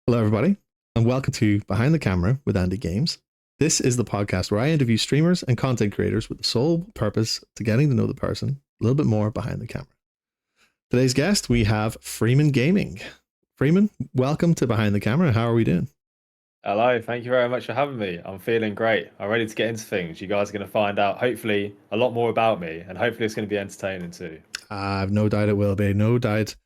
Hello, everybody, and welcome to Behind the Camera with AndyGames. This is the podcast where I interview streamers and content creators with the sole purpose to getting to know the person a little bit more behind the camera. Today's guest, we have Freeman Gaming. Freeman, welcome to Behind the Camera. How are we doing? Hello, thank you very much for having me. I'm feeling great. I'm ready to get into things. You guys are going to find out, hopefully, a lot more about me, and hopefully, it's going to be entertaining too. I've no doubt it will be. No doubt.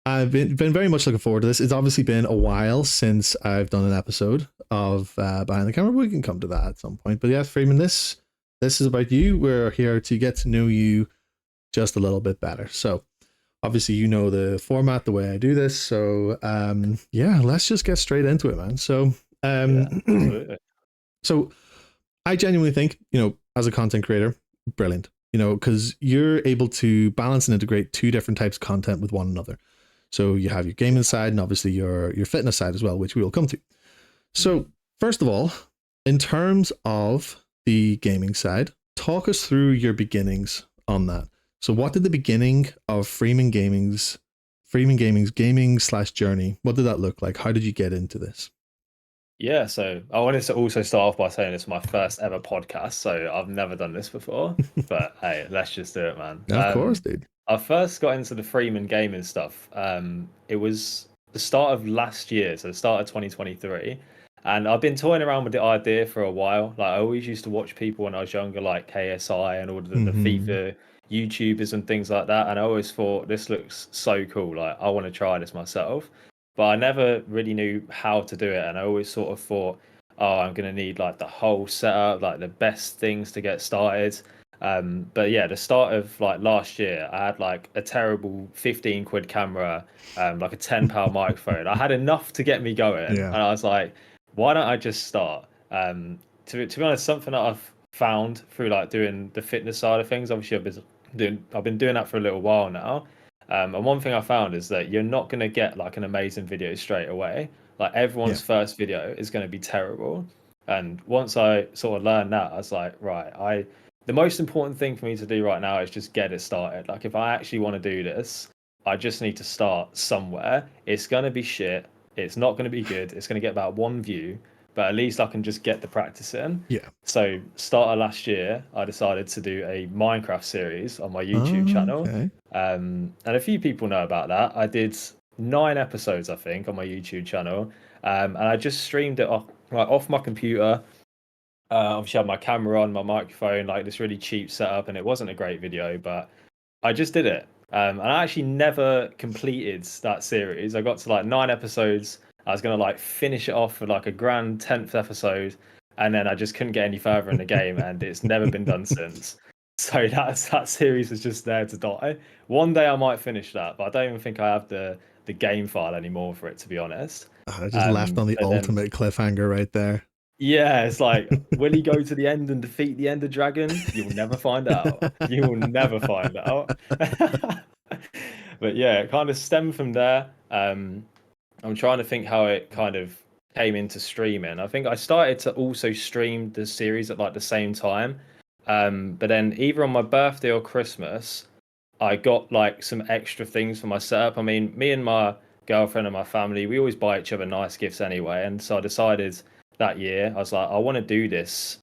I've been very much looking forward to this. It's obviously been a while since I've done an episode of Behind the Camera. We can come to that at some point. But yeah, Freeman, this is about you. We're here to get to know you just a little bit better. So obviously you know the format, the way I do this. So yeah, let's just get straight into it, man. So Absolutely. so I genuinely think, as a content creator, brilliant. Because you're able to balance and integrate two different types of content with one another. So you have your gaming side and obviously your fitness side as well, which we will come to. So first of all, in terms of the gaming side, talk us through your beginnings on that. So what did the beginning of FreemanGaming's gaming / journey, what did that look like? How did you get into this? Yeah, so I wanted to also start off by saying this is my first ever podcast, so I've never done this before. But hey, let's just do it, man. Of course, dude. I first got into the Freeman gaming stuff. It was the start of last year, so the start of 2023. And I've been toying around with the idea for a while. Like I always used to watch people when I was younger, like KSI and all the FIFA YouTubers and things like that. And I always thought this looks so cool. Like I want to try this myself. But I never really knew how to do it. And I always sort of thought, oh, I'm gonna need like the whole setup, like the best things to get started. But yeah, the start of like last year, I had like a terrible 15 quid camera, like a 10 pound microphone. I had enough to get me going, Yeah. and I was like, why don't I just start? To be honest, something that I've found through like doing the fitness side of things. Obviously, I've been doing that for a little while now. And one thing I found is that you're not going to get like an amazing video straight away. Like Yeah. everyone's first video is going to be terrible. And once I sort of learned that, I was like, right, the most important thing for me to do right now is just get it started. Like if I actually want to do this, I just need to start somewhere. It's going to be shit. It's not going to be good. It's going to get about one view, but at least I can just get the practice in. Yeah. So start of last year, I decided to do a Minecraft series on my YouTube channel. Okay. And a few people know about that. I did 9 episodes, I think, on my YouTube channel. And I just streamed it off my computer. Obviously, I had my camera on, my microphone, like this really cheap setup, and it wasn't a great video, but I just did it. And I actually never completed that series. I got to like 9 episodes. I was gonna like finish it off for like a grand 10th episode, and then I just couldn't get any further in the game, and it's never been done since. So that series is just there to die. One day I might finish that, but I don't even think I have the game file anymore for it, to be honest. I just left on the But then ultimate cliffhanger right there. yeah, it's like, will he go to the end and defeat the Ender Dragon? You'll never find out. You will never find out. But yeah, it kind of stemmed from there. I'm trying to think how it kind of came into streaming. I think I started to also stream the series at like the same time. But then either on my birthday or Christmas, I got like some extra things for my setup. I mean, me and my girlfriend and my family, we always buy each other nice gifts anyway. And so I decided that year, I was like, I want to do this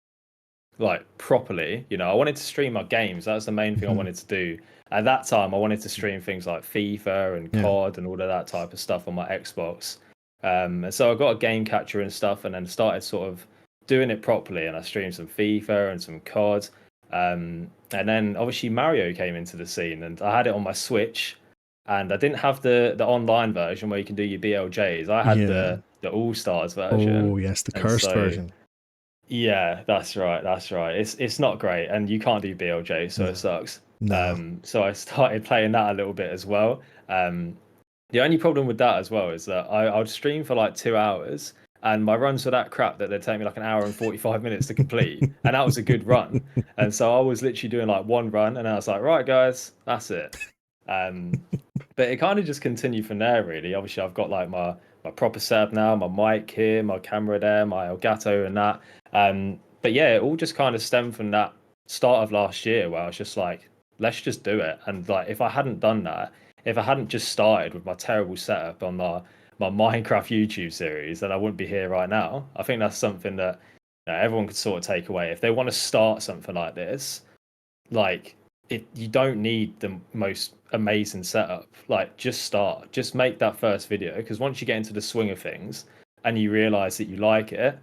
like properly. I wanted to stream my games. That's the main thing I wanted to do. At that time, I wanted to stream things like FIFA and Yeah. COD and all of that type of stuff on my Xbox. And so I got a game catcher and stuff, and then started sort of doing it properly. And I streamed some FIFA and some COD. And then obviously Mario came into the scene, and I had it on my Switch, and I didn't have the online version where you can do your BLJs. I had Yeah. the All Stars version. Oh yes, the And cursed so version. yeah, that's right. That's right. It's not great, and you can't do BLJ, so No. it sucks. No. So I started playing that a little bit as well. The only problem with that as well is that I'd stream for like 2 hours, and my runs were that crap that they'd take me like an hour and 45 minutes to complete, and that was a good run. And so I was literally doing like one run, and I was like, right, guys, that's it. Um, but it kind of just continued from there, really. Obviously, I've got like my proper setup now, my mic here, my camera there, my Elgato and that. But yeah, it all just kind of stemmed from that start of last year where I was just like, let's just do it. And like, if I hadn't done that, if I hadn't just started with my terrible setup on my Minecraft YouTube series, then I wouldn't be here right now. I think that's something that everyone could sort of take away if they want to start something like this. Like, you don't need the most amazing setup. Like, just start, just make that first video, because once you get into the swing of things and you realize that you like it,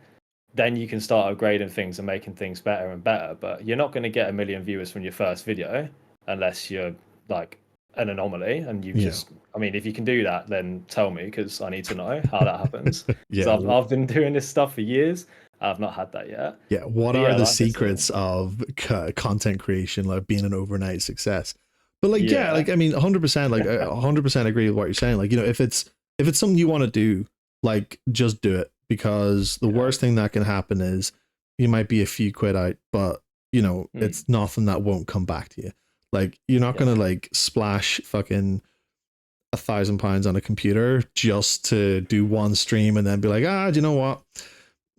then you can start upgrading things and making things better and better. But you're not going to get a million viewers from your first video unless you're like an anomaly and you've Yeah. just, I mean, if you can do that, then tell me, because I need to know how that happens. Because Yeah. I've been doing this stuff for years. I've not had that yet. Yeah. What But are yeah, the like I said, secrets of content creation, like being an overnight success? But like, yeah, yeah, like, I mean, 100%, like 100% agree with what you're saying. Like, if it's something you want to do, like, just do it, because the yeah. worst thing that can happen is you might be a few quid out, but Mm, it's nothing that won't come back to you. Like, you're not yeah, going to like splash fucking £1,000 on a computer just to do one stream and then be like, do you know what?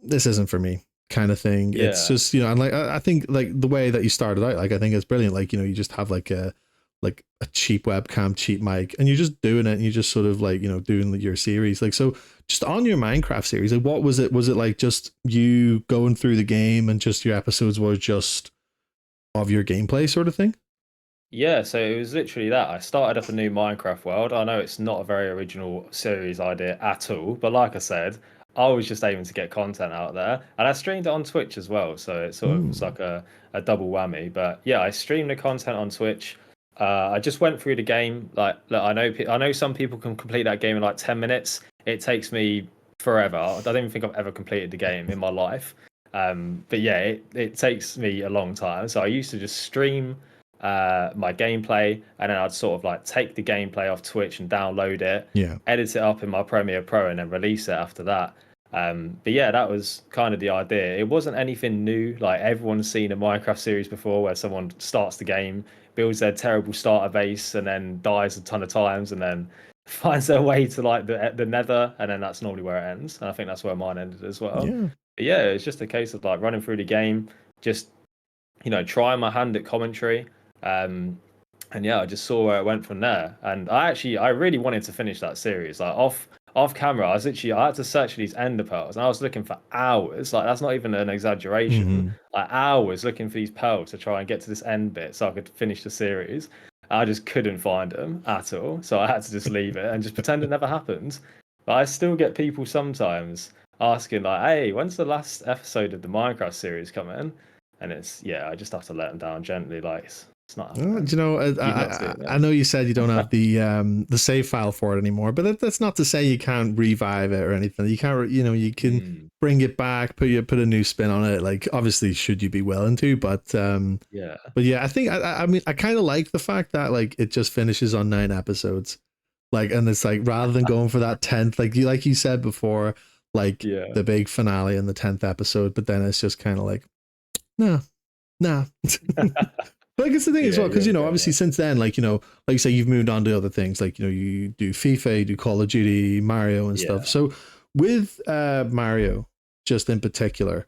This isn't for me, kind of thing. It's yeah, just, and like, I think like the way that you started out, like, I think it's brilliant. Like, you just have like a cheap webcam, cheap mic, and you're just doing it, and you just sort of like, doing your series. Like, so just on your Minecraft series, like, what was it? Was it like just you going through the game and just your episodes were just of your gameplay sort of thing? yeah. So it was literally that. I started up a new Minecraft world. I know it's not a very original series idea at all, but like I said, I was just aiming to get content out there, and I streamed it on Twitch as well. So it sort of was Mm. like a double whammy. But yeah, I streamed the content on Twitch. I just went through the game. Like, look, I know some people can complete that game in like 10 minutes. It takes me forever. I don't even think I've ever completed the game in my life. But yeah, it takes me a long time. So I used to just stream my gameplay, and then I'd sort of like take the gameplay off Twitch and download it, Yeah. edit it up in my Premiere Pro, and then release it after that. But yeah, that was kind of the idea. It wasn't anything new. Like, everyone's seen a Minecraft series before where someone starts the game, builds their terrible starter base, and then dies a ton of times, and then finds their way to like the Nether, and then that's normally where it ends. And I think that's where mine ended as well. Yeah. But yeah, it's just a case of like running through the game, just trying my hand at commentary. Um, and yeah, I just saw where it went from there. And I really wanted to finish that series. Like, off camera, I had to search these ender pearls, and I was looking for hours. Like, that's not even an exaggeration. Hmm. Like, hours looking for these pearls to try and get to this end bit so I could finish the series. I just couldn't find them at all, so I had to just leave it and just pretend it never happened. But I still get people sometimes asking like, "Hey, when's the last episode of the Minecraft series coming?" And it's, yeah, I just have to let them down gently. Like, it's not Well, happening. You've not seen I know you said you don't it. have the save file for it anymore, but that's not to say you can't revive it or anything. You can't, you can Mm, bring it back, put a new spin on it. Like, obviously, should you be willing to, yeah. but yeah, I think I mean, I kind of like the fact that like it just finishes on 9 episodes, like, and it's like, rather than going for that 10th, like you said before, like Yeah. the big finale in the 10th episode, but then it's just kind of like, nah, nah. Like, it's the thing as Yeah, well, you because ain't getting obviously that. since then, like, like you say, you've moved on to other things, like, you do FIFA, you do Call of Duty, Mario, and stuff. Yeah. So with Mario, just in particular,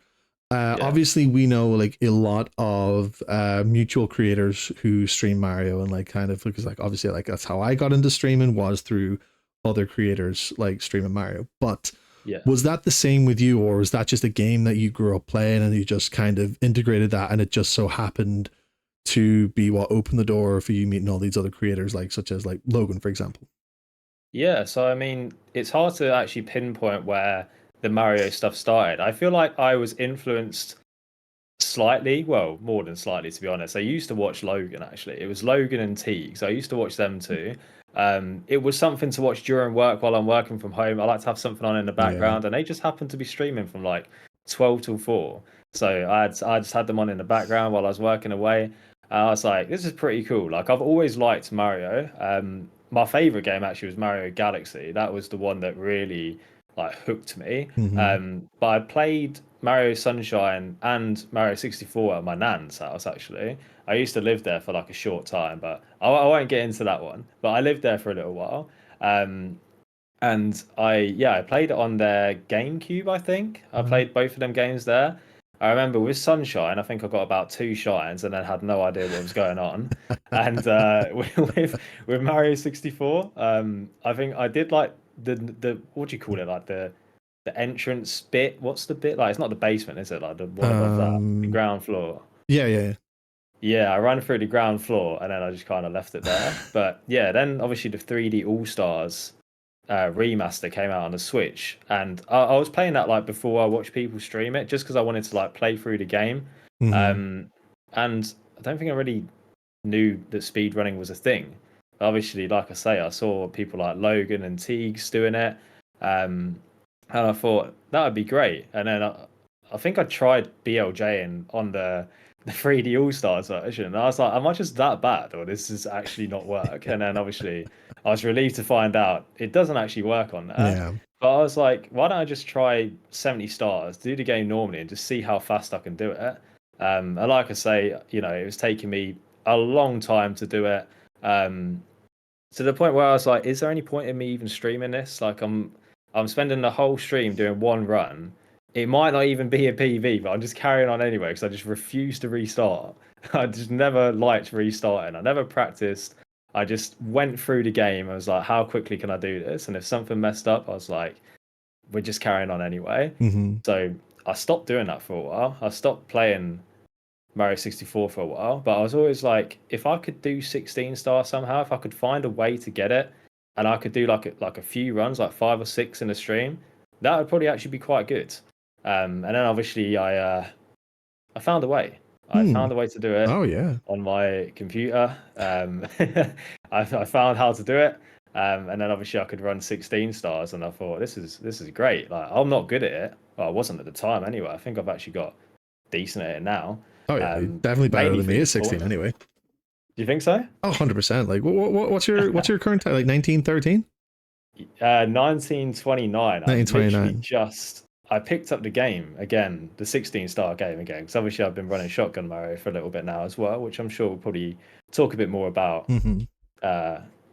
Yeah. obviously we know like a lot of mutual creators who stream Mario, and like, kind of, because like, obviously, like, that's how I got into streaming, was through other creators like streaming Mario. But Yeah. was that the same with you, or was that just a game that you grew up playing and you just kind of integrated that, and it just so happened to be what opened the door for you meeting all these other creators, like, such as like Logan, for example? Yeah. So, I mean, it's hard to actually pinpoint where the Mario stuff started. I feel like I was influenced slightly, well, more than slightly, to be honest. I used to watch Logan, actually. It was Logan and Teague, so I used to watch them too. It was something to watch during work while I'm working from home. I like to have something on in the Yeah. background, and they just happened to be streaming from like 12 till 4. So I just had them on in the background while I was working away. I was like, this is pretty cool. Like, I've always liked Mario. My favorite game actually was Mario Galaxy. That was the one that really like hooked me. Hmm. But I played Mario Sunshine and Mario 64 at my nan's house, actually. I used to live there for like a short time, but I won't get into that one. But I lived there for a little while. Um, and I played it on their GameCube, I think. I Hmm. played both of them games there. I remember with Sunshine, I think I got about 2 shines and then had no idea what was going on. And with Mario 64, I think I did like the what do you call it? Like the entrance bit. What's the bit like? It's not the basement, is it? Like the one above that, the ground floor. Yeah. Yeah, I ran through the ground floor and then I just kind of left it there. But yeah, then obviously the 3D All Stars remaster came out on the Switch, and I was playing that like before I watched people stream it, just because I wanted to like play through the game. Mm-hmm. And I don't think I really knew that speed running was a thing. Obviously, like I say, I saw people like Logan and Teagues doing it, and I thought that would be great. And then I think I tried BLJing on the 3D All Stars version, and I was like, am I just that bad, or this is actually not work? And then obviously, I was relieved to find out it doesn't actually work on there. Yeah. But I was like, why don't I just try 70 stars, do the game normally, and just see how fast I can do it? And like I say, you know, it was taking me a long time to do it. To the point where I was like, is there any point in me even streaming this? Like, I'm spending the whole stream doing one run. It might not even be a PV, but I'm just carrying on anyway because I just refuse to restart. I just never liked restarting. I never practiced. I just went through the game. I was like, how quickly can I do this? And if something messed up, I was like, we're just carrying on anyway. Mm-hmm. So I stopped doing that for a while. I stopped playing Mario 64 for a while, but I was always like, if I could do 16 star somehow, if I could find a way to get it, and I could do like a few runs, like 5 or 6 in a stream, that would probably actually be quite good. And then obviously I found a way. I found a way to do it. Oh yeah. On my computer. I found how to do it. And then obviously I could run 16 stars, and I thought this is great. Like, I'm not good at it. Well, I wasn't at the time anyway. I think I've actually got decent at it now. Oh yeah, definitely better than me at 16 anyway. Do you think so? Oh, 100%. Like, what's your current time? Like 1913? 1929. 1929. I picked up the game again, the 16-star game again, because obviously I've been running Shotgun Mario for a little bit now as well, which I'm sure we'll probably talk a bit more about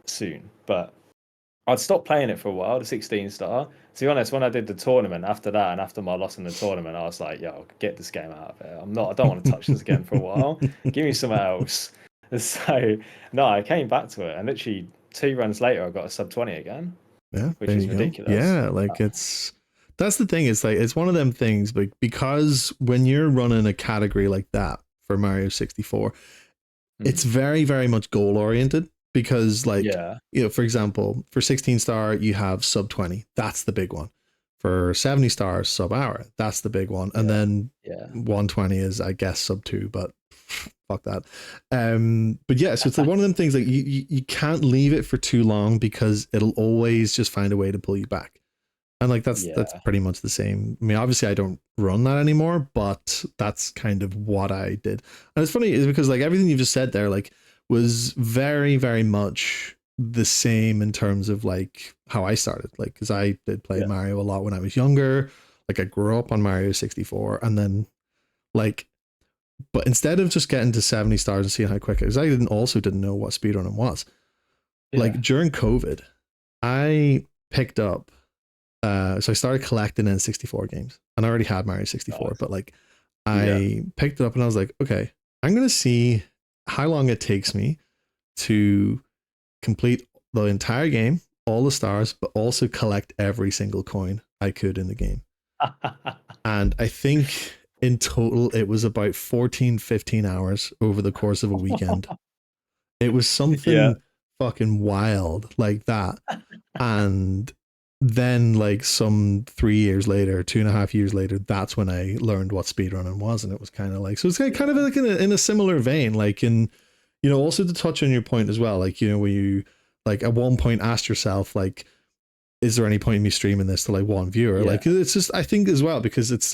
soon. But I'd stopped playing it for a while, the 16-star. To be honest, when I did the tournament after that, and after my loss in the tournament, I was like, yo, get this game out of it. I don't want to touch this again for a while. Give me something else. So, no, I came back to it, and literally 2 runs later, I got a sub 20 again. Yeah, which is ridiculous. Yeah, like that's the thing. It's like, it's one of them things, like, because when you're running a category like that for Mario 64, it's very, very much goal oriented. Because, like, you know, for example, for 16 star, you have sub 20. That's the big one. For 70 stars, sub hour. That's the big one. And then 120 is, I guess, sub 2, but fuck that. But yeah, so it's like one of them things, like, you can't leave it for too long because it'll always just find a way to pull you back. And like that's pretty much the same. I mean, obviously I don't run that anymore, but that's kind of what I did. And it's funny is because, like, everything you've just said there, like, was very, very much the same in terms of like how I started. Like, because I did play Mario a lot when I was younger. Like, I grew up on Mario 64, and then like, but instead of just getting to 70 stars and seeing how quick it is, I didn't know what speedrunning was. Like, during COVID, I picked up so I started collecting N64 games, and I already had Mario 64, but like I picked it up and I was like, okay, I'm gonna see how long it takes me to complete the entire game, all the stars, but also collect every single coin I could in the game. And I think in total it was about 14-15 hours over the course of a weekend. It was something fucking wild like that. And then, like, some 3 years later, 2.5 years later, that's when I learned what speedrunning was. And it was kind of like, so it's kind of like in a similar vein, like, in, you know, also to touch on your point as well, like, you know, where you like at one point asked yourself, like, is there any point in me streaming this to like one viewer? Like, it's just, I think as well, because it's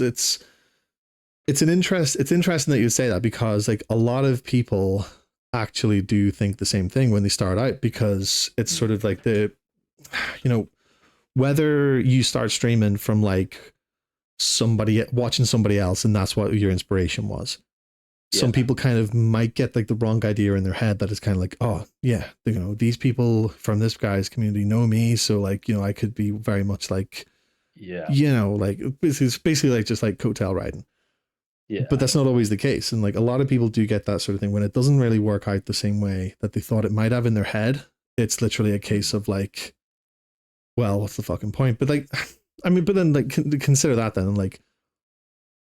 interesting that you say that, because like a lot of people actually do think the same thing when they start out, because it's sort of like the, you know, whether you start streaming from like somebody watching somebody else and that's what your inspiration was. Some people kind of might get like the wrong idea in their head that it's kind of like, oh yeah, you know, these people from this guy's community know me, so like, you know, I could be very much like, you know, like it's basically like just like coattail riding. But that's not always the case. And like a lot of people do get that sort of thing when it doesn't really work out the same way that they thought it might have in their head. It's literally a case of like, well, what's the fucking point? But like, I mean, but then like consider that then, and like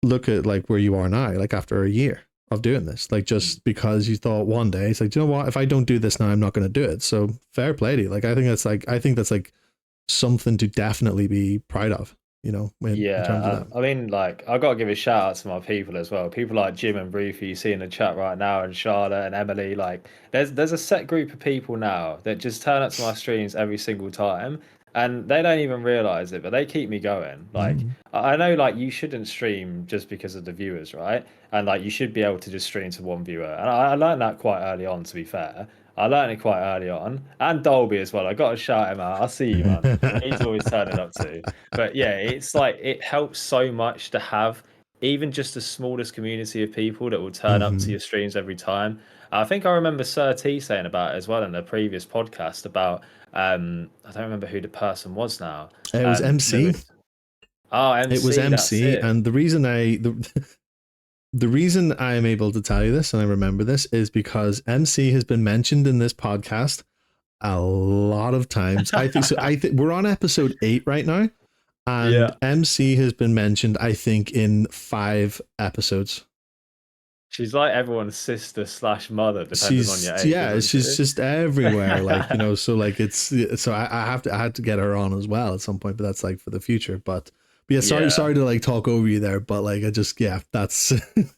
look at like where you are now, like after a year of doing this, like just because you thought one day it's like, do you know what? If I don't do this now, I'm not going to do it. So fair play to you. Like I think that's like something to definitely be proud of. You know, in terms of Yeah, that. I mean, like, I got to give a shout out to my people as well. People like Jim and Ruthie you see in the chat right now, and Charlotte and Emily. Like, there's a set group of people now that just turn up to my streams every single time, and they don't even realize it, but they keep me going. Like, Mm. I know, like, you shouldn't stream just because of the viewers, right? And like, you should be able to just stream to one viewer. And I learned that quite early on, to be fair. I learned it quite early on, and Dolby as well. I got to shout him out. I see you, man. He's always turning up too. But yeah, it's like it helps so much to have even just the smallest community of people that will turn up to Mm-hmm. your streams every time. I think I remember Sir T saying about it as well in the previous podcast about I don't remember who the person was now. It was They MC. would oh It was MC, that's MC, it. and the reason I am able to tell you this and I remember this is because MC has been mentioned in this podcast a lot of times. I think so. I think we're on episode 8 right now, and Yeah. MC has been mentioned, I think, in 5 episodes. She's like everyone's sister slash mother, depending on She's your age, yeah, isn't she's she? just everywhere. Like, you know, so like it's so I had to get her on as well at some point, but that's like for the future. But yeah, Yeah. sorry to like talk over you there, but like I just yeah, that's I just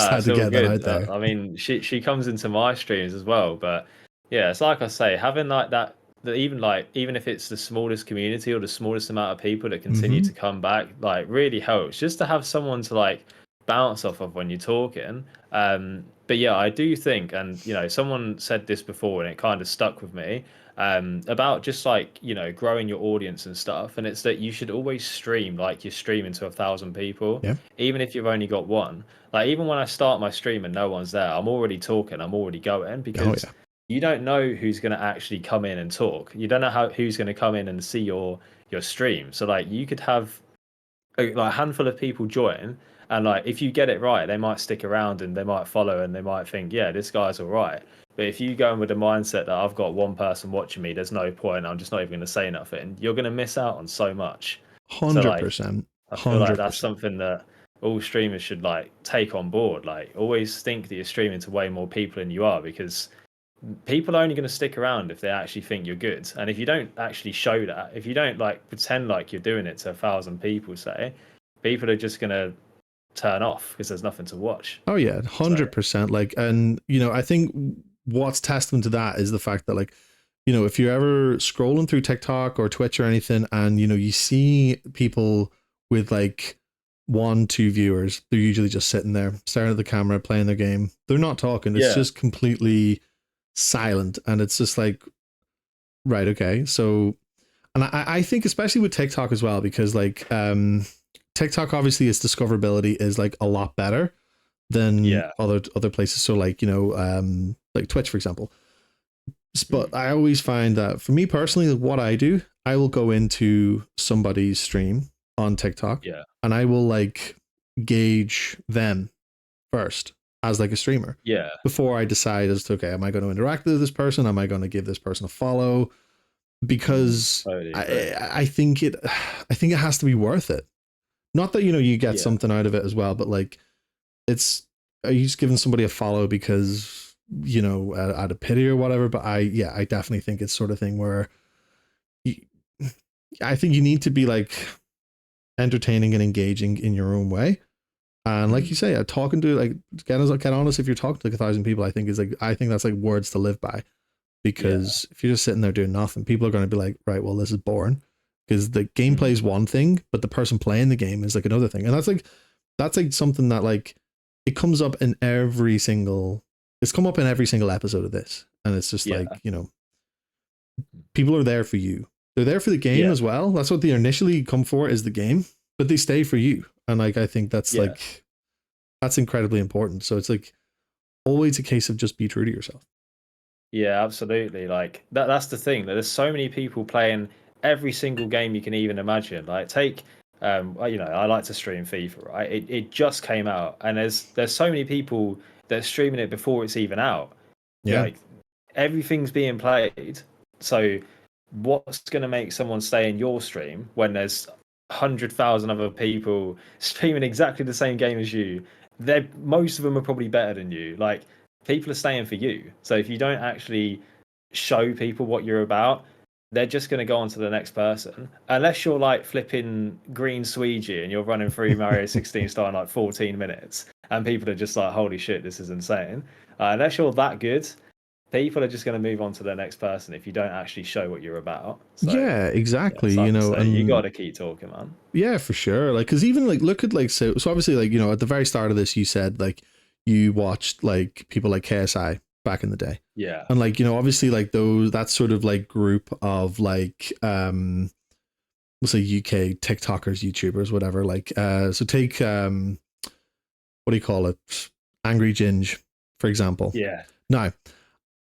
Nah, had it's to all get that good. out there. I mean, she comes into my streams as well, but yeah, it's like I say, having like that even if it's the smallest community or the smallest amount of people that continue Mm-hmm. to come back, like really helps just to have someone to like bounce off of when you're talking. But yeah, I do think, and you know, someone said this before and it kind of stuck with me, about just like, you know, growing your audience and stuff. And it's that you should always stream like you're streaming to 1,000 people, Yeah. even if you've only got one. Like even when I start my stream and no one's there, I'm already talking, I'm already going Oh because yeah. you don't know who's going to actually come in and talk. You don't know who's going to come in and see your stream. So like you could have like a handful of people join, and like if you get it right, they might stick around and they might follow and they might think, yeah, this guy's all right. But if you go in with the mindset that I've got one person watching me, there's no point, I'm just not even going to say nothing, you're going to miss out on so much. So Hundred like percent. I feel like Hundred that's percent. something that all streamers should like take on board. Like always think that you're streaming to way more people than you are, because people are only going to stick around if they actually think you're good. And if you don't actually show that, if you don't like pretend like you're doing it to 1,000 people, say, people are just going to turn off because there's nothing to watch. Oh yeah, So 100%. Like, and you know, I think what's testament to that is the fact that like, you know, if you're ever scrolling through TikTok or Twitch or anything, and you know, you see people with like 1, 2 viewers, they're usually just sitting there staring at the camera, playing their game. They're not talking. It's yeah, just completely silent, and it's just like, right, okay. So, and I think especially with TikTok as well, because like, TikTok obviously its discoverability is like a lot better than yeah, other places. So like, you know, like Twitch, for example. But I always find that for me personally, what I do, I will go into somebody's stream on TikTok yeah, and I will like gauge them first as like a streamer yeah. before I decide as to, okay, am I going to interact with this person? Am I going to give this person a follow? Because Totally agree. I think it has to be worth it. Not that, you know, you get Yeah, something out of it as well, but like, it's, are you just giving somebody a follow because, you know, out of pity or whatever? But I definitely think it's sort of thing where you, I think you need to be like entertaining and engaging in your own way. And like you say, talking to like, get honest, if you're talking to like 1,000 people, I think is like, I think that's like words to live by. yeah, Because if you're just sitting there doing nothing, people are going to be like, right, well, this is boring. Because the gameplay is mm, one thing, but the person playing the game is like another thing. And that's like something that like it comes up in every single it's come up in every single episode of this. And it's just like, yeah, you know, people are there for you. They're there for the game yeah, as well. That's what they initially come for, is the game, but they stay for you. And like I think yeah. that's incredibly important. So it's like always a case of just be true to yourself. Yeah, absolutely. Like that's the thing. There's so many people playing every single game you can even imagine. Like take you know, I like to stream FIFA, right? It just came out and there's so many people that are streaming it before it's even out. Yeah. Like everything's being played. So what's going to make someone stay in your stream when there's 100,000 other people streaming exactly the same game as you? They're most of them are probably better than you. Like, people are staying for you. So if you don't actually show people what you're about, they're just going to go on to the next person. Unless you're like flipping green Sweegie and you're running through Mario 16 star in like 14 minutes, and people are just like, holy shit, this is insane. Unless you're that good, people are just going to move on to the next person if you don't actually show what you're about. So Yeah, yeah, exactly. it's You like I know, say, you got and to keep talking, man. yeah, for sure. Like, because even like look at like so obviously like, you know, at the very start of this, you said like you watched like people like KSI back in the day, Yeah, and like, you know, obviously like those, that sort of like group of like let's say UK TikTokers, YouTubers, whatever. Like so take what do you call it, Angry Ginge, for example. yeah. Now,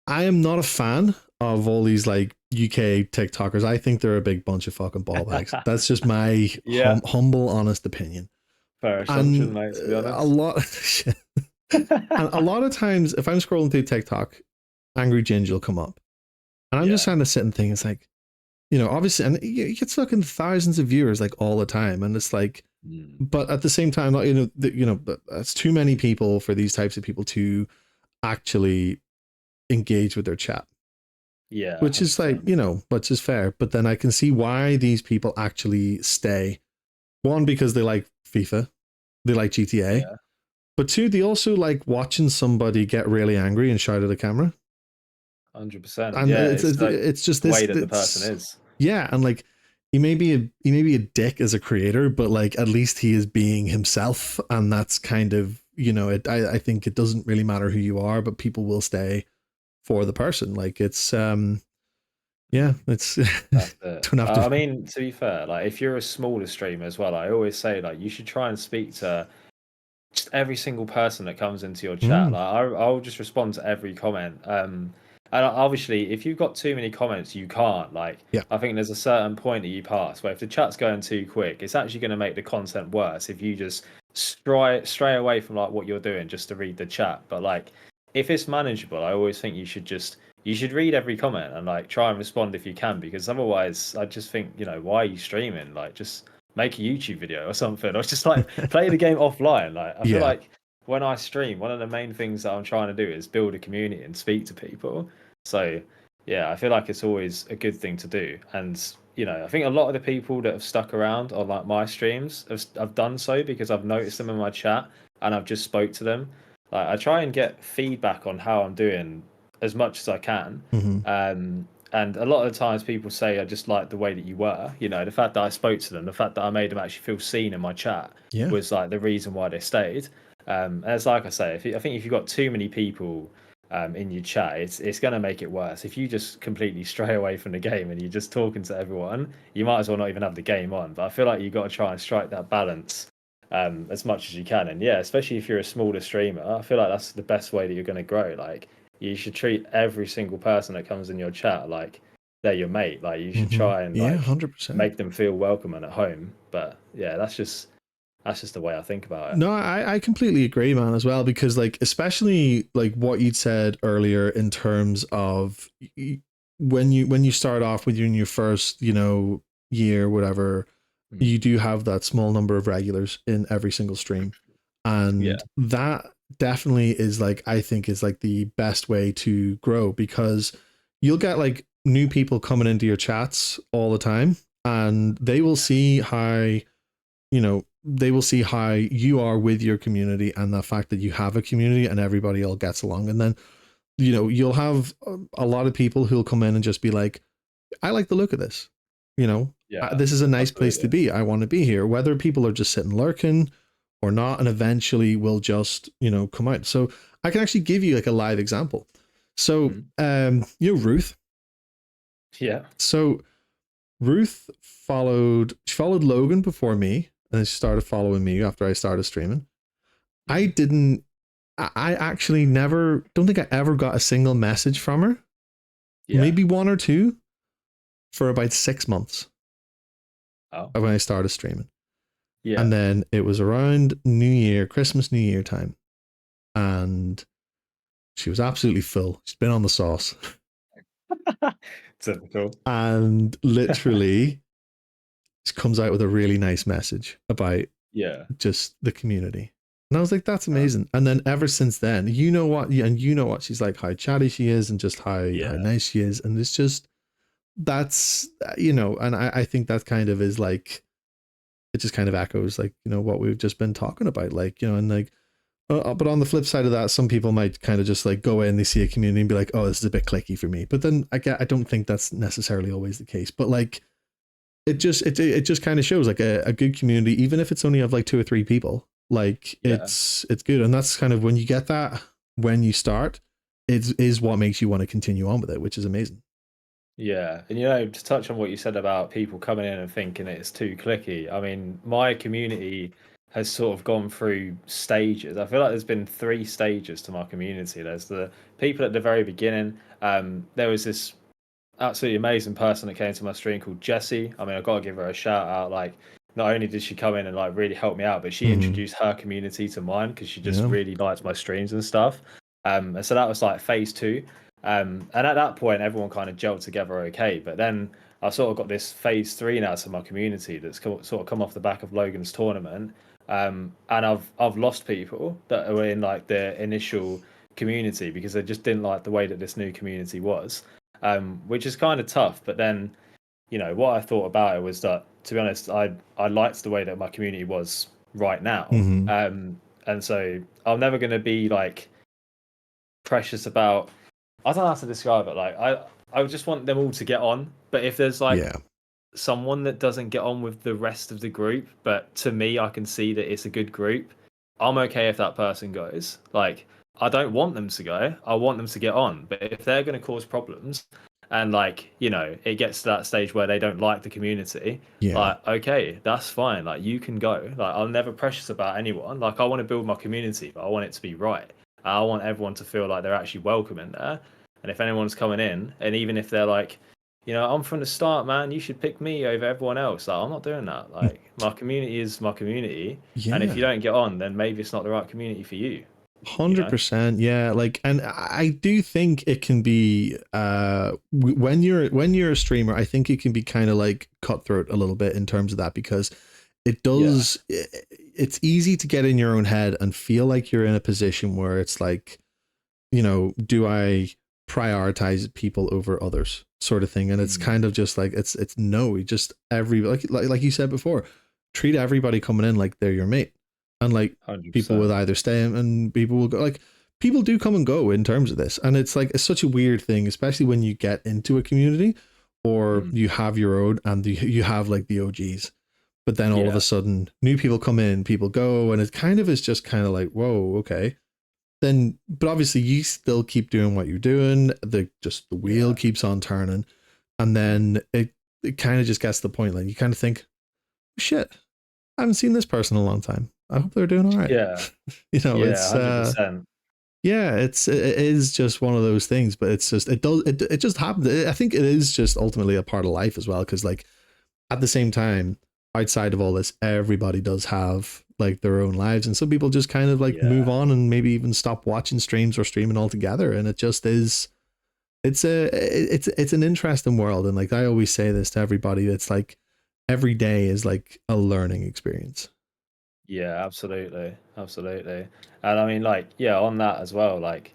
I am not a fan of all these like UK TikTokers. I think they're a big bunch of fucking ball bags. That's just my Yeah, humble, honest opinion. fair assumption, And mate, to be a honest. lot, and a lot of times, if I'm scrolling through TikTok, Angry Ginger will come up, and I'm just Yeah. trying to sit and think. It's like, you know, obviously, and you get fucking thousands of viewers like all the time, and it's like, Mm. but at the same time, like, you know, but that's too many people for these types of people to actually engage with their chat, Yeah, which is like, 100%. you know, which is fair. But then I can see why these people actually stay. One, because they like FIFA, they like GTA, Yeah, but two, they also like watching somebody get really angry and shout at the camera. 100%. And Yeah, it's it's like it's just the way this, that the person it's is. yeah, and like he may be a dick as a creator, but like at least he is being himself, and that's kind of, you know, I think it doesn't really matter who you are, but people will stay for the person. Like it's yeah, it's That's it. don't have to. I mean, to be fair, like if you're a smaller streamer as well, I always say like you should try and speak to just every single person that comes into your chat. Mm, Like I'll just respond to every comment. And obviously, if you've got too many comments, you can't. Like yeah. I think there's a certain point that you pass where if the chat's going too quick, it's actually going to make the content worse if you just stray away from like what you're doing just to read the chat. But like if it's manageable, I always think you should read every comment and like try and respond if you can, because otherwise I just think, you know, why are you streaming? Like just make a YouTube video or something, or just like play the game offline. Like I feel Yeah. like when I stream, one of the main things that I'm trying to do is build a community and speak to people. So yeah, I feel like it's always a good thing to do. And you know, I think a lot of the people that have stuck around on like my streams have done so because I've noticed them in my chat and I've just spoke to them. Like I try and get feedback on how I'm doing as much as I can. Hmm. And a lot of the times people say I just like the way that you were. You know, the fact that I spoke to them, the fact that I made them actually feel seen in my chat Yeah. was like the reason why they stayed. And it's like I say, I think if you've got too many people in your chat, it's going to make it worse. If you just completely stray away from the game and you're just talking to everyone, you might as well not even have the game on. But I feel like you've got to try and strike that balance as much as you can. And yeah, especially if you're a smaller streamer, I feel like that's the best way that you're going to grow. Like you should treat every single person that comes in your chat like they're your mate. Like you should Hmm. try and Yeah. like 100%. make them feel welcome and at home. But yeah, that's just the way I think about it. No, I completely agree, man, as well, because like especially like what you'd said earlier in terms of when you start off with your first, you know, year, whatever, Mm. you do have that small number of regulars in every single stream, Yeah, and that definitely is like, I think is like the best way to grow, because you'll get like new people coming into your chats all the time, and they will see how, you know, they will see how you are with your community, and the fact that you have a community and everybody all gets along. And then, you know, you'll have a lot of people who'll come in and just be like, I like the look of this, you know, yeah, this is a nice place to absolutely. be, I want to be here, whether people are just sitting lurking or not, and eventually will just, you know, come out. So I can actually give you like a live example. So Mm. you know, Ruth. Yeah. So Ruth she followed Logan before me, and then she started following me after I started streaming. I Mm. didn't I actually never, don't think I ever got a single message from her. Yeah. Maybe one or two for about 6 months Oh. when I started streaming. Yeah. And then it was around New Year, Christmas, New Year time. And she was absolutely full. She's been on the sauce. Typical. and literally comes out with a really nice message about Yeah. just the community. And I was like, that's Uh, amazing. And then ever since then, you know what, and you know what she's like, how chatty she is, and just how yeah. nice she is, and it's just that's and I think that kind of is like it just kind of echoes like what we've just been talking about, like and like but on the flip side of that, some people might kind of just like go in, they see a community and be like, oh, this is a bit clicky for me. But then I don't think that's necessarily always the case. But like it just kind of shows like a good community, even if it's only of like 2 or 3 people, like Yeah. it's good. And that's kind of when you get that, when you start, it is what makes you want to continue on with it, which is amazing. Yeah, and to touch on what you said about people coming in and thinking it's too clicky. I mean, my community has sort of gone through stages. I feel like there's been 3 stages to my community. There's the people at the very beginning. There was this absolutely amazing person that came to my stream called Jessie. I mean, I've got to give her a shout out. Like, not only did she come in and like really help me out, but she Mm-hmm. introduced her community to mine because she just Yeah. really liked my streams and stuff. And so that was like phase 2. And at that point, everyone kind of gelled together okay. But then I sort of got this phase 3 now to my community that's sort of come off the back of Logan's tournament. And I've lost people that were in like the initial community because they just didn't like the way that this new community was, which is kind of tough. But then, what I thought about it was that, to be honest, I liked the way that my community was right now. Mm-hmm. And so I'm never going to be like precious about. I don't know how to describe it. Like I just want them all to get on. But if there's like Yeah. someone that doesn't get on with the rest of the group, but to me, I can see that it's a good group, I'm okay if that person goes. Like, I don't want them to go. I want them to get on. But if they're going to cause problems and, like, it gets to that stage where they don't like the community, Yeah. like, okay, that's fine. Like, you can go. Like, I'm never precious about anyone. Like, I want to build my community, but I want it to be right. I want everyone to feel like they're actually welcome in there. And if anyone's coming in, and even if they're like, I'm from the start, man. You should pick me over everyone else. Like, I'm not doing that. Like, my community is my community, and if you Yeah. don't get on, then maybe it's not the right community for you. You know? 100%. Yeah. Like, and I do think it can be when you're a streamer, I think it can be kind of like cutthroat a little bit in terms of that, because it Yeah, does it's easy to get in your own head and feel like you're in a position where it's like, do I prioritize people over others, sort of thing. And it's kind of just like it's no, just every like you said before, treat everybody coming in like they're your mate. And like people will 100%. either stay and people will go, like people do come and go in terms of this. And it's like it's such a weird thing, especially when you get into a community or Mm. you have your own and you have like the OGs. But then all of a Yeah, sudden new people come in, people go, and it kind of is just kind of like, whoa, okay. Then but obviously you still keep doing what you're doing, the wheel yeah, keeps on turning, and then it kind of just gets to the point like you kind of think, shit, I haven't seen this person in a long time, I hope they're doing all right. yeah, yeah, It's 100%. yeah, it is just one of those things, but it's just it just happens. I think it is just ultimately a part of life as well, because like at the same time, outside of all this, everybody does have like their own lives, and some people just kind of like move Yeah, on and maybe even stop watching streams or streaming altogether. And it just is, it's an interesting world. And like I always say this to everybody, it's like every day is like a learning experience. yeah, absolutely, absolutely. And I mean, like, yeah, on that as well, like,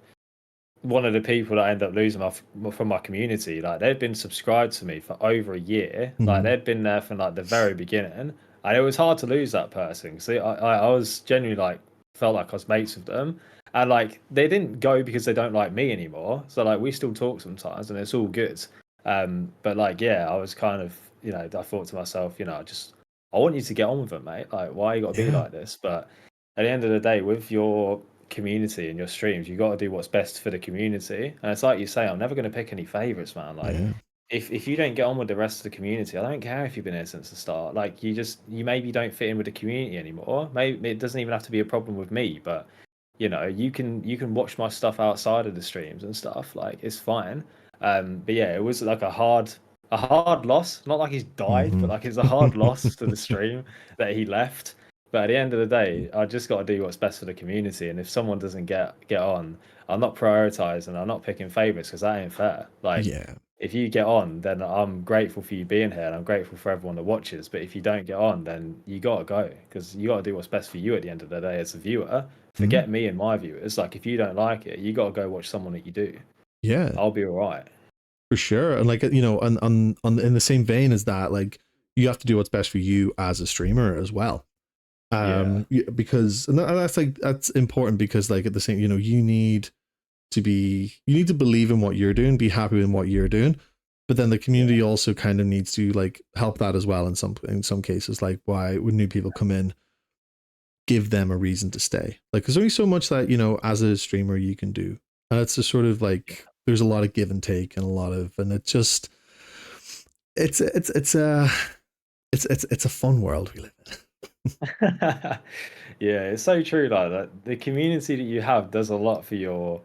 one of the people that I ended up losing from my community, like they'd been subscribed to me for over a year. Like Mm-hmm. they'd been there from like the very beginning, and it was hard to lose that person. So I was genuinely like felt like I was mates with them, and like they didn't go because they don't like me anymore. So like we still talk sometimes, and it's all good. But like yeah, I was kind of I thought to myself, I want you to get on with it, mate. Like why you got to be Yeah, like this? But at the end of the day, with your community and your streams, you got to do what's best for the community. And it's like you say, I'm never going to pick any favorites, man. Like yeah, if you don't get on with the rest of the community, I don't care if you've been here since the start. Like you maybe don't fit in with the community anymore. Maybe it doesn't even have to be a problem with me, but you can watch my stuff outside of the streams and stuff. Like it's fine. But yeah, it was like a hard loss. Not like he's died, but mm-hmm. like it's a hard loss to the stream that he left. But at the end of the day, I just got to do what's best for the community. And if someone doesn't get on, I'm not prioritizing. I'm not picking favorites because that ain't fair. Like Yeah, if you get on, then I'm grateful for you being here, and I'm grateful for everyone that watches. But if you don't get on, then you gotta go, because you gotta do what's best for you at the end of the day as a viewer. Mhm. Forget me and my viewers. Like, if you don't like it, you gotta go watch someone that you do. Yeah, I'll be all right. for sure. And like, you know, on in the same vein as that, like you have to do what's best for you as a streamer as well. Yeah, Because and that's like that's important because like at the same, you know, you need to believe in what you're doing, be happy in what you're doing. But then the community yeah, also kind of needs to like help that as well in some cases. Like why when new people come in, give them a reason to stay. Like there's only so much that, you know, as a streamer you can do. And it's just sort of like there's a lot of give and take and a lot of and it just it's it's a fun world we live in. yeah. It's so true. Like that, the community that you have does a lot for your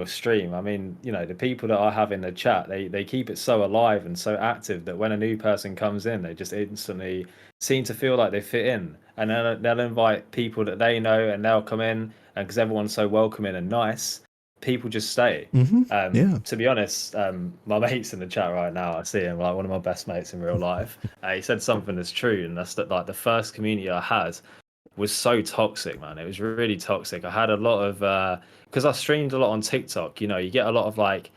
stream. I mean, you know, the people that I have in the chat, they keep it so alive and so active that when a new person comes in, they just instantly seem to feel like they fit in, and then they'll invite people that they know, and they'll come in, and because everyone's so welcoming and nice, people just stay. Yeah. To be honest, my mate's in the chat right now. I see him, like one of my best mates in real life. He said something that's true, and that's that like the first community I had was so toxic, man. It was really toxic. I had a lot of because I streamed a lot on TikTok. You know, you get a lot of like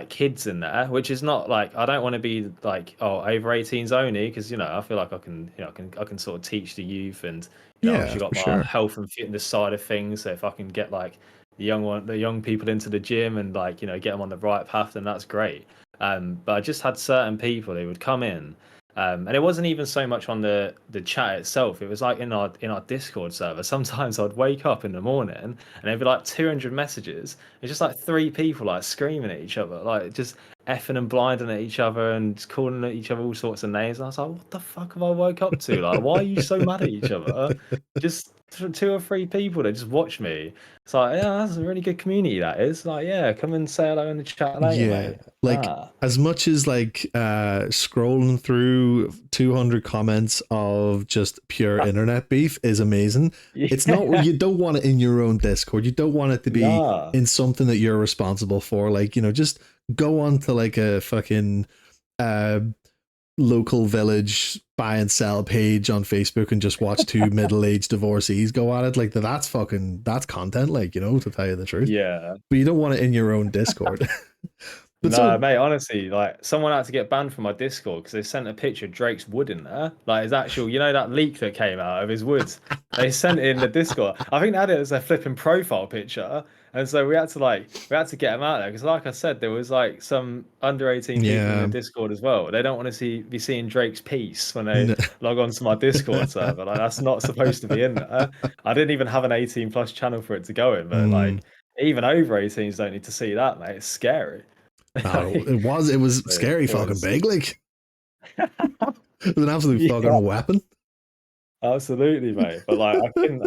kids in there, which is not like I don't want to be like over 18s only, because you know I feel like I can sort of teach the youth, and you know Yeah, obviously got for my sure. health and fitness side of things. So if I can get like the young people into the gym and like you know get them on the right path, then that's great. But I just had certain people they would come in, and it wasn't even so much on the chat itself. It was like in our Discord server. Sometimes I'd wake up in the morning and there'd be like 200 messages. It's just like three people like screaming at each other, like just effing and blinding at each other and just calling at each other all sorts of names. And I was like, what the fuck have I woke up to? Like, why are you so mad at each other? Just two or three people that just watch me. It's like, yeah, that's a really good community. That is like, yeah, come and say hello in the chat later, Yeah. mate. Like Ah, as much as like scrolling through 200 comments of just pure internet beef is amazing. It's not yeah, you don't want it in your own Discord. You don't want it to be nah. in something that you're responsible for. Like, you know, just go on to like a fucking uh local village buy and sell page on Facebook and just watch two middle-aged divorcees go at it. Like that's content, like, you know, to tell you the truth. Yeah. But you don't want it in your own Discord. But No, so mate, honestly, like someone had to get banned from my Discord because they sent a picture of Drake's wood in there. Like his actual, you know, that leak that came out of his woods. They sent it in the Discord. I think they had it as their flipping profile picture. And so we had to get them out there because like I said, there was like some under 18 people in the yeah. Discord as well. They don't want to be seeing Drake's piece when they No. log on to my Discord server. Like that's not supposed to be in there. I didn't even have an 18 plus channel for it to go in, but Mm, like even over 18s don't need to see that, mate. It's scary. no, Like, it was it scary fucking was, big. Like it was an absolute yeah, fucking weapon. absolutely, mate. But like, I couldn't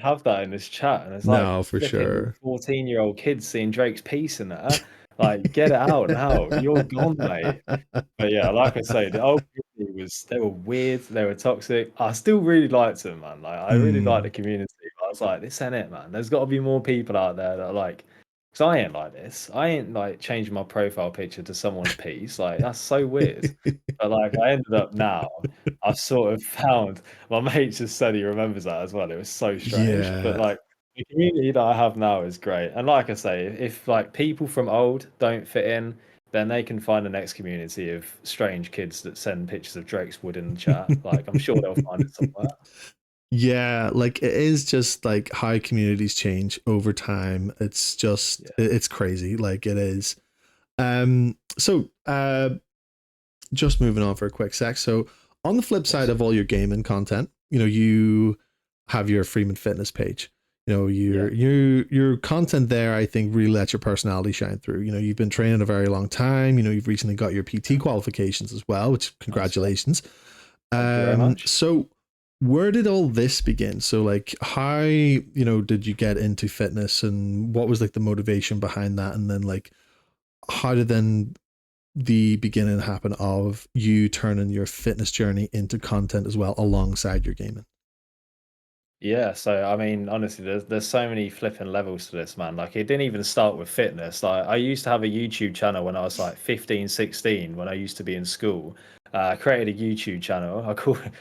have that in this chat, and it's like No, for flipping sure. 14-year-old kids seeing Drake's piece in there. Like, get it out now. You're gone, mate. But yeah, like I say, the old community they were weird, they were toxic. I still really liked them, man. Like, I really liked the Mm. community. I was like, this ain't it, man. There's got to be more people out there that are like, because I ain't like this. I ain't like changing my profile picture to someone's piece. Like, that's so weird. But like, I ended up now. I've sort of found my mate just said he remembers that as well. It was so strange. But Yeah. like the community that I have now is great. And like I say, if like people from old don't fit in, then they can find the next community of strange kids that send pictures of Drake's wood in the chat. Like I'm sure they'll find it somewhere. Yeah, like it is just like how communities change over time. It's just Yeah. it's crazy. Like it is. So just moving on for a quick sec. So on the flip side of Awesome. all your gaming content, you know, you have your Freeman Fitness page. You know, Yeah. your content there, I think, really lets your personality shine through. You know, you've been training a very long time. You know, you've recently got your PT qualifications as well, which That's it. congratulations. Thank you very much. So where did all this begin? So like how, you know, did you get into fitness and what was like the motivation behind that? And then like how did then the beginning happen of you turning your fitness journey into content as well alongside your gaming? Yeah, so I mean, honestly, there's so many flipping levels to this, man. Like it didn't even start with fitness. Like I used to have a YouTube channel when I was like 15, 16, when I used to be in school. I created a YouTube channel.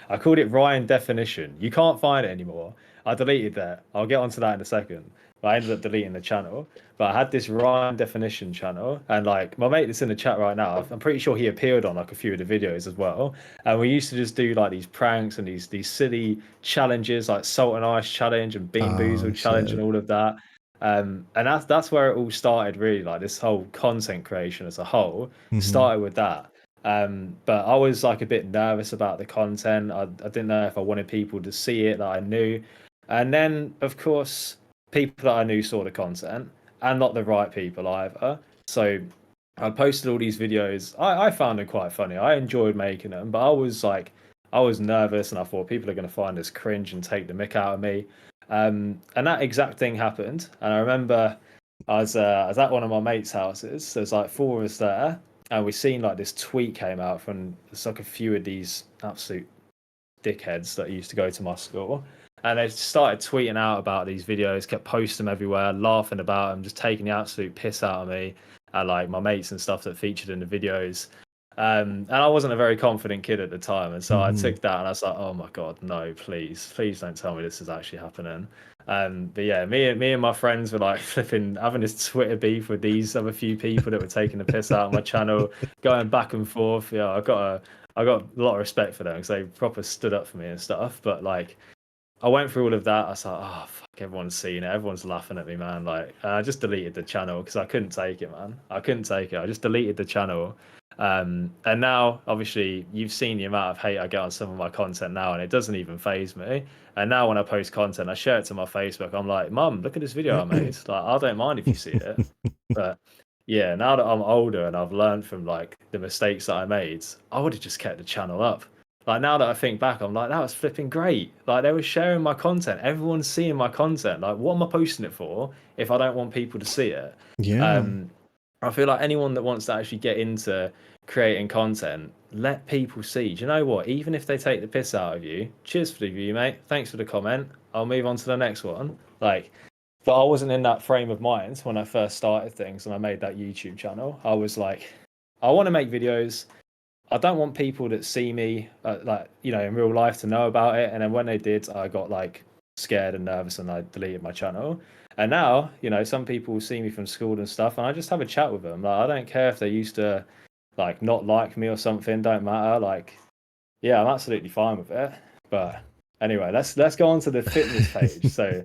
I called it Ryan Definition. You can't find it anymore. I deleted that. I'll get onto that in a second. But I ended up deleting the channel. But I had this Ryan Definition channel, and like my mate that's in the chat right now, I'm pretty sure he appeared on like a few of the videos as well. And we used to just do like these pranks and these silly challenges like Salt and Ice challenge and Bean Oh Boozled challenge and shit. all of that. And that's where it all started really. Like this whole content creation as a whole Hmm. started with that. But I was like a bit nervous about the content. I didn't know if I wanted people to see it that I knew. And then of course people that I knew saw the content and not the right people either. So I posted all these videos. I found them quite funny. I enjoyed making them, but I was nervous and I thought people are going to find this cringe and take the mick out of me. And that exact thing happened. And I remember I was at one of my mates' houses. There's like four of us there, and we seen like this tweet came out from it's like a few of these absolute dickheads that used to go to my school. And they started tweeting out about these videos, kept posting them everywhere, laughing about them, just taking the absolute piss out of me and like my mates and stuff that featured in the videos. And I wasn't a very confident kid at the time. And so I Hmm. took that and I was like, oh my God, no, please don't tell me this is actually happening. But yeah, me and my friends were like flipping, having this Twitter beef with these other few people that were taking the piss out of my channel, going back and forth. Yeah, I got a lot of respect for them because they proper stood up for me and stuff. But like, I went through all of that. I was like, oh fuck, everyone's seeing it. Everyone's laughing at me, man. Like, and I just deleted the channel because I couldn't take it, man. I couldn't take it. I just deleted the channel. And now, obviously, you've seen the amount of hate I get on some of my content now, and it doesn't even phase me. And now, when I post content, I share it to my Facebook. I'm like, Mum, look at this video I made. Like, I don't mind if you see it. But yeah, now that I'm older and I've learned from like the mistakes that I made, I would have just kept the channel up. Like now that I think back, I'm like, that was flipping great. Like they were sharing my content. Everyone's seeing my content. Like, what am I posting it for if I don't want people to see it? Yeah. Um, I feel like anyone that wants to actually get into creating content, let people see. Do you know what? Even if they take the piss out of you, cheers for the view, mate. Thanks for the comment. I'll move on to the next one. Like, but I wasn't in that frame of mind when I first started things and I made that YouTube channel. I was like, I want to make videos. I don't want people that see me like in real life to know about it. And then when they did, I got like scared and nervous and I deleted my channel. And now, some people see me from school and stuff, and I just have a chat with them. Like I don't care if they used to like not like me or something. Don't matter. Like yeah, I'm absolutely fine with it. But anyway, let's go on to the fitness page. So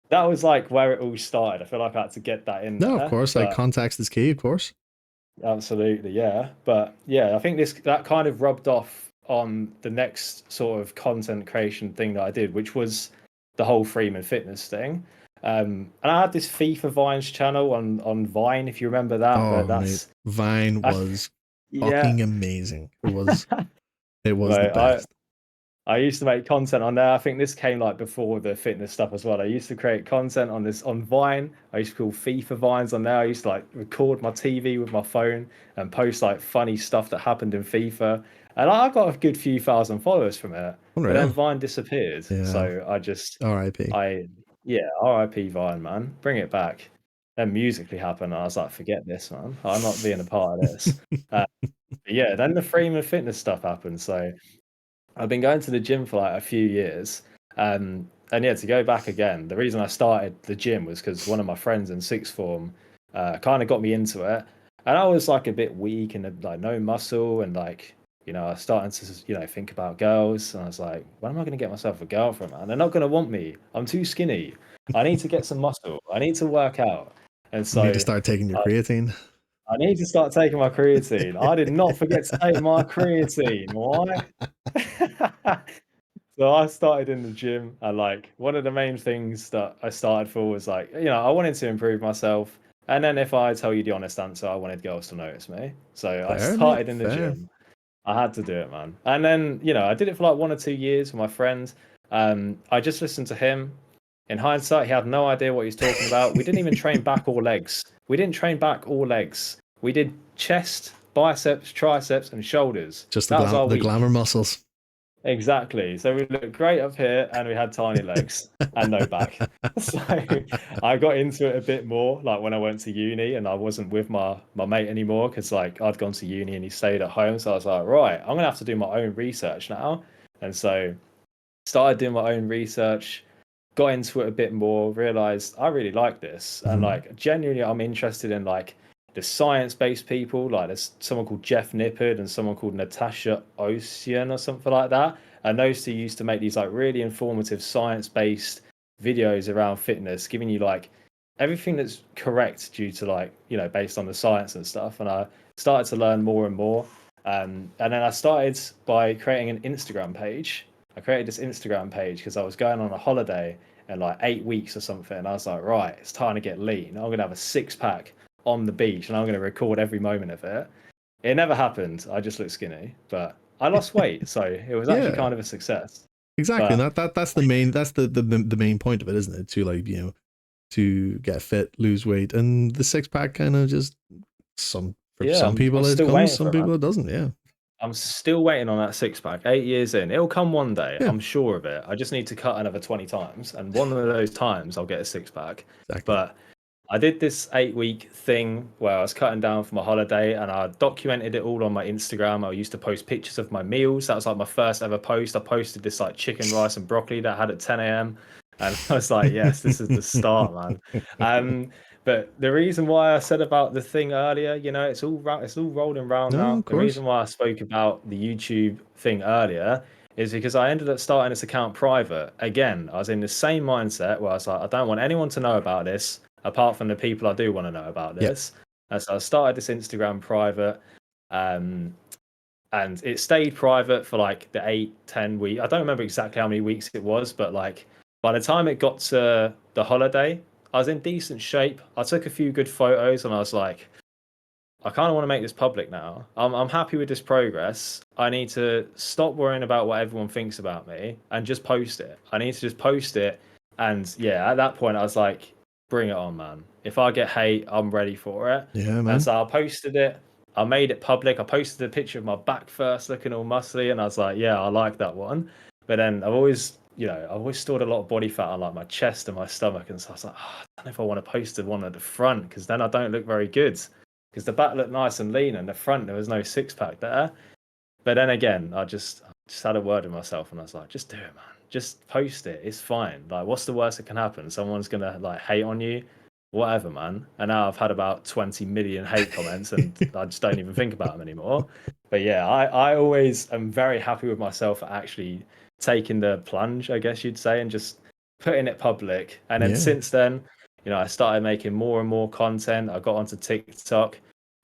that was like where it all started. I feel like I had to get that in No, of there, course. Like but context is key, of course. absolutely, yeah. But yeah, I think this that kind of rubbed off on the next sort of content creation thing that I did, which was the whole Freeman Fitness thing. And I had this FIFA Vines channel on Vine, if you remember that. But Oh, mate, that's Vine I, was yeah. fucking amazing. It was the Right, best. I used to make content on there. I think this came like before the fitness stuff as well. I used to create content on Vine. I used to call FIFA Vines on there. I used to like record my TV with my phone and post like funny stuff that happened in FIFA. And I got a good few thousand followers from it. But then Unreal. Vine disappeared. Yeah. So R.I.P. I yeah, RIP Vine, man. Bring it back. Then musically happened. And I was like, forget this, man. I'm not being a part of this. But yeah, then the Freeman Fitness stuff happened. So I've been going to the gym for like a few years. And yeah, to go back again, the reason I started the gym was because one of my friends in sixth form kind of got me into it. And I was like a bit weak and like no muscle. And like, I was starting to, think about girls. And I was like, when am I going to get myself a girlfriend, man? They're not going to want me. I'm too skinny. I need to get some muscle. I need to work out. And You need to so start taking your uh, creatine. I need to start taking my creatine. I did not forget to take my creatine. Why? So I started in the gym, and like one of the main things that I started for was like, I wanted to improve myself. And then if I tell you the honest answer, I wanted girls to notice me. So I Fair, mate. started in the Fair. gym. I had to do it, man. And then, I did it for like 1 or 2 years with my friend. I just listened to him. In hindsight, he had no idea what he was talking about. We didn't even train back or legs. We didn't train back or legs. We did chest, biceps, triceps, and shoulders. Just That was our the week. glamour muscles. Exactly. So we looked great up here and we had tiny legs and no back. So I got into it a bit more like when I went to uni and I wasn't with my mate anymore because like I'd gone to uni and he stayed at home. So I was like, right, I'm gonna have to do my own research now. And so started doing my own research, got into it a bit more, realized I really like this. And Mhm. like genuinely I'm interested in like the science-based people. Like there's someone called Jeff Nippard and someone called Natasha Ocean or something like that. And those two used to make these like really informative science-based videos around fitness, giving you like everything that's correct due to like, you know, based on the science and stuff. And I started to learn more and more. And then I started by creating an Instagram page. I created this Instagram page because I was going on a holiday in like 8 weeks or something. And I was like, right, it's time to get lean. I'm going to have a six pack on the beach and I'm going to record every moment of it. It never happened. I just looked skinny, but I lost weight. So it was actually Yeah, kind of a success. exactly. And But that's the main, that's the main point of it, isn't it? To like, you know, to get fit, lose weight, and the six pack kind of just for yeah, some I'm people it still comes, waiting for some it, man. people it doesn't. Yeah, I'm still waiting on that six pack. 8 years in, it'll come one day. yeah, I'm sure of it. I just need to cut another 20 times, and one of those times I'll get a six pack. exactly. But I did this 8 week thing where I was cutting down for my holiday and I documented it all on my Instagram. I used to post pictures of my meals. That was like my first ever post. I posted this like chicken, rice, and broccoli that I had at 10 a.m. And I was like, yes, this is the start, man. But the reason why I said about the thing earlier, you know, it's all rolling round No, now. of The course. reason why I spoke about the YouTube thing earlier is because I ended up starting this account private. Again, I was in the same mindset where I was like, I don't want anyone to know about this apart from the people I do want to know about Yeah, this. And so I started this Instagram private, um, and it stayed private for like the 8, 10 weeks. I don't remember exactly how many weeks it was, but like by the time it got to the holiday, I was in decent shape. I took a few good photos, and I was like, I kind of want to make this public now. I'm happy with this progress. I need to stop worrying about what everyone thinks about me and just post it. I need to just post it. And yeah, at that point, I was like, bring it on, man. If I get hate, I'm ready for it. yeah, And man. so I posted it. I made it public. I posted a picture of my back first, looking all muscly. And I was like, yeah, I like that one. But then I've always, you know, I've always stored a lot of body fat on like my chest and my stomach. And so I was like, oh, I don't know if I want to post the one at the front because then I don't look very good because the back looked nice and lean and the front there was no six pack there. But then again, I just had a word with myself and I was like, just do it, man. Just post it. It's fine. Like, what's the worst that can happen? Someone's gonna like hate on you, whatever, man. And now I've had about 20 million hate comments and I just don't even think about them anymore. But yeah, I always am very happy with myself for actually taking the plunge, I guess you'd say, and just putting it public. And then Yeah, since then, you know, I started making more and more content. I got onto TikTok.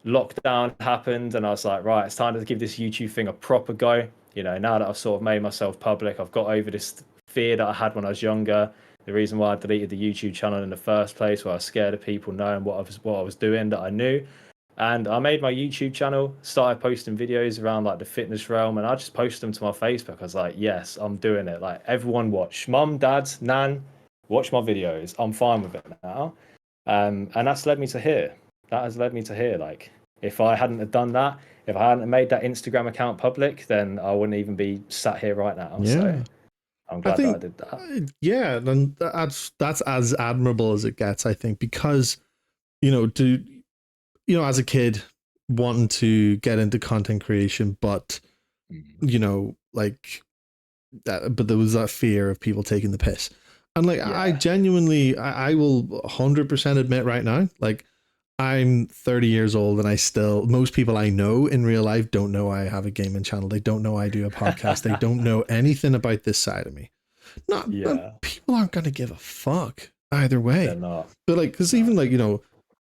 Lockdown happened, and I was like, right, it's time to give this YouTube thing a proper go. You know, now that I've sort of made myself public, I've got over this fear that I had when I was younger. The reason why I deleted the YouTube channel in the first place, where I was scared of people knowing what I was doing that I knew. And I made my YouTube channel, started posting videos around like the fitness realm, and I just posted them to my Facebook. I was like, yes, I'm doing it. Like everyone watch. Mum, dad, nan, watch my videos. I'm fine with it now. And that's led me to here. That has led me to here. Like if I hadn't have done that, if I hadn't made that Instagram account public, then I wouldn't even be sat here right now. So yeah. I'm I glad that I think, did that. yeah, and that's as admirable as it gets. I think because you know, to you know, as a kid wanting to get into content creation, but Mhm. you know, like that, but there was that fear of people taking the piss. And like, I Yeah. genuinely, I will 100% admit right now, like, I'm 30 years old and I still, most people I know in real life don't know I have a gaming channel. They don't know I do a podcast. They don't know anything about this side of me. Not, Yeah. people aren't going to give a fuck either They're way. not. But like, cause No. even like, you know,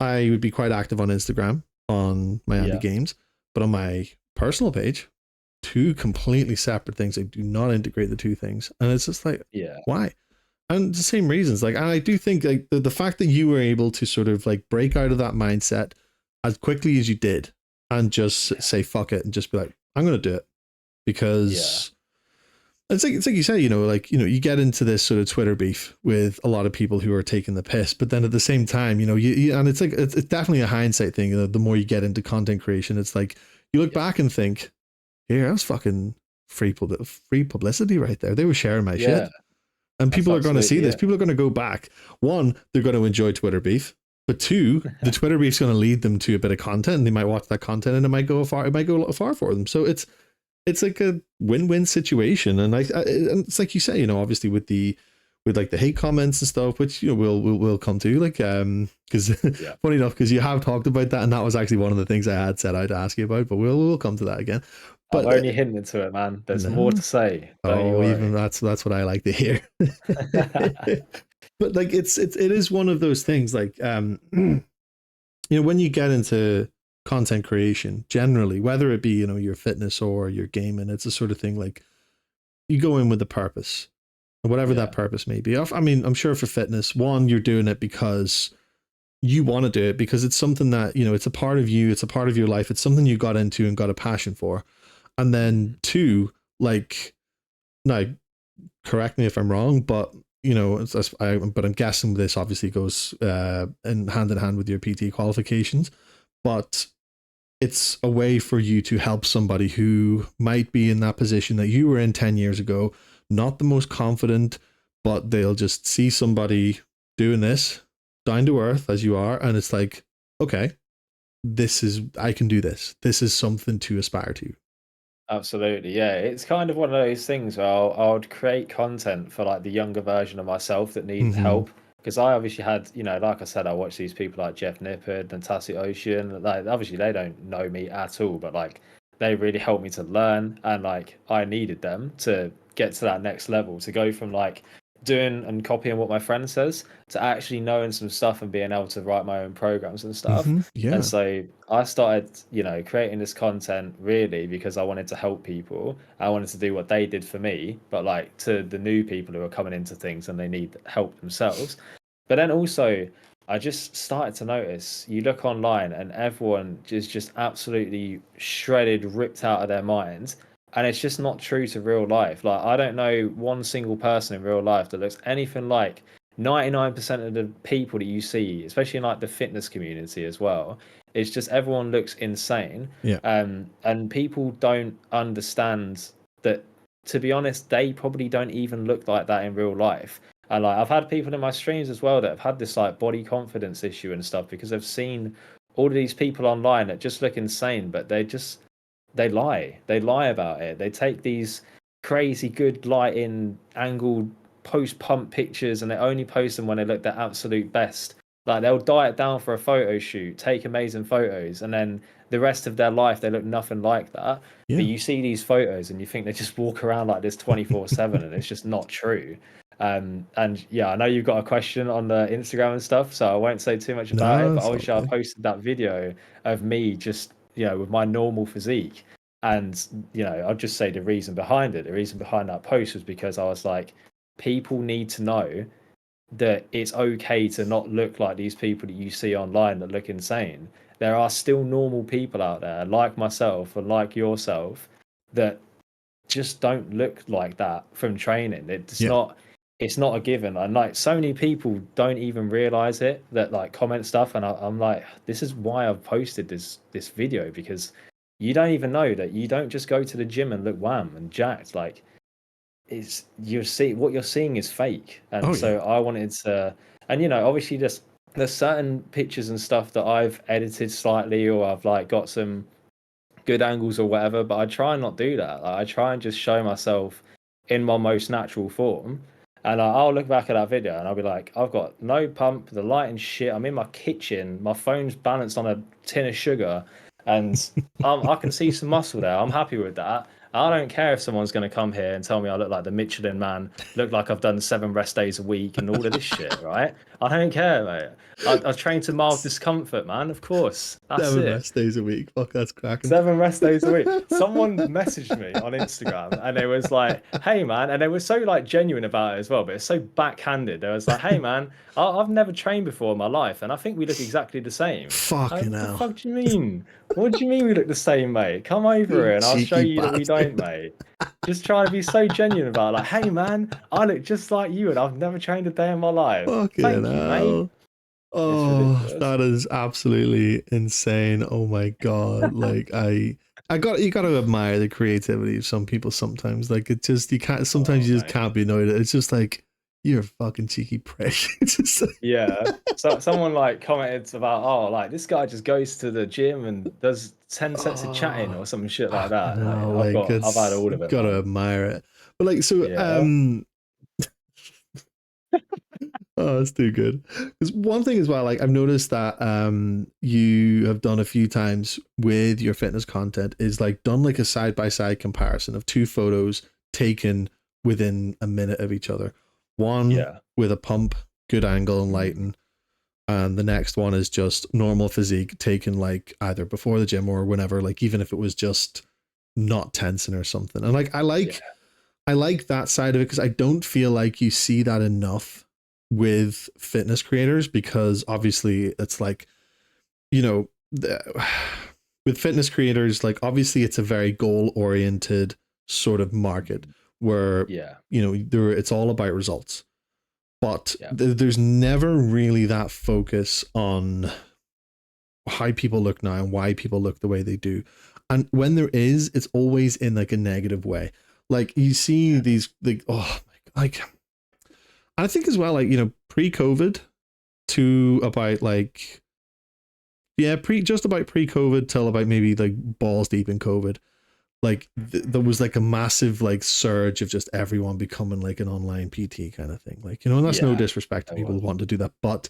I would be quite active on Instagram on my Andy Yeah. Games, but on my personal page, two completely separate things. I do not integrate the two things. And it's just like, Yeah. why? And the same reasons. Like, and I do think like the fact that you were able to sort of like break out of that mindset as quickly as you did and just say fuck it and just be like, I'm gonna do it. Yeah. Because it's like you say, you know, like, you know, you get into this sort of Twitter beef with a lot of people who are taking the piss, but then at the same time, you know, and it's like it's definitely a hindsight thing. You know, the more you get into content creation, it's like you look Yeah. back and think, yeah, I was fucking free publicity right there. They were sharing my Yeah, shit. And that's people are going to see absolutely this. it. People are going to go back. One, they're going to enjoy Twitter beef. But two, the Twitter beef's going to lead them to a bit of content, and they might watch that content, and it might go far. It might go far for them. So it's like a win-win situation. And and it's like you say, obviously with like the hate comments and stuff, which we'll come to, like because Yeah. funny enough, because you have talked about that, and that was actually one of the things I had set out to ask you about. But we'll come to that again. I've But only hinted to it, man. There's more no, to say. Don't you oh, even worry. that's what I like to hear. But like it is one of those things, like when you get into content creation generally, whether it be your fitness or your gaming, it's a sort of thing like you go in with a purpose, whatever that Yeah. purpose may be. I mean, I'm sure for fitness, one, you're doing it because you want to do it, because it's something that it's a part of you, it's a part of your life, it's something you got into and got a passion for. And then two, like, now correct me if I'm wrong, but but I'm guessing this obviously goes in hand with your PT qualifications, but it's a way for you to help somebody who might be in that position that you were in 10 years ago, not the most confident, but they'll just see somebody doing this down to earth as you are, and it's like, okay, I can do this. This is something to aspire to. Absolutely, yeah. It's kind of one of those things where I would create content for like the younger version of myself that needed Mm-hmm. help. Because I obviously had, like I said, I watched these people like Jeff Nippard and Tassie Ocean. Like, obviously, they don't know me at all, but like, they really helped me to learn, and like, I needed them to get to that next level, to go from like doing and copying what my friend says to actually knowing some stuff and being able to write my own programs and stuff. Mm-hmm. And Yeah. so I started, creating this content really because I wanted to help people. I wanted to do what they did for me, but like to the new people who are coming into things and they need help themselves. But then also, I just started to notice you look online and everyone is just absolutely shredded, ripped out of their minds. And it's just not true to real life. Like, I don't know one single person in real life that looks anything like 99% of the people that you see, especially in like the fitness community as well. It's just everyone looks insane. Yeah. And people don't understand that, to be honest, they probably don't even look like that in real life. And like, I've had people in my streams as well that have had this like body confidence issue and stuff because they've seen all of these people online that just look insane, but they lie. They lie about it. They take these crazy good lighting, angled post pump pictures, and they only post them when they look their absolute best. Like, they'll diet down for a photo shoot, take amazing photos, and then the rest of their life they look nothing like that. But Yeah. you see these photos and you think they just walk around like this 24/7, and it's just not true. And yeah, I know you've got a question on the Instagram and stuff, so I won't say too much about No, it. But it's all obviously, I good. posted that video of me just with my normal physique. And I'll just say the reason behind it. The reason behind that post was because I was like, people need to know that it's okay to not look like these people that you see online that look insane. There are still normal people out there, like myself and like yourself, that just don't look like that from training. Yeah. It's not a given. And like, so many people don't even realize it, that like comment stuff. And I'm like, this is why I've posted this video, because you don't even know that you don't just go to the gym and look wham and jacked. Like, it's what you're seeing is fake. Oh And yeah. so I wanted to, and obviously there's certain pictures and stuff that I've edited slightly, or I've like got some good angles or whatever, but I try and not do that. Like, I try and just show myself in my most natural form. And I'll look back at that video and I'll be like, I've got no pump, the lighting shit. I'm in my kitchen, my phone's balanced on a tin of sugar, and I can see some muscle there. I'm happy with that. I don't care if someone's going to come here and tell me I look like the Michelin man, look like I've done 7 rest days a week and all of this shit, right? I don't care, mate. I train to mild discomfort, man. Of course, that's 7 rest days a week. Fuck, that's cracking. 7 rest days a week. Someone messaged me on Instagram and it was like, "Hey man," and they were so like genuine about it as well, but it's so backhanded. They was like, "Hey man, I've never trained before in my life, and I think we look exactly the same." Fucking What the hell. fuck do you mean? What do you mean we look the same, mate? Come over You here and I'll show cheeky you that we don't, bastard. mate. Just trying to be so genuine about it. Like, "Hey man, I look just like you, and I've never trained a day in my life. Fucking Thank you, mate." hell. It's Oh, ridiculous. that is absolutely insane. Oh my God. Like, you got to admire the creativity of some people sometimes. Like it just you can't sometimes Oh, you just mate. can't be annoyed at it. It's just like you're a fucking cheeky prick. It's just like, Yeah. So someone like commented about, oh, like this guy just goes to the gym and does 10 sets of chatting oh, or some shit like I that. Like know, like I've had it's all you of it, gotta man. admire it. But like so Yeah. oh, that's too good. Because one thing as well, like I've noticed that you have done a few times with your fitness content is like done like a side by side comparison of two photos taken within a minute of each other. One Yeah. with a pump, good angle and Mm. lighting, and the next one is just normal physique taken like either before the gym or whenever, like even if it was just not tensing or something. And like Yeah. I like that side of it because I don't feel like you see that enough with fitness creators because obviously it's like, you know, with fitness creators, like obviously it's a very goal oriented sort of market where, Yeah. you know, it's all about results. But Yeah. there's never really that focus on how people look now and why people look the way they do. And when there is, it's always in like a negative way. Like you see these like oh like I think as well, like, you know, pre-COVID to about like yeah, just about pre-COVID till about maybe like balls deep in COVID. Like there was like a massive like surge of just everyone becoming like an online PT kind of thing. Like, you know, and that's no Yeah. disrespect to There people who was. want to do that, but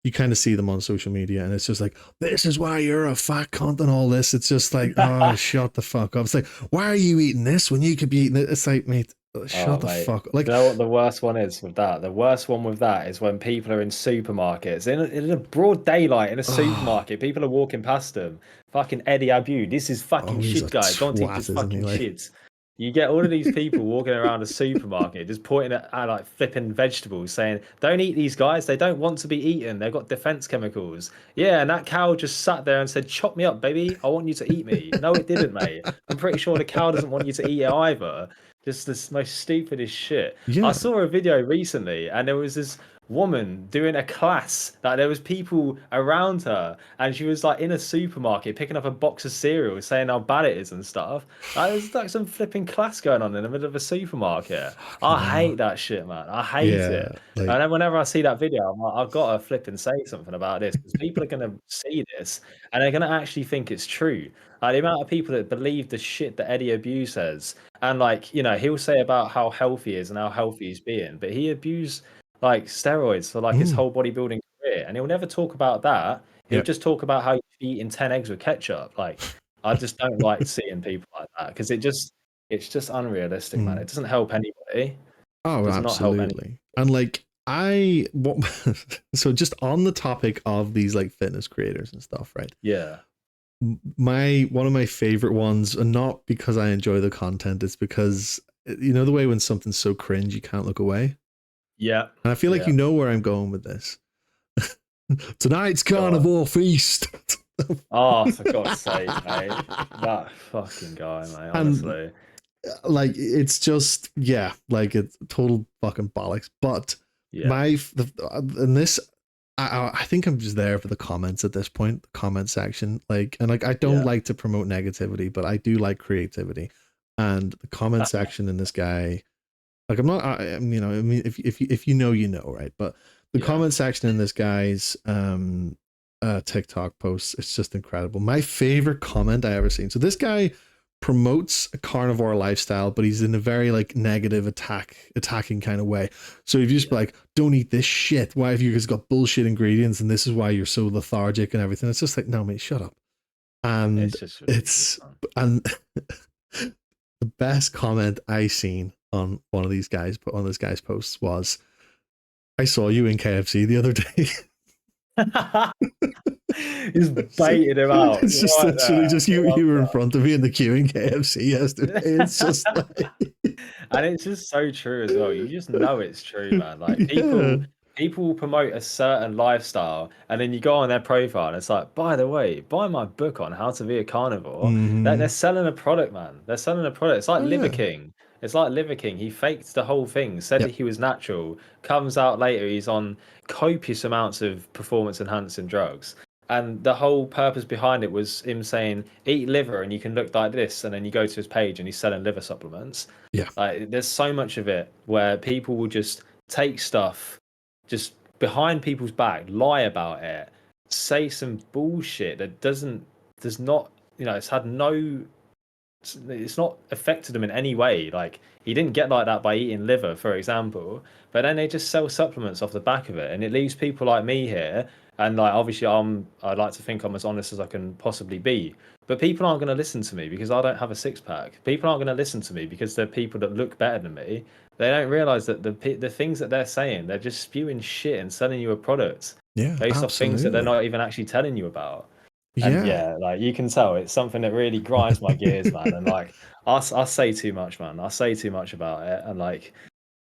you kind of see them on social media and it's just like, this is why you're a fat cunt and all this. It's just like, oh, shut the fuck up. It's like, why are you eating this when you could be eating it? It's like, mate, shut Oh, the mate. fuck up. Like, You know what the worst one is with that? The worst one with that is when people are in supermarkets, in a broad daylight in a oh, supermarket, people are walking past them. Fucking Eddie Abu, this is fucking oh, he's a shit, guys. Don't eat this twat, isn't he? fucking Like, shit. You get all of these people walking around a supermarket just pointing at like flipping vegetables, saying, "Don't eat these guys. They don't want to be eaten. They've got defense chemicals." Yeah, and that cow just sat there and said, "Chop me up, baby. I want you to eat me." No, it didn't, mate. I'm pretty sure the cow doesn't want you to eat it either. Just the most stupidest shit. I yeah. saw a video recently, and there was this woman doing a class. Like there was people around her, and she was like in a supermarket picking up a box of cereal, saying how bad it is and stuff. Like there's like some flipping class going on in the middle of a supermarket. Fucking I hell. hate that shit, man. I hate Yeah. it. Like, And then whenever I see that video, I'm like, I've got to flip and say something about this because people are gonna see this and they're gonna actually think it's true. Like the amount of people that believe the shit that Eddie Abuse says, and like he'll say about how healthy he is and how healthy he's being, but he abused like steroids for like his mm, whole bodybuilding career, and he'll never talk about that. He'll yeah. just talk about how he's eating 10 eggs with ketchup. Like I just don't like seeing people like that because it's just unrealistic, man. Mm. It doesn't help anybody. Oh, Does not help any. absolutely. And like, I, what, so just on the topic of these like fitness creators and stuff, right? Yeah. One of my favorite ones, and not because I enjoy the content, it's because you know the way when something's so cringe you can't look away. Yeah. And I feel like Yeah. you know where I'm going with this. Tonight's Go on. carnivore feast. Oh, for God's sake, mate. That fucking guy, mate. And Honestly. like it's just yeah, like it's total fucking bollocks. But Yeah. my and this I think I'm just there for the comments at this point, the comment section. Like, and like, I don't Yeah. like to promote negativity, but I do like creativity. And the comment section in this guy, like, I'm not, you know, I mean, if you know, you know, right? But the Yeah. comment section in this guy's TikTok posts, it's just incredible. My favorite comment I ever seen. So this guy promotes a carnivore lifestyle, but he's in a very like negative attacking kind of way. So if you just be Yeah. like, don't eat this shit. Why have you guys got bullshit ingredients and this is why you're so lethargic and everything? It's just like, no, mate, shut up. And It's just ridiculous, it's man. and the best comment I seen on one of this guy's posts was, I saw you in KFC the other day. He's baited him out It's just right literally there. just I love you were in that. front of me in the queue in KFC yesterday. It's just like And it's just so true as well. You just know it's true, man. Like yeah. people will promote a certain lifestyle and then you go on their profile and it's like, by the way, buy my book on how to be a carnivore. They're Mm-hmm. selling a product, man. They're selling a product. It's like Oh Liver yeah. King. It's like Liver King. He faked the whole thing, said that Yep. he was natural, comes out later, he's on copious amounts of performance enhancing drugs. And the whole purpose behind it was him saying, eat liver and you can look like this. And then you go to his page and he's selling liver supplements. Yeah. Like, there's so much of it where people will just take stuff just behind people's back, lie about it, say some bullshit that does not, it's had no, it's not affected him in any way. Like, he didn't get like that by eating liver, for example. But then they just sell supplements off the back of it, and it leaves people like me here. And like, obviously, I'd like to think I'm as honest as I can possibly be. But people aren't going to listen to me because I don't have a six pack. People aren't going to listen to me because they're people that look better than me. They don't realize that the things that they're saying, they're just spewing shit and selling you a product Yeah, based off things that they're absolutely. not even actually telling you about. And Yeah. yeah, like you can tell, it's something that really grinds my gears, man. And like, I say too much, man. I say too much about it, and like,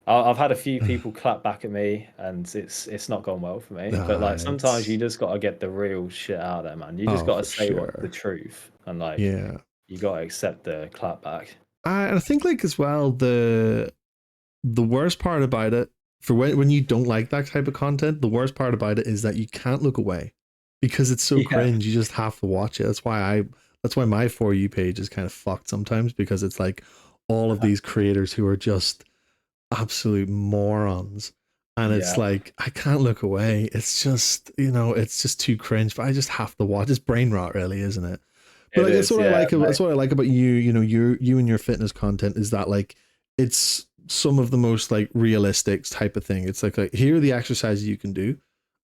I've had a few people clap back at me, and it's not gone well for me. But like, sometimes you It's just got to get the real shit out there, man. You just oh got to for say what the sure. truth, and like, Yeah. you got to accept the clap back. I think like as well the worst part about it for when you don't like that type of content, the worst part about it is that you can't look away because it's so Yeah, cringe. You just have to watch it. That's why my For You page is kind of fucked sometimes because it's like all of these creators who are just absolute morons. And it's yeah, like I can't look away. It's just, it's just too cringe, but I just have to watch. It's brain rot really, isn't it? But it like that's is. what I Yeah, like. mate. That's what I like about you. You and your fitness content is that like it's some of the most like realistic type of thing. It's like here are the exercises you can do.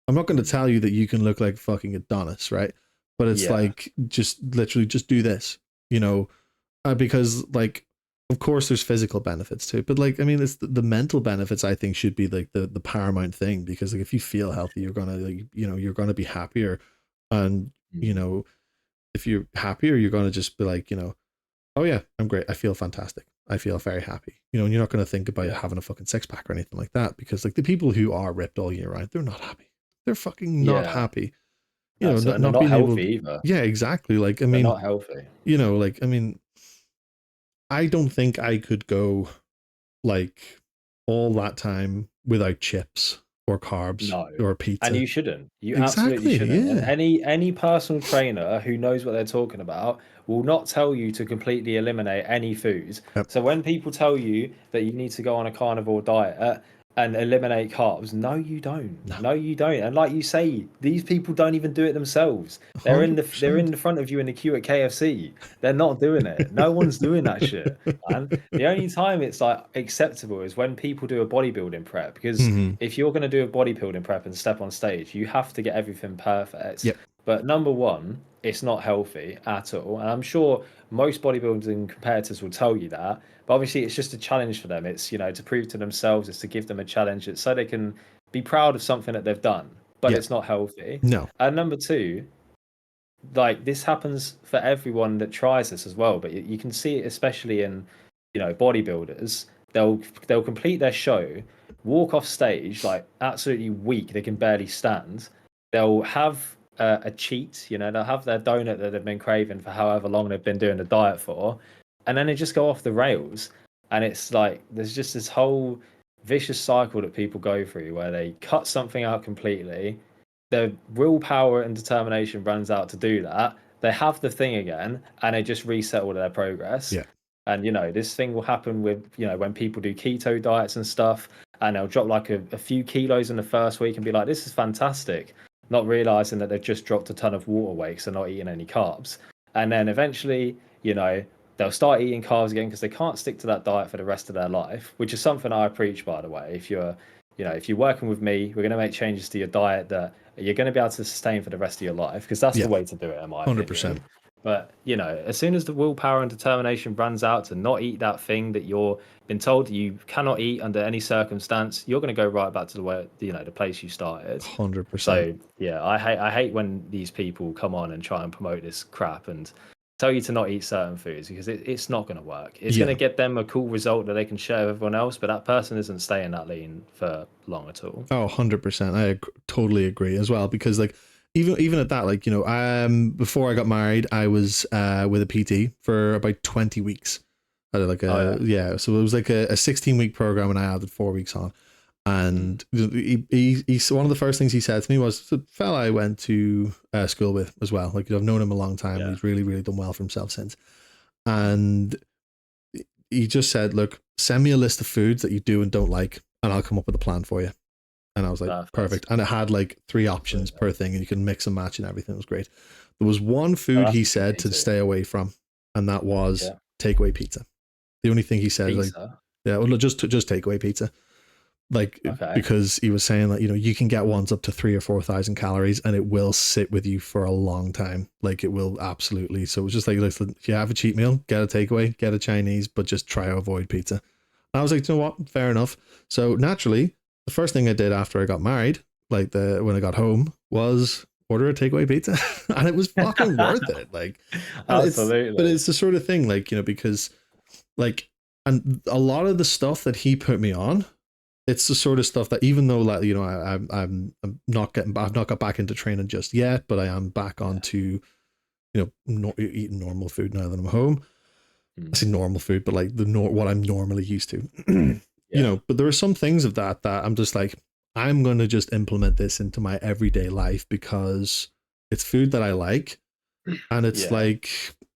I'm not going to tell you that you can look like fucking Adonis, right? But it's Yeah, like just literally just do this, you know, because like of course there's physical benefits to it, but like I mean it's the mental benefits I think should be like the paramount thing because like if you feel healthy, you're gonna like you're gonna be happier, and you mm, know if you're happier, you're going to just be like, oh yeah, I'm great. I feel fantastic. I feel very happy. And you're not going to think about yeah. having a fucking six pack or anything like that because like the people who are ripped all year round, they're not happy. They're fucking not Yeah, happy. that's it. Not, And they're not not being able. healthy either. Yeah, exactly. Like, I They're mean, not healthy. like, I mean, I don't think I could go like all that time without chips or carbs No. or And pizza. you shouldn't. You absolutely Exactly. shouldn't. And Yeah. any personal trainer who knows what they're talking about will not tell you to completely eliminate any foods. Yep. So when people tell you that you need to go on a carnivore diet and eliminate carbs, no, you don't. No. No, you don't. And like you say, these people don't even do it themselves. They're in 100%. the front of you in the queue at KFC. They're not doing it. No one's doing that shit, man. The only time it's like acceptable is when people do a bodybuilding prep, because Mm-hmm. if you're going to do a bodybuilding prep and step on stage, you have to get everything perfect. Yep. But number one, it's not healthy at all. And I'm sure most bodybuilding competitors will tell you that. But obviously, it's just a challenge for them. It's, to prove to themselves, it's to give them a challenge. It's so they can be proud of something that they've done, but Yeah. it's not healthy. No. And number two, like this happens for everyone that tries this as well, but you can see it especially in bodybuilders. They'll complete their show, walk off stage like absolutely weak, they can barely stand. They'll have a cheat, they'll have their donut that they've been craving for however long they've been doing the diet for, and then they just go off the rails. And it's like there's just this whole vicious cycle that people go through where they cut something out completely, their willpower and determination runs out to do that. They have the thing again, and they just reset all of their progress. Yeah. And this thing will happen with when people do keto diets and stuff, and they'll drop like a few kilos in the first week and be like, "This is fantastic," not realizing that they've just dropped a ton of water weight because they're not eating any carbs. And then eventually, they'll start eating carbs again because they can't stick to that diet for the rest of their life, which is something I preach, by the way. If you're working with me, we're going to make changes to your diet that you're going to be able to sustain for the rest of your life, because that's the Yeah. way to do it, in my opinion. 100%. But as soon as the willpower and determination runs out to not eat that thing that you're been told you cannot eat under any circumstance, you're going to go right back to the way the place you started. 100%. So yeah, I hate when these people come on and try and promote this crap and tell you to not eat certain foods, because it's not going to work. It's going Yeah. to get them a cool result that they can share with everyone else, but that person isn't staying that lean for long at all. Oh, 100%. Totally agree as well because like even at that, like, before I got married, I was with a PT for about 20 weeks. I did like Oh yeah. so it was like a 16-week program and I added 4 weeks on. And he's one of the first things he said to me was the fella I went to school with as well. Like, I've known him a long time. Yeah. He's really, really done well for himself since. And he just said, look, send me a list of foods that you do and don't like, and I'll come up with a plan for you. And I was like, perfect. And it had like 3 options per thing, and you can mix and match and everything. It was great. There was one food he said to stay away from, and that was takeaway pizza. The only thing he said, pizza? Like, yeah, well, just takeaway pizza. Like, because he was saying that, you know, you can get ones up to 3,000 or 4,000 calories and it will sit with you for a long time. Like, it will absolutely. So it was just like, listen, if you have a cheat meal, get a takeaway, get a Chinese, but just try to avoid pizza. And I was like, you know what? Fair enough. So naturally, the first thing I did after I got married, like when I got home, was order a takeaway pizza. And it was fucking worth it. Like, absolutely. But it's the sort of thing, like, you know, because like, and a lot of the stuff that he put me on, it's the sort of stuff that, even though, like, you know, I'm not I've not got back into training just yet, but I am back onto, you know, eating normal food now that I'm home. I say normal food, but like what I'm normally used to, you know. But there are some things of that I'm just like, I'm going to just implement this into my everyday life because it's food that I like, and it's like,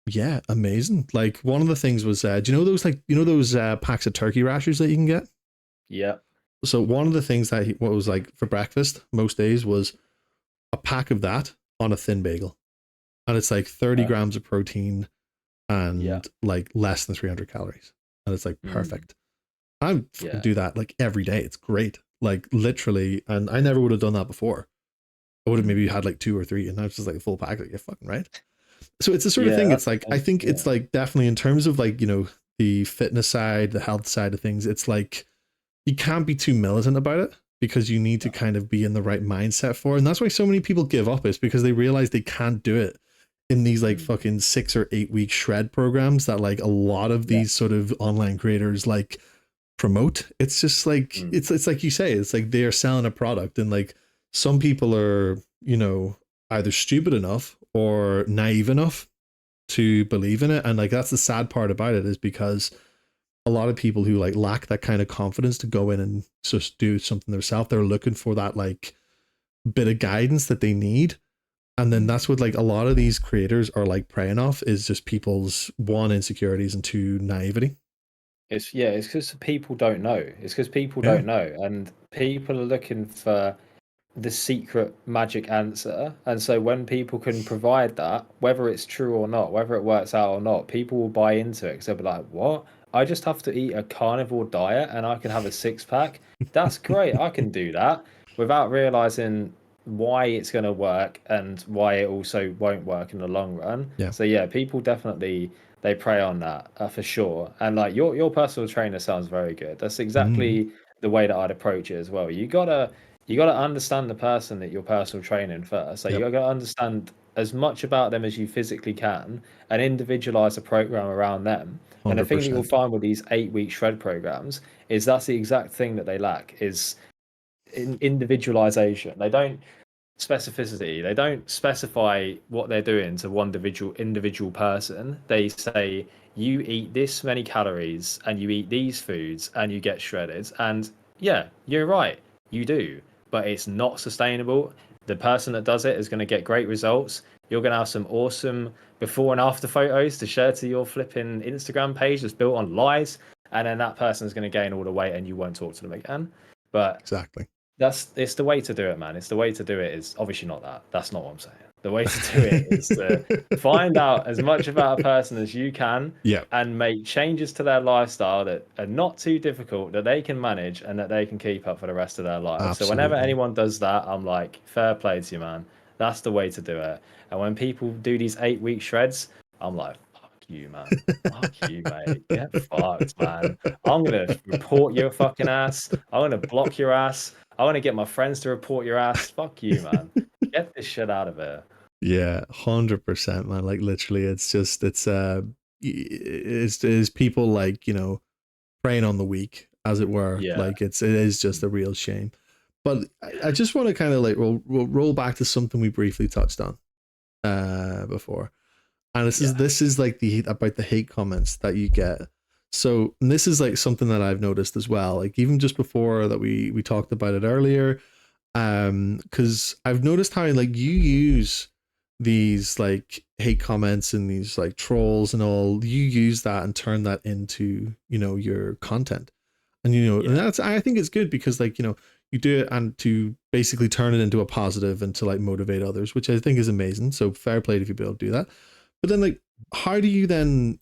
yeah, amazing. Like, one of the things was, do you know those, like, you know those packs of turkey rashers that you can get? Yeah. So one of the things that what was like for breakfast most days was a pack of that on a thin bagel, and it's like 30 grams of protein and like less than 300 calories, and it's like perfect. I do that like every day. It's great, like literally. And I never would have done that before. I would have maybe had like 2 or 3, and now it's just like a full pack. Like, you're fucking right. So it's the sort of thing. It's like, I think it's like, definitely in terms of, like, you know, the fitness side, the health side of things, it's like, you can't be too militant about it, because you need to kind of be in the right mindset for it. And that's why so many people give up, is because they realize they can't do it in these like fucking 6 or 8 week shred programs that like a lot of these sort of online creators like promote. It's just like, it's like you say, it's like they're selling a product, and like some people are, you know, either stupid enough or naive enough to believe in it. And like, that's the sad part about it, is because a lot of people who like lack that kind of confidence to go in and just do something themselves, they're looking for that like bit of guidance that they need. And then that's what like a lot of these creators are like preying off, is just people's, 1, insecurities, and 2, naivety. It's because people don't know. It's because people don't know, and people are looking for the secret magic answer. And so when people can provide that, whether it's true or not, whether it works out or not, people will buy into it, because they'll be like, what? I just have to eat a carnivore diet and I can have a 6-pack? That's great. I can do that, without realizing why it's going to work and why it also won't work in the long run. So yeah, people definitely, they prey on that for sure. And like your personal trainer sounds very good. That's exactly the way that I'd approach it as well. You gotta understand the person that you're personal training first. So you gotta understand as much about them as you physically can, and individualize a program around them. 100%. And the thing that you'll find with these 8-week shred programs is that's the exact thing that they lack, is individualization. They don't specificity. They don't specify what they're doing to one individual person. They say, you eat this many calories and you eat these foods and you get shredded. And yeah, you're right, you do, but it's not sustainable. The person that does it is going to get great results. You're going to have some awesome before and after photos to share to your flipping Instagram page that's built on lies, and then that person's going to gain all the weight and you won't talk to them again. But exactly, it's the way to do it, man. It's the way to do it is obviously not that. That's not what I'm saying. The way to do it is to find out as much about a person as you can, and make changes to their lifestyle that are not too difficult, that they can manage and that they can keep up for the rest of their lives. Absolutely. So whenever anyone does that, I'm like, fair play to you, man. That's the way to do it. And when people do these 8-week shreds, I'm like, fuck you, man. Fuck you, mate. Get fucked, man. I'm going to report your fucking ass. I'm going to block your ass. I want to get my friends to report your ass. Fuck you, man. Get this shit out of here. Yeah, 100%, man. Like literally, it's just, it's people like, you know, preying on the weak, as it were. Like it is just a real shame. But I just want to kind of like we'll roll back to something we briefly touched on before. And this is like about the hate comments that you get. So and this is like something that I've noticed as well. Like even just before that we talked about it earlier, because I've noticed how like you use these like hate comments and these like trolls and all, you use that and turn that into, your content. And and Yeah, that's, I think it's good because like, you do it and to basically turn it into a positive and to like motivate others, which I think is amazing. So fair play if you be able to do that. But then like how do you then,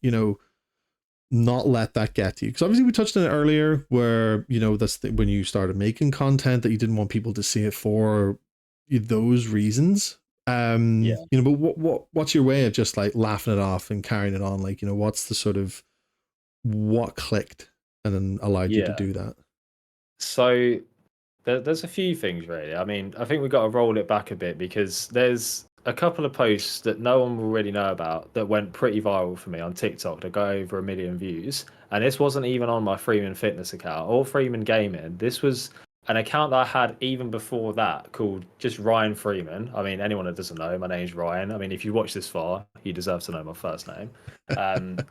not let that get to you? Because obviously we touched on it earlier where, when you started making content that you didn't want people to see it for those reasons. yeah, But what's your way of just like laughing it off and carrying it on? Like, what's the sort of what clicked and then allowed you to yeah. do that? So there's a few things really. I mean, I think we've got to roll it back a bit because there's a couple of posts that no one will really know about that went pretty viral for me on TikTok that got over 1 million views. And this wasn't even on my Freeman Fitness account or Freeman Gaming. This was an account that I had even before that called just Ryan Freeman. I mean, anyone that doesn't know, my name's Ryan. I mean, if you watch this far, you deserve to know my first name. And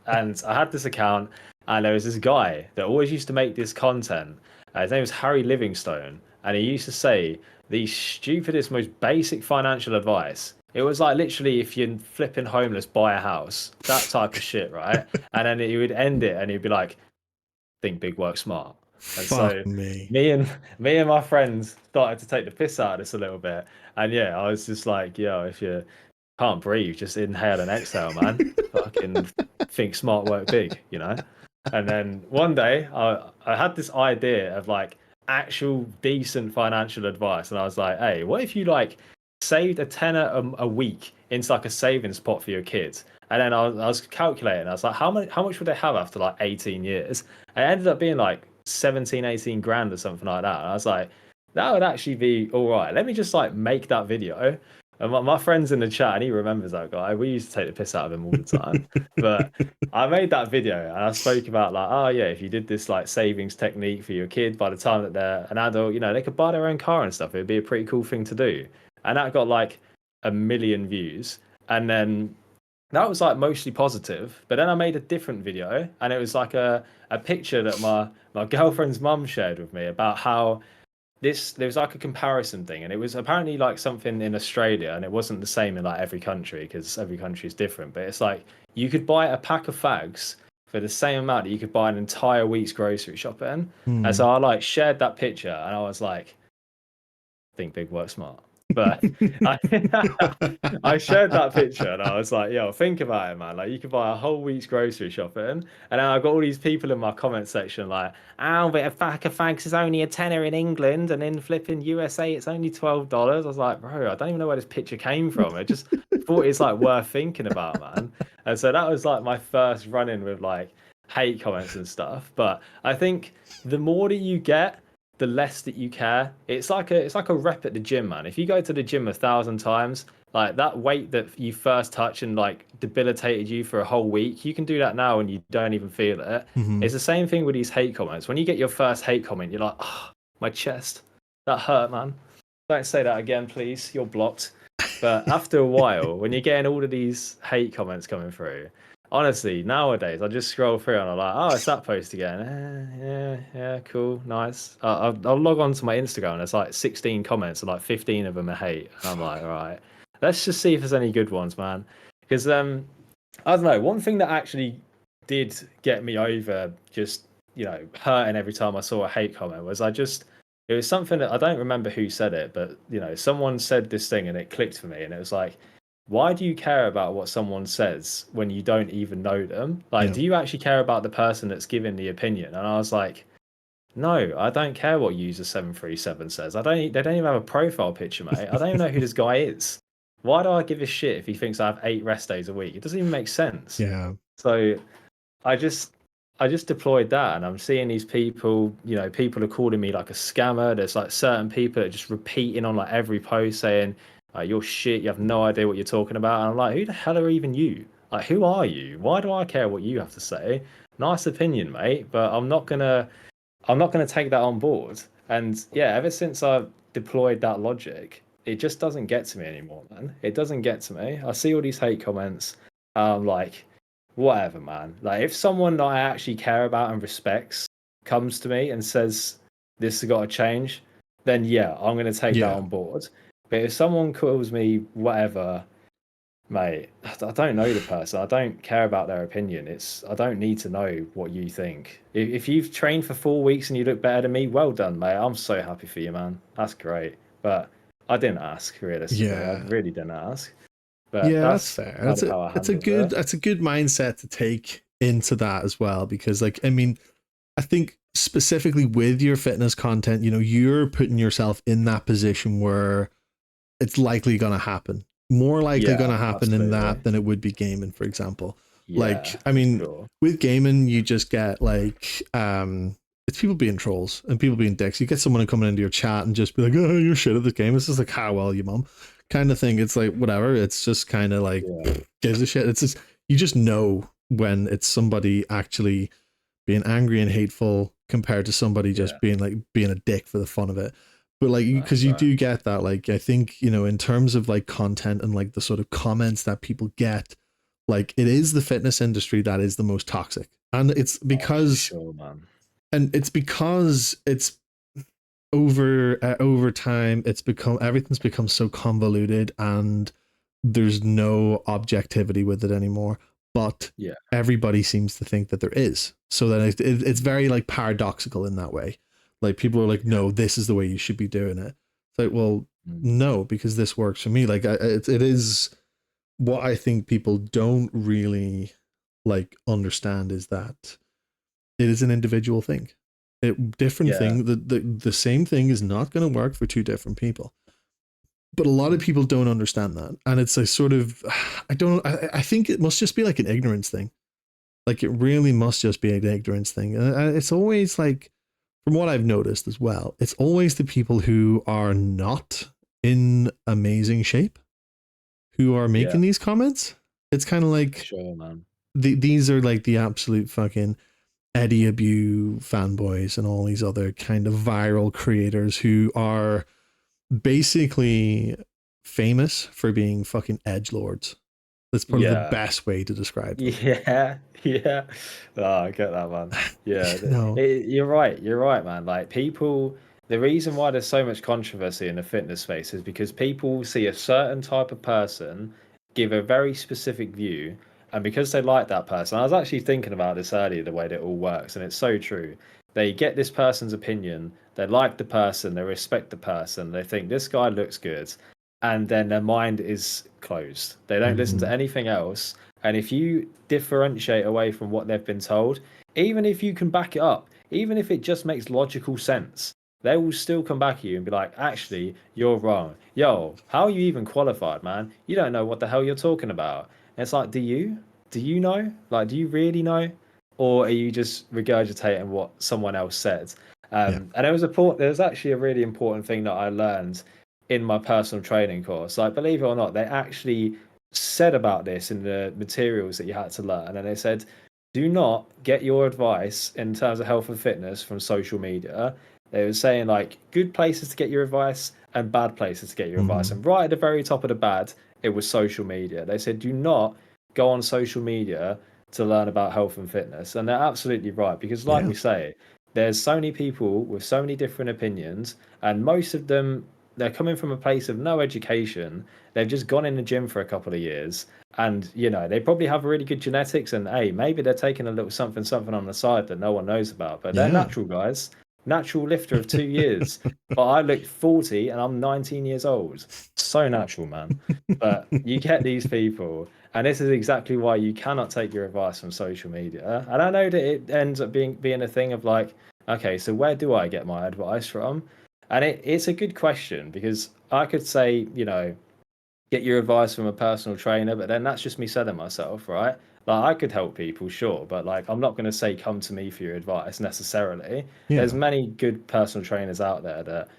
I had this account, and there was this guy that always used to make this content. His name was Harry Livingstone, and he used to say the stupidest, most basic financial advice. It was like literally, if you're flipping homeless, buy a house, that type of shit, right? And then he would end it, and he'd be like, "Think big, work smart." And Fuck so me. me and me and my friends started to take the piss out of this a little bit. And yeah, I was just like, "Yo, if you can't breathe, just inhale and exhale, man. Fucking think smart, work big, you know." And then one day, I had this idea of like actual decent financial advice, and I was like, "Hey, what if you like saved a tenner a week into like a savings pot for your kids?" And then I was calculating. I was like, how much would they have after like 18 years? And it ended up being like 17, 18 grand or something like that. And I was like, that would actually be all right. Let me just like make that video. And my friend's in the chat, and he remembers that guy. We used to take the piss out of him all the time. But I made that video and I spoke about like, oh yeah, if you did this like savings technique for your kid, by the time that they're an adult, they could buy their own car and stuff. It'd be a pretty cool thing to do. And that got like 1 million views. And then that was like mostly positive. But then I made a different video, and it was like a picture that my girlfriend's mum shared with me about how there was like a comparison thing, and it was apparently like something in Australia, and it wasn't the same in like every country because every country is different. But it's like you could buy a pack of fags for the same amount that you could buy an entire week's grocery shopping. And Hmm. so I like shared that picture, and I was like, think big, work smart. But I I shared that picture and I was like, yo, think about it, man. Like you could buy a whole week's grocery shopping. And then I got all these people in my comment section like, oh, but a pack of fags is only a tenner in England, and in flipping USA it's only $12. I was like, bro, I don't even know where this picture came from. I just thought it's like worth thinking about, man. And so that was like my first run in with like hate comments and stuff. But I think the more that you get, the less that you care. It's like a rep at the gym, man. If you go to the gym 1,000 times, like that weight that you first touch and like debilitated you for a whole week, you can do that now and you don't even feel it. Hmm. It's the same thing with these hate comments. When you get your first hate comment, you're like, oh, my chest, that hurt, man. Don't say that again, please. You're blocked. But after a while, when you're getting all of these hate comments coming through, honestly, nowadays I just scroll through and I'm like, oh, it's that post again. Yeah, yeah, cool, nice. I'll log on to my Instagram and there's like 16 comments and like 15 of them are hate. And I'm like, all right, let's just see if there's any good ones, man. Because I don't know. One thing that actually did get me over just hurting every time I saw a hate comment was it was something that I don't remember who said it, but someone said this thing and it clicked for me, and it was like, why do you care about what someone says when you don't even know them? Like, Yeah. do you actually care about the person that's giving the opinion? And I was like, no, I don't care what user 737 says. They don't even have a profile picture, mate. I don't even know who this guy is. Why do I give a shit if he thinks I have 8 rest days a week? It doesn't even make sense. Yeah. So I just I just deployed that, and I'm seeing these people. People are calling me like a scammer. There's like certain people that are just repeating on like every post saying, "You're shit. You have no idea what you're talking about." And I'm like, "Who the hell are even you? Like, who are you? Why do I care what you have to say? Nice opinion, mate, but I'm not gonna take that on board." And yeah, ever since I deployed that logic, it just doesn't get to me anymore, man. It doesn't get to me. I see all these hate comments. Like, whatever, man. Like if someone that I actually care about and respects comes to me and says this has got to change, then yeah, I'm gonna take that Yeah. on board. But if someone calls me whatever, mate, I don't know the person. I don't care about their opinion. I don't need to know what you think. If you've trained for 4 weeks and you look better than me, well done, mate. I'm so happy for you, man. That's great. But I didn't ask realistically. I Yeah. really didn't ask. But Yeah, that's that's fair. kind of how I handled it. That's a good mindset to take into that as well, because like I mean, I think specifically with your fitness content, you know, you're putting yourself in that position where it's likely going to happen. More likely going Yeah, to happen in absolutely. that than it would be gaming, for example. Like, Yeah, I for mean, sure. with gaming, you just get like, it's people being trolls and people being dicks. You get someone coming into your chat and just be like, oh, you're shit at this game. It's just like, how well, you mum, kind of thing. It's like, whatever. It's just kind of like, Yeah, gives a shit. It's just, you just know when it's somebody actually being angry and hateful compared to somebody yeah, just being like being a dick for the fun of it. But like, that's because you right. do get that, like, I think, you know, in terms of like content and like the sort of comments that people get, like, it is the fitness industry that is the most toxic. And it's Oh, for because, sure, man. and it's because it's over time, it's become, everything's become so convoluted and there's no objectivity with it anymore. But Yeah. everybody seems to think that there is. So then it's very like paradoxical in that way. Like people are like, no, this is the way you should be doing it. It's like, well, Mm. no, because this works for me. Like it is what I think people don't really like understand is that it is an individual thing. Different Yeah. thing. The same thing is not going to work for two different people, but a lot of people don't understand that, and it's a sort of, I think it must just be like an ignorance thing. Like it really must just be an ignorance thing, and it's always like, from what I've noticed as well, it's always the people who are not in amazing shape who are Yeah, making these comments. It's kind of for like sure, man. these are like the absolute fucking Eddie Abu fanboys and all these other kind of viral creators who are basically famous for being fucking edge lords. That's probably the Yeah. best way to describe them. Yeah, yeah. Oh, I get that, man. Yeah, No. you're right, man. Like people, the reason why there's so much controversy in the fitness space is because people see a certain type of person give a very specific view, and because they like that person, I was actually thinking about this earlier, the way that it all works, and it's so true. They get this person's opinion, they like the person, they respect the person, they think this guy looks good, and then their mind is closed. They don't listen to Mm-hmm. anything else, and if you differentiate away from what they've been told, even if you can back it up, even if it just makes logical sense, they will still come back at you and be like, actually, you're wrong. Yo, how are you even qualified, man? You don't know what the hell you're talking about. And it's like, do you? Do you know? Like, do you really know? Or are you just regurgitating what someone else said? Yeah. And there was actually a really important thing that I learned in my personal training course. Like, believe it or not, they actually said about this in the materials that you had to learn, and they said, do not get your advice in terms of health and fitness from social media. They were saying like good places to get your advice and bad places to get your advice, Mm-hmm. and right at the very top of the bad, it was social media. They said do not go on social media to learn about health and fitness, and they're absolutely right, because like Yeah. we say, there's so many people with so many different opinions, and most of them, they're coming from a place of no education. They've just gone in the gym for a couple of years, and they probably have really good genetics, and hey, maybe they're taking a little something on the side that no one knows about, but they're Yeah. natural guys, natural lifter of 2 years. But I look 40 and I'm 19 years old. So natural, man. But you get these people, and this is exactly why you cannot take your advice from social media. And I know that it ends up being a thing of like, okay, so where do I get my advice from? And it's a good question, because I could say, get your advice from a personal trainer, but then that's just me selling myself, right? Like I could help people, sure, but like I'm not going to say come to me for your advice necessarily. There's Yeah. many good personal trainers out there that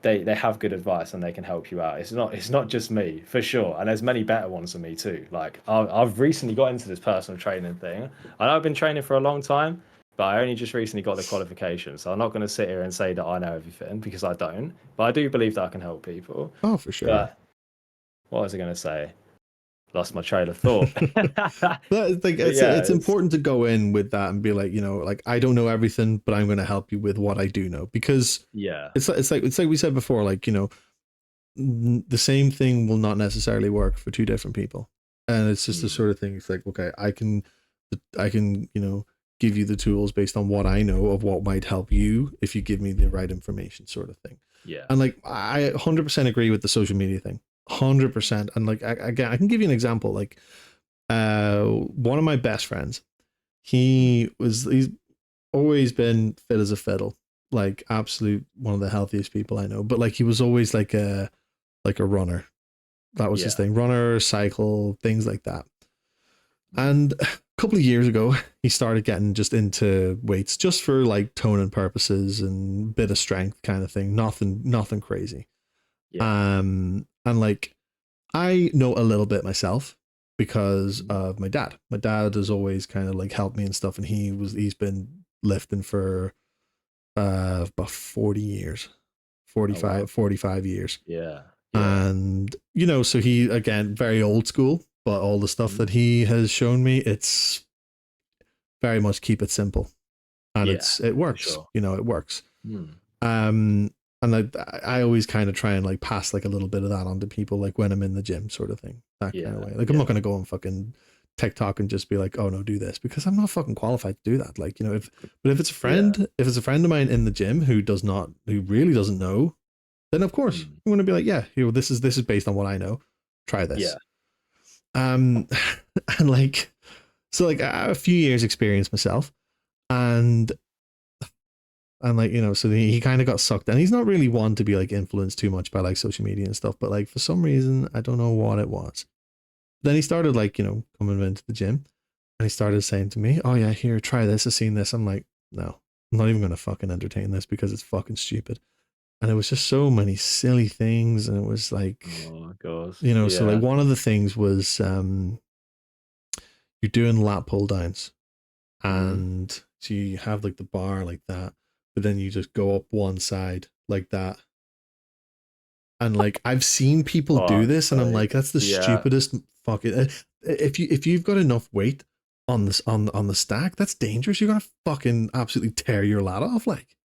they have good advice and they can help you out. It's not just me for sure, and there's many better ones than me too. Like I've recently got into this personal training thing. I know I've been training for a long time, but I only just recently got the qualification, so I'm not going to sit here and say that I know everything, because I don't. But I do believe that I can help people. Oh, for sure. But what was I going to say? lost my trail of thought. But it's like But yeah, it's important to go in with that and be like, like I don't know everything, but I'm going to help you with what I do know, because yeah, it's like we said before, like the same thing will not necessarily work for two different people, and it's just the mm, sort of thing. It's like, okay, I can give you the tools based on what I know of what might help you if you give me the right information, sort of thing. yeah, And like I 100% agree with the social media thing, 100%. And like again, I can give you an example. Like one of my best friends, mm, he's always been fit as a fiddle, like absolute one of the healthiest people I know. But like he was always like a runner. That was his yeah, thing. Runner, cycle, things like that. mm, And a couple of years ago, he started getting just into weights just for like toning purposes and bit of strength kind of thing. Nothing crazy. yeah, And like I know a little bit myself because mm, of my dad. My dad has always kind of like helped me and stuff, and he's been lifting for about 40 years, oh wow, 45 years. yeah, yeah, And so he, again, very old school, but all the stuff mm, that he has shown me, it's very much keep it simple, and yeah, it for works. sure. It works. Mm, um and I always kind of try and like pass like a little bit of that on to people, like when I'm in the gym, sort of thing, that kind of yeah, way. Like I'm not yeah, going to go on fucking TikTok and just be like, oh no, do this, because I'm not fucking qualified to do that. Like, if it's a yeah, friend, if it's a friend of mine in the gym who really doesn't know, then of course mm, I'm going to be like, yeah, this is based on what I know. Try this. yeah, Um, and like, so like I have a few years experience myself, and like, so he kind of got sucked in. He's not really one to be like influenced too much by like social media and stuff, but like for some reason, I don't know what it was. Then he started like, coming into the gym, and he started saying to me, oh yeah, here, try this. I've seen this. I'm like, no, I'm not even going to fucking entertain this because it's fucking stupid. And it was just so many silly things. And it was like, oh gosh, so like yeah, one of the things was, you're doing lat pull downs, mm, and so you have like the bar like that, but then you just go up one side like that. And like I've seen people do fuck's this, and I'm sake, like, that's the yeah. stupidest fucking. If you've got enough weight on this on the stack, that's dangerous. You're gonna fucking absolutely tear your lat off. Like,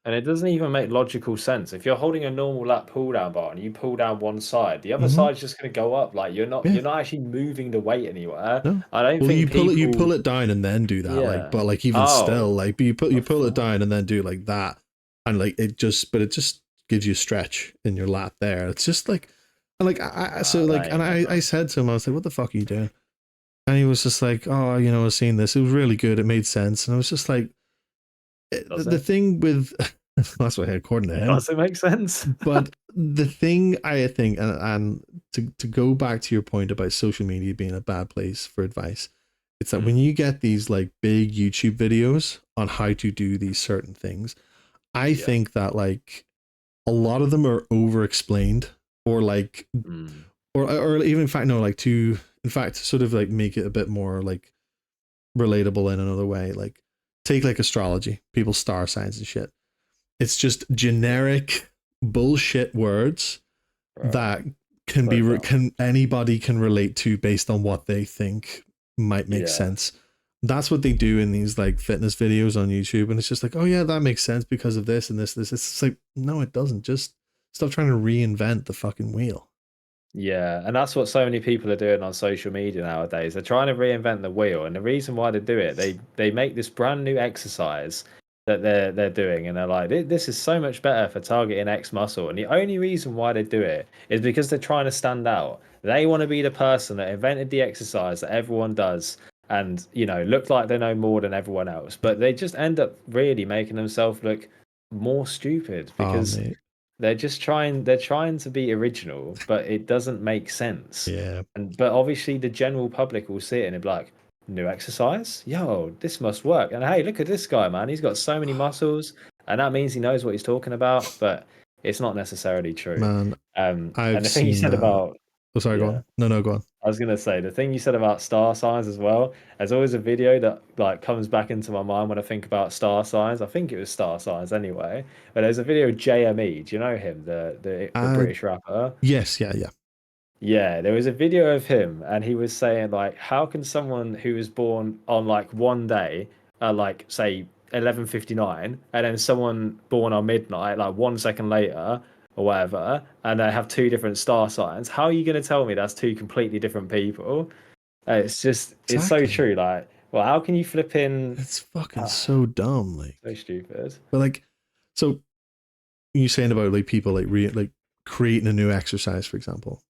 And it doesn't even make logical sense. If you're holding a normal lat pull down bar and you pull down one side, the other mm-hmm, side's just going to go up. Like yeah, you're not actually moving the weight anywhere. no. I don't Well, think you pull people. it down and then do that. Like, Yeah. but like even still, Oh, like, but you oh pull it fuck. down and then do like that, and like it just gives you stretch in your lat there. It's just like, and like so Nah, like, that and ain't it, I man. said to him, I was like, what the fuck are you doing? And he was just like, oh, I was seeing this. It was really good. It made sense. And I was just like, Does the it? thing with that's what according to him. Does it make sense? But the thing I think, and to go back to your point about social media being a bad place for advice, it's that when Mm, you get these like big YouTube videos on how to do these certain things, I yeah. think that like a lot of them are over explained, or like, Mm, or even in fact, no, like to, in fact, sort of like make it a bit more like relatable in another way. Like, take like astrology, people's star signs and shit. It's just generic bullshit words bro. that can So be dumb. can anybody can relate to based on what they think might make Yeah. sense. That's what they do in these like fitness videos on YouTube, and it's just like, oh yeah, that makes sense because of this and this. It's just like, no, it doesn't. Just stop trying to reinvent the fucking wheel. Yeah, and that's what so many people are doing on social media nowadays. They're trying to reinvent the wheel, and the reason why they do it, they make this brand new exercise that they're doing, and they're like, This is so much better for targeting X muscle." And the only reason why they do it is because they're trying to stand out. They want to be the person that invented the exercise that everyone does, and look like they know more than everyone else. But they just end up really making themselves look more stupid Oh because mate, they're trying to be original, but it doesn't make sense. yeah. But obviously the general public will see it and be like, new exercise? Yo, this must work. And hey, look at this guy, man. He's got so many muscles, and that means he knows what he's talking about, but it's not necessarily true. Man, And I've the thing you seen said that. about Oh, sorry, go yeah. on. No, go on. I was gonna say the thing you said about star signs as well. There's always a video that like comes back into my mind when I think about star signs. I think it was star signs anyway. But there's a video of JME. Do you know him, the Uh, British rapper? yes, yeah, yeah. Yeah, there was a video of him, and he was saying like, how can someone who was born on like one day, like say 11:59, and then someone born on midnight, like 1 second later or whatever, and they have two different star signs? How are you going to tell me that's two completely different people? It's just, it's so Exactly. true. Like, well, how can you flip in? It's fucking Ah, so dumb. Like, so stupid. but like, so you saying about like people like like creating a new exercise, for example,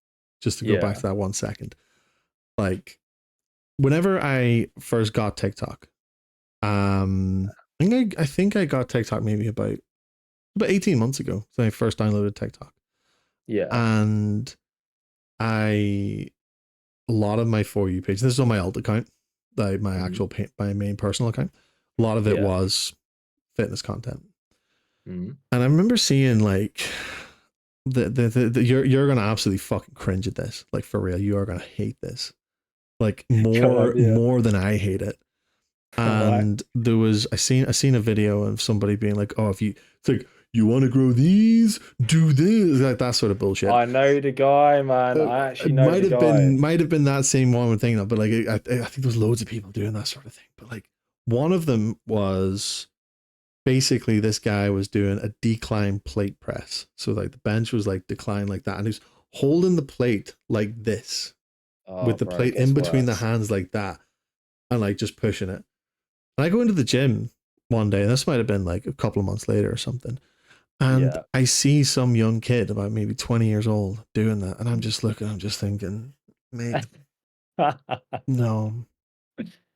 just to go back Yeah. to that 1 second. Like, whenever I first got TikTok, I think I got TikTok maybe about 18 months ago. So I first downloaded TikTok, Yeah. and I a lot of my For You page. This is on my alt account, like my Mhm. actual my main personal account. A lot of it Yeah. was fitness content, Mhm. and I remember seeing like you're gonna absolutely fucking cringe at this. Like, for real, you are gonna hate this. Like, Go on, yeah. more than I hate it. All right. And there was I seen a video of somebody being like, oh, if you it's like, you want to grow these, do this, like that sort of bullshit. I know the guy, man. I It actually know the guy. might have been that same one we're thinking of, but like I think there was loads of people doing that sort of thing. But like, one of them was basically, this guy was doing a decline plate press. So like the bench was like declined like that, and he was holding the plate like this, Oh, with the bro, it plate in gets between the worse. hands like that, and like just pushing it. And I go into the gym one day, and this might have been like a couple of months later or something. And Yeah. I see some young kid about maybe 20 years old doing that. And I'm just looking, I'm just thinking, mate, no.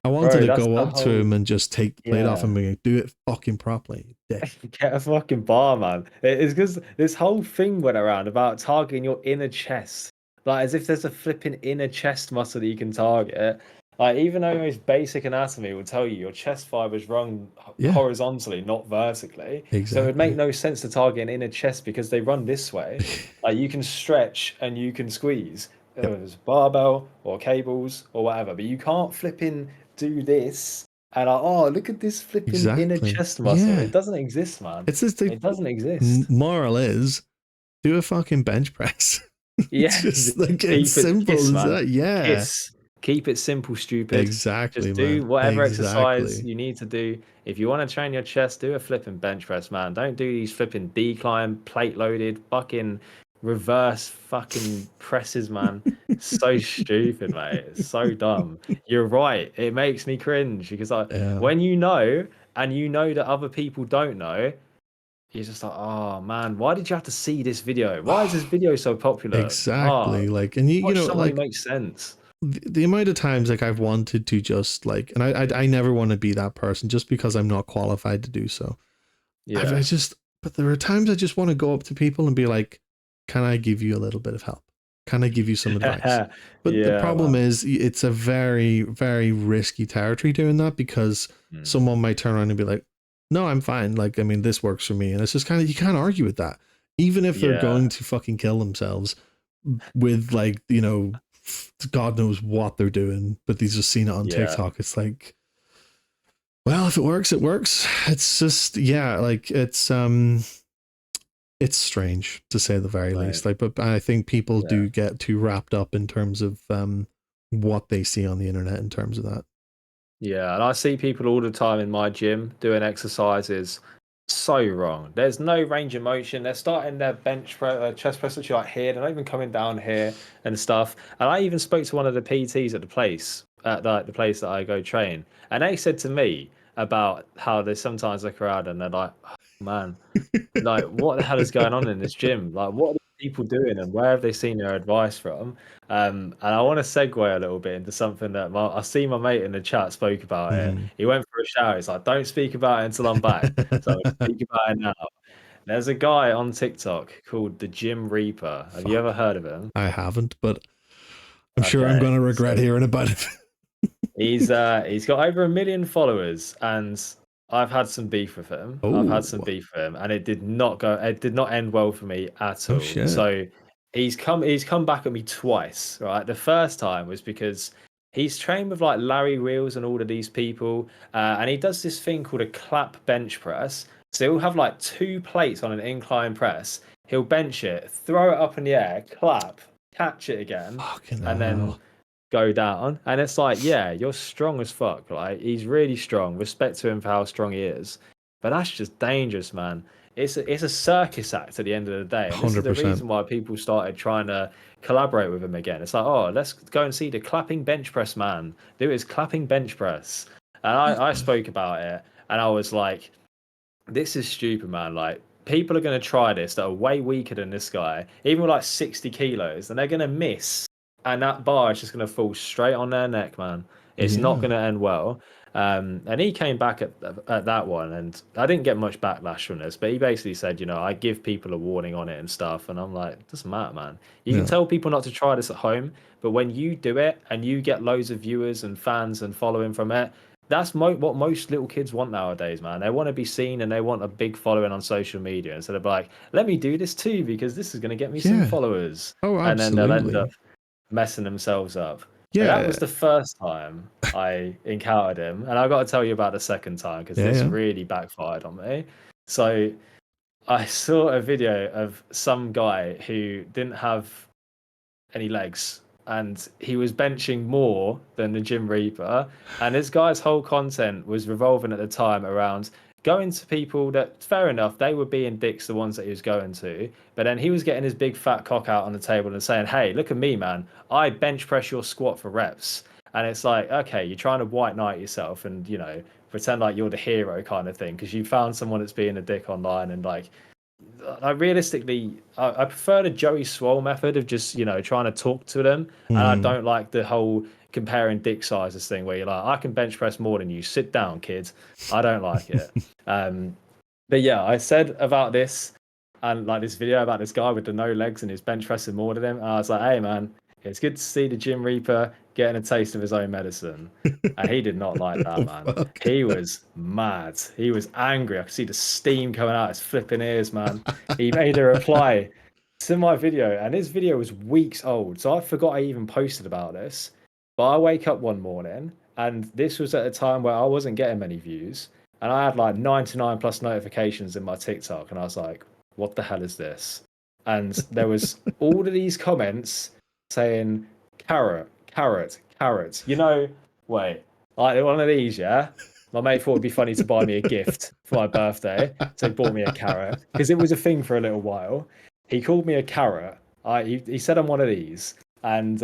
I wanted Bro, to that's go the up to whole. him and just take the plate off Yeah. and be like, do it fucking properly, you dick. Get a fucking bar, man. It's because this whole thing went around about targeting your inner chest. Like, as if there's a flipping inner chest muscle that you can target. Like, even though most basic anatomy will tell you your chest fibers run Yeah, horizontally, not vertically. So it would make exactly. no sense to target an inner chest because they run this way. Like, you can stretch and you can squeeze. Yep, Whether it's barbell or cables or whatever, but you can't flipping do this and oh, look at this flipping inner exactly. chest muscle. It Yeah. doesn't exist, man. It's just like, It doesn't exist. moral is, do a fucking bench press. It's Yeah, just like, it's keep it simple kiss, as man. that. Yeah, Kiss. Keep it simple, stupid. exactly, Just do man. whatever exercise Exactly. you need to do. If you want to train your chest, do a flipping bench press, man. Don't do these flipping decline, plate loaded, fucking reverse fucking presses, man. So stupid, mate. It's so dumb. You're right. It makes me cringe because Yeah. when you know and you know that other people don't know, you're just like, oh man, why did you have to see this video? Why is this video so popular? Oh, Exactly. Like, and you watch know, someone who like, makes sense. the amount of times like I've wanted to just like, and I never want to be that person just because I'm not qualified to do so. I Yeah. just, but there are times I just want to go up to people and be like, can I give you a little bit of help? Can I give you some advice? But the Yeah, problem man. is, it's a very, very risky territory doing that, because Mm. someone might turn around and be like, no, I'm fine. Like, I mean, this works for me. And it's just kind of, you can't argue with that. Even if they're Yeah. going to fucking kill themselves with, like, God knows what they're doing, but these just seen it on Yeah. TikTok. It's like, well, if it works, it works. It's just, yeah, like, it's strange to say the very Right. least. Like, but I think people Yeah. do get too wrapped up in terms of what they see on the internet in terms of that. Yeah, and I see people all the time in my gym doing exercises so wrong. There's no range of motion. They're starting their chest press literally like here. They're not even coming down here and stuff. And I even spoke to one of the PTs at the place, at the place that I go train, and they said to me about how they sometimes look around and they're like, oh, man, like what the hell is going on in this gym? Like what are these people doing and where have they seen their advice from? And I want to segue a little bit into something that I see my mate in the chat spoke about it. Mhm. He went for a shower. He's like, don't speak about it until I'm back. So I'll speak about it now. There's a guy on TikTok called the Gym Reaper. Have you ever Fuck, heard of him? I haven't, but I'm sure I'm Okay. going to regret So hearing about it. he's got over 1 million followers, and I've had some beef with him. I've had some Oh, beef with him, and it did not end well for me at oh all. shit. So he's come back at me twice, right? The first time was because he's trained with like Larry Wheels and all of these people, and he does this thing called a clap bench press. So he'll have like two plates on an incline press. He'll bench it, throw it up in the air, clap, catch it again, Fucking and then hell. go down. And it's like, yeah, you're strong as fuck. Like, he's really strong. Respect to him for how strong he is. But that's just dangerous, man. It's a circus act at the end of the day. And this is the 100%. reason why people started trying to collaborate with him again. It's like, oh, let's go and see the clapping bench press man do his clapping bench press. And I spoke about it, and I was like, this is stupid, man. Like, people are going to try this that are way weaker than this guy, even with like 60 kilos, and they're going to miss. And that bar is just going to fall straight on their neck, man. It's not Yeah. going to end well. And he came back at that one, and I didn't get much backlash from this, but he basically said, you know, I give people a warning on it and stuff. And I'm like, it doesn't matter, man. You can Yeah. tell people not to try this at home, but when you do it and you get loads of viewers and fans and following from it, that's what most little kids want nowadays, man. They want to be seen and they want a big following on social media instead of like, let me do this too because this is going to get me some Yeah. followers. Oh, And then they'll end up absolutely. messing themselves up. But that Yeah. was the first time I encountered him. And I got to tell you about the second time because Yeah. this Yeah. really backfired on me. So I saw a video of some guy who didn't have any legs, and he was benching more than the Gym Reaper. And this guy's whole content was revolving at the time around going to people that, fair enough, they were being dicks, the ones that he was going to. But then he was getting his big fat cock out on the table and saying, hey, look at me, man. I bench press your squat for reps. And it's like, okay, you're trying to white knight yourself and, you know, pretend like you're the hero kind of thing because you found someone that's being a dick online. And like, realistically, I prefer the Joey Swole method of just, you know, trying to talk to them. And I Mm. don't like the whole comparing dick sizes thing where you're like, I can bench press more than you. Sit down, kids. I don't like it. But yeah, I said about this and like this video about this guy with the no legs and his bench pressing more than him. And I was like, hey, man, it's good to see the Gym Reaper getting a taste of his own medicine. And he did not like that, Oh, man. fuck. He was mad. He was angry. I could see the steam coming out his flipping ears, man. He made a reply to my video, and his video was weeks old. So I forgot I even posted about this. But I wake up one morning, and this was at a time where I wasn't getting many views. And I had like 99 plus notifications in my TikTok. And I was like, what the hell is this? And there was all of these comments saying, carrot, carrot, carrot. You know, wait, like one of these, yeah? My mate thought it'd be funny to buy me a gift for my birthday, so he bought me a carrot because it was a thing for a little while. He called me a carrot. He said I'm one of these, and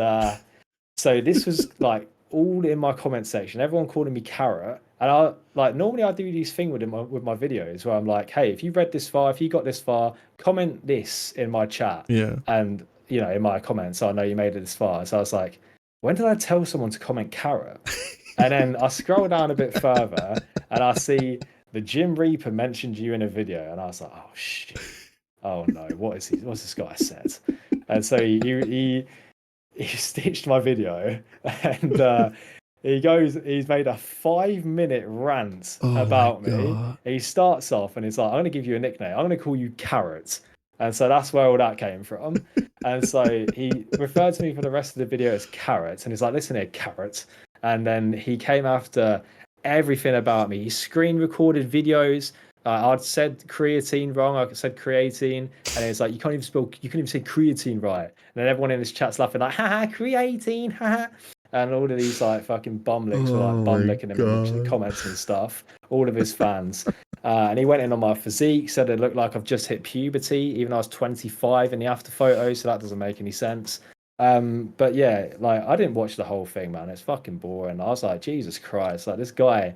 so this was like all in my comment section. Everyone calling me carrot, and I like normally I do these thing with my videos where I'm like, hey, if you read this far, if you got this far, comment this in my chat, Yeah. and you know in my comments, so I know you made it this far. So I was like, when did I tell someone to comment carrot? And then I scroll down a bit further and I see the Gym Reaper mentioned you in a video, and I was like, oh shit, oh no, what's this guy said? And so he stitched my video, and he's made a 5 minute rant Oh my about me. God. He starts off and he's like, I'm gonna give you a nickname. I'm gonna call you Carrot. And so that's where all that came from. And so he referred to me for the rest of the video as Carrot. And he's like, listen here, Carrot. And then he came after everything about me. He screen recorded videos. I'd said creatine wrong. I said creatine, and it's like you can't even say creatine right. And then everyone in this chat's laughing like, haha, creatine, haha. And all of these like fucking bum licks were like Oh bum my licking him in the God. comments and stuff. All of his fans. And he went in on my physique, said it looked like I've just hit puberty, even though I was 25 in the after photo, so that doesn't make any sense. But yeah, like I didn't watch the whole thing, man. It's fucking boring. I was like, Jesus Christ, like this guy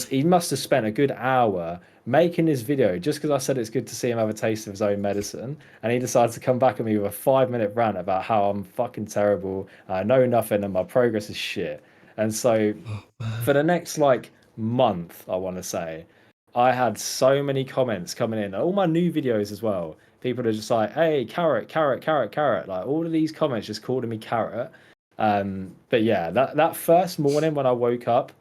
he must have spent a good hour making this video just because I said it's good to see him have a taste of his own medicine, and he decided to come back at me with a 5 minute rant about how I'm fucking terrible, I know nothing, and my progress is shit. And so Oh man. for the next like month, I want to say, I had so many comments coming in, all my new videos as well. People are just like, "Hey, carrot, carrot, carrot, carrot!" Like all of these comments just calling me carrot. But yeah, that first morning when I woke up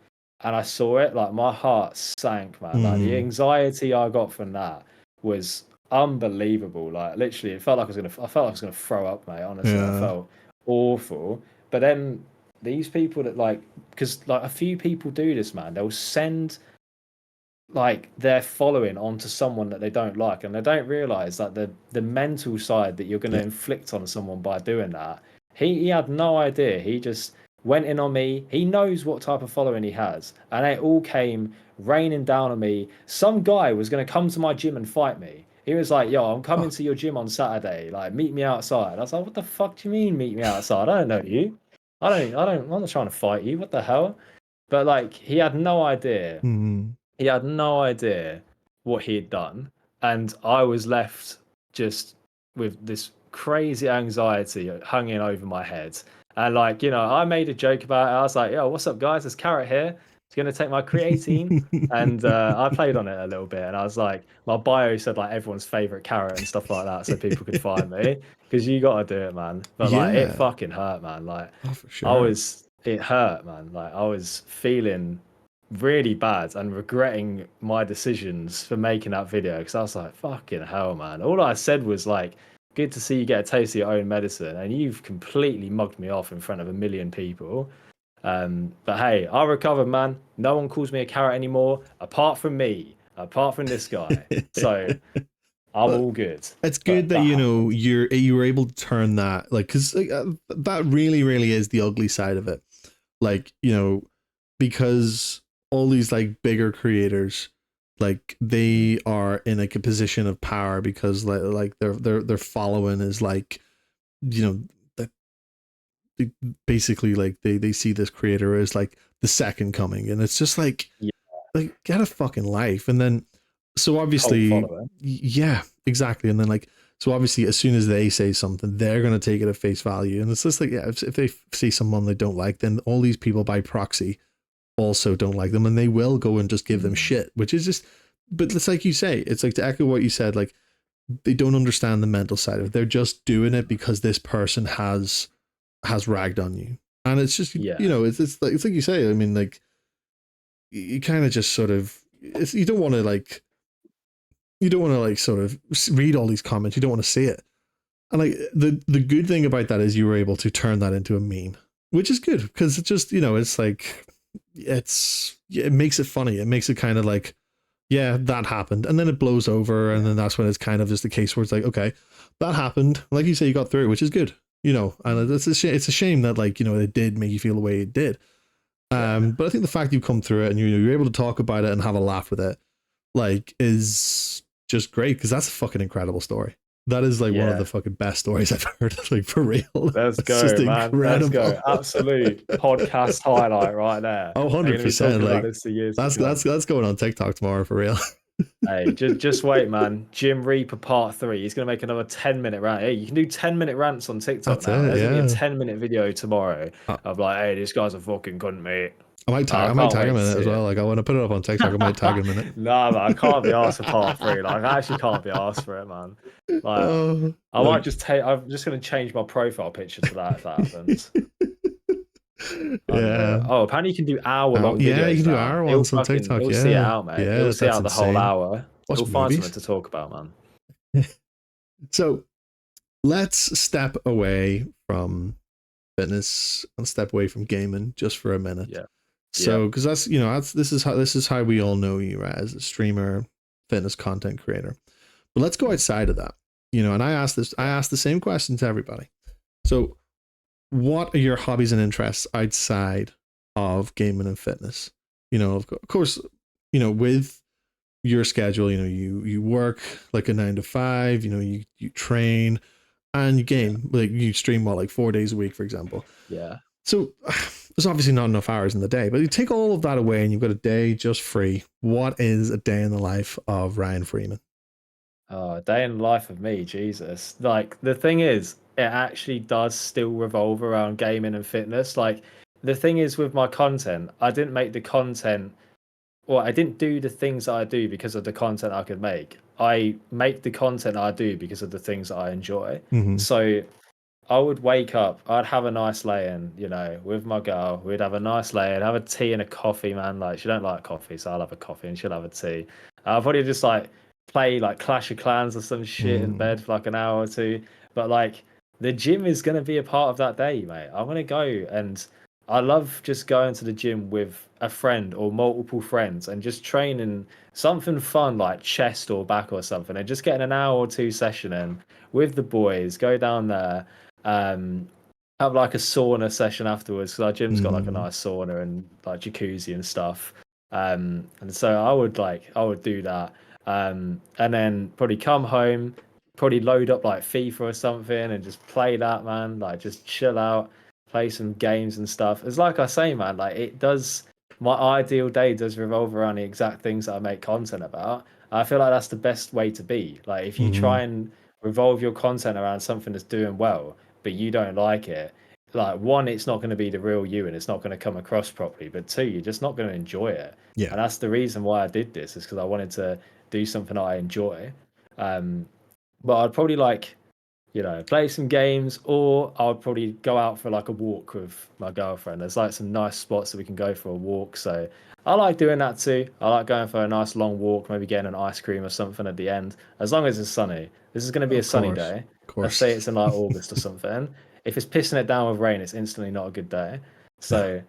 and I saw it, like my heart sank, man. Like the Mm. anxiety I got from that was unbelievable. Like literally, I felt like I was gonna throw up, mate. Honestly, I Yeah. felt awful. But then these people that like, because like a few people do this, man. They'll send like they're following onto someone that they don't like, and they don't realize that the mental side that you're going to Yeah. inflict on someone by doing that. He had no idea. He just went in on me. He knows what type of following he has, and it all came raining down on me. Some guy was going to come to my gym and fight me. He was like, "Yo, I'm coming Fuck. to your gym on Saturday. Like, meet me outside." I was like, "What the fuck do you mean, meet me outside? I don't know you. I'm not trying to fight you. What the hell?" But like, he had no idea. Mm. He had no idea what he had done, and I was left just with this crazy anxiety hanging over my head. And like, I made a joke about it. I was like, "Yo, what's up, guys? It's Carrot here. He's gonna take my creatine." And I played on it a little bit, and I was like, my bio said like everyone's favorite carrot and stuff like that, so people could find me. Because you gotta do it, man. But like, it Yeah. fucking hurt, man. Like, Oh, for sure. it hurt, man. Like, I was feeling really bad and regretting my decisions for making that video, because I was like, fucking hell, man. All I said was like, good to see you get a taste of your own medicine, and you've completely mugged me off in front of a million people. But hey, I recovered, man. No one calls me a carrot anymore, apart from me, apart from this guy. So I'm But all good. it's good But that that happened. you were able to turn that, like, because like, that really is the ugly side of it. Like, because all these like bigger creators, like they are in like a position of power because like their following is like, you know that basically like they see this creator as like the second coming, and it's just Yeah, like get a fucking life. And then so cult obviously, follower. yeah, exactly. And then like, so obviously as soon as they say something, they're going to take it at face value. And it's just like, yeah, if they see someone they don't like, then all these people by proxy also don't like them, and they will go and just give them shit, which is just, but it's like you say, it's like, to echo what you said, like they don't understand the mental side of it. They're just doing it because this person has ragged on you. And it's just, Yeah, it's like you say, I mean, like you kind of just sort of, you don't want to like, sort of read all these comments. You don't want to see it. And like the good thing about that is you were able to turn that into a meme, which is good, because it just, it's like, it makes it funny. It makes it kind of like, yeah, that happened, and then it blows over, and yeah, then that's when it's kind of just a case where it's like, okay, that happened. Like you say, you got through it, which is good. And it's a shame that, like, it did make you feel the way it did. yeah. But I think the fact you come through it and you're able to talk about it and have a laugh with it, like, is just great, because that's a fucking incredible story. That is like one of the Yeah. fucking best stories I've heard. Like, for real, Let's it's just go, man. Let's go. incredible. Absolute podcast highlight right there. Oh, I'm going to be 100%. talking about Like, this for years to that's come. that's going on TikTok tomorrow, for real. Hey, just wait, man. Jim Reaper part 3. He's going to make another 10-minute rant. Hey, you can do 10-minute rants on TikTok That's now. it. There's going to be a Yeah. 10-minute video tomorrow Uh, of like, hey, this guy's a fucking cunt, mate. I I might can't tag wait him to in it see as well. it. Like, I want to put it up on TikTok. I might tag him in it. Nah, man, I can't be asked for part 3. Like, I actually can't be asked for it, man. Like, Oh, I might just take. I'm just going to change my profile picture to that if that happens. yeah. Unreal. Oh, apparently you can do hour-long Yeah, you videos can do now. hour ones on TikTok. It'll see it Yeah. out, mate. Yeah, It'll see that's out the whole insane. hour. It'll Watch find something movies. to talk about, man. So let's step away from fitness and step away from gaming just for a minute. Yeah. Yeah. So, because this is how we all know you, right, as a streamer, fitness content creator. But let's go outside of that. And I asked the same question to everybody. So, what are your hobbies and interests outside of gaming and fitness? Of course, with your schedule, you work like a 9 to 5, you train and you Yeah. game, like you stream what, like 4 days a week, for example. Yeah. So there's obviously not enough hours in the day, but you take all of that away and you've got a day just free. What is a day in the life of Ryan Freeman? Oh, a day in the life of me, Jesus. Like, the thing is, it actually does still revolve around gaming and fitness. Like, the thing is with my content, I didn't make the content, well, I didn't do the things that I do because of the content I could make. I make the content I do because of the things that I enjoy. Mm-hmm. So I would wake up, I'd have a nice lay-in, with my girl. We'd have a nice lay-in, have a tea and a coffee, man. Like, she don't like coffee, so I'll have a coffee and she'll have a tea. I'll probably just like play like Clash of Clans or some shit in Mm. bed for like an hour or two. But like, the gym is gonna be a part of that day, mate. I'm gonna go and I love just going to the gym with a friend or multiple friends and just training something fun like chest or back or something, and just getting an hour or two session in with the boys. Go down there, um, have like a sauna session afterwards because our gym's got like a Mm, nice sauna and like jacuzzi and stuff. And so I would do that, and then probably come home, probably load up like FIFA or something and just play that, man. Like just chill out, play some games and stuff. It's like I say, man, like it does. My ideal day does revolve around the exact things that I make content about. I feel like that's the best way to be. Like if you mm, try and revolve your content around something that's doing well, but you don't like it, like one, it's not going to be the real you and it's not going to come across properly. But two, you're just not going to enjoy it. yeah. And that's the reason why I did this, is because I wanted to do something I enjoy. Um, but I'd probably like, play some games, or I'll probably go out for like a walk with my girlfriend. There's like some nice spots that we can go for a walk. So I like doing that too. I like going for a nice long walk, maybe getting an ice cream or something at the end, as long as it's sunny. This is going to be a Of sunny course. day. Of Let's say it's course. in like August or something. If it's pissing it down with rain, it's instantly not a good day. No. So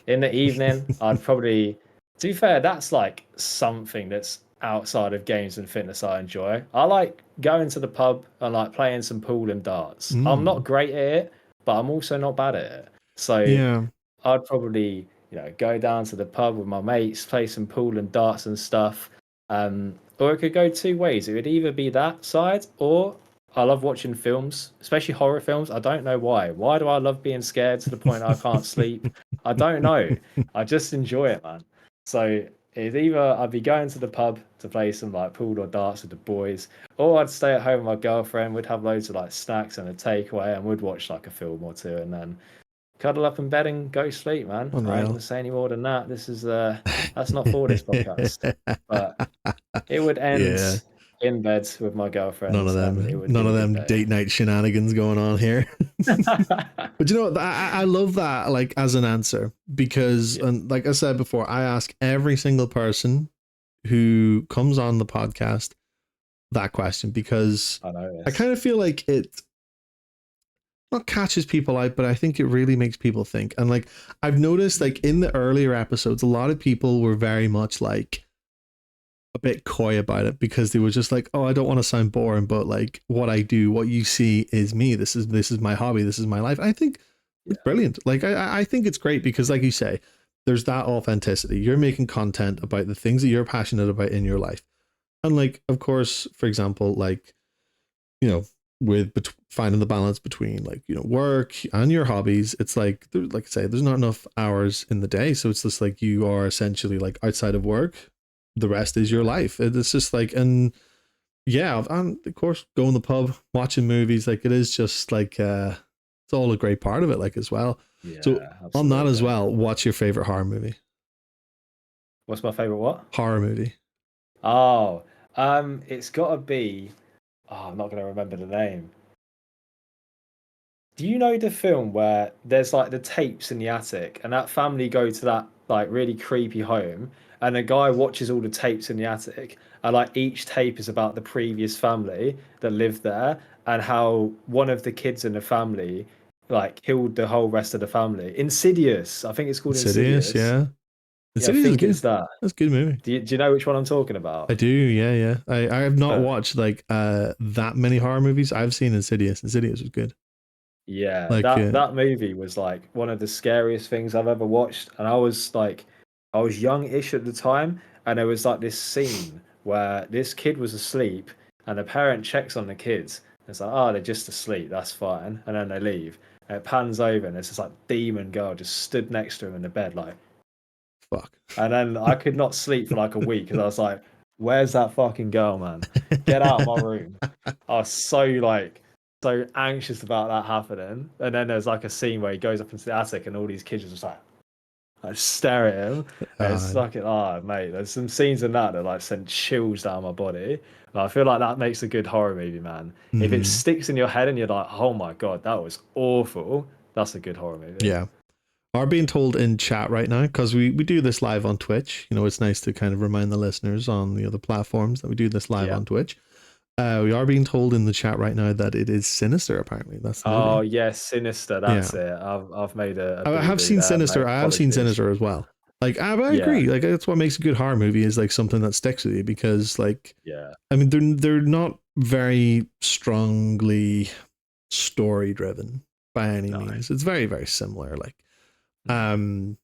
in the evening, I'd probably, to be fair, that's like something that's outside of games and fitness I enjoy. I like going to the pub and like playing some pool and darts. I'm not Mm, great at it, but I'm also not bad at it. So yeah. I'd probably, go down to the pub with my mates, play some pool and darts and stuff. Or it could go two ways. It would either be that side, or I love watching films, especially horror films. I don't know why. Why do I love being scared to the point I can't sleep? I don't know. I just enjoy it, man. So it's either I'd be going to the pub to play some like pool or darts with the boys, or I'd stay at home with my girlfriend. We'd have loads of like snacks and a takeaway, and we'd watch like a film or two, and then cuddle up in bed and go sleep, man. I ain't gonna Unreal. say any more than that. This is that's not for this podcast. But it would Yeah. end in bed with my None of girlfriend and it them. would None be a of good them day. date night shenanigans going on here. But you know what? I love that, like, as an answer, because, Yeah, and like I said before, I ask every single person who comes on the podcast that question, because I know I this. kind of feel like it not catches people out, but I think it really makes people think. And like I've noticed, like in the earlier episodes, a lot of people were very much like a bit coy about it, because they were just like, oh, I don't want to sound boring, but like what I do, what you see is me. This is my hobby. This is my life. I think it's Yeah, brilliant. Like I think it's great, because like you say, there's that authenticity. You're making content about the things that you're passionate about in your life. And like, of course, for example, like, you know, with finding the balance between, like, you know, work and your hobbies, it's like, like I say, there's not enough hours in the day, so it's just like you are essentially like outside of work, the rest is your yeah, life. It's just like, and yeah, and of course going to the pub, watching movies, like it is just like it's all a great part of it, like, as well. So yeah, on that as absolutely. well, what's your favorite horror movie? What's my favorite what? Horror movie. Oh, it's gotta be, oh, I'm not gonna remember the name. Do you know the film where there's like the tapes in the attic and that family go to that like really creepy home, and a guy watches all the tapes in the attic, and like each tape is about the previous family that lived there, and how one of the kids in the family like killed the whole rest of the family. Insidious. I think it's called Insidious, Insidious. yeah. Yeah, I Insidious is think good. it's that. That's a good movie. Do you know which one I'm talking about? I do, yeah, yeah. I have not Uh, watched like that many horror movies. I've seen Insidious. Insidious was good. Yeah, Like that movie was like one of the scariest things I've ever watched, and I was young-ish at the time, and there was like this scene where this kid was asleep, and the parent checks on the kids. And it's like, oh, they're just asleep, that's fine, and then they leave. And it pans over, and there's this like demon girl just stood next to him in the bed, like, fuck. and then I could not sleep for like a week because I was like, where's that fucking girl, man? Get out of my room. I was so anxious about that happening. And then there's like a scene where he goes up into the attic and all these kids are just like, I stare at him. And it's uh, fucking, oh, mate, there's some scenes in that like send chills down my body. And I feel like that makes a good horror movie, man. If it mm, sticks in your head and you're like, oh my God, that was awful, that's a good horror movie. yeah. Are being told in chat right now, because we do this live on Twitch. You know, it's nice to kind of remind the listeners on the other platforms that we do this live Yeah. on Twitch. We are being told in the chat right now that it is Sinister. Apparently, that's the Oh movie. yes, Sinister. Yeah, That's it. I've made a I have boo-boo seen there, mate. Sinister. I have seen Apologies. Sinister as well. Like, I Yeah, agree. Like, that's what makes a good horror movie is like something that sticks with you because, like, yeah. I mean, they're not very strongly story driven by any No. means. It's very very similar. Like, Mm.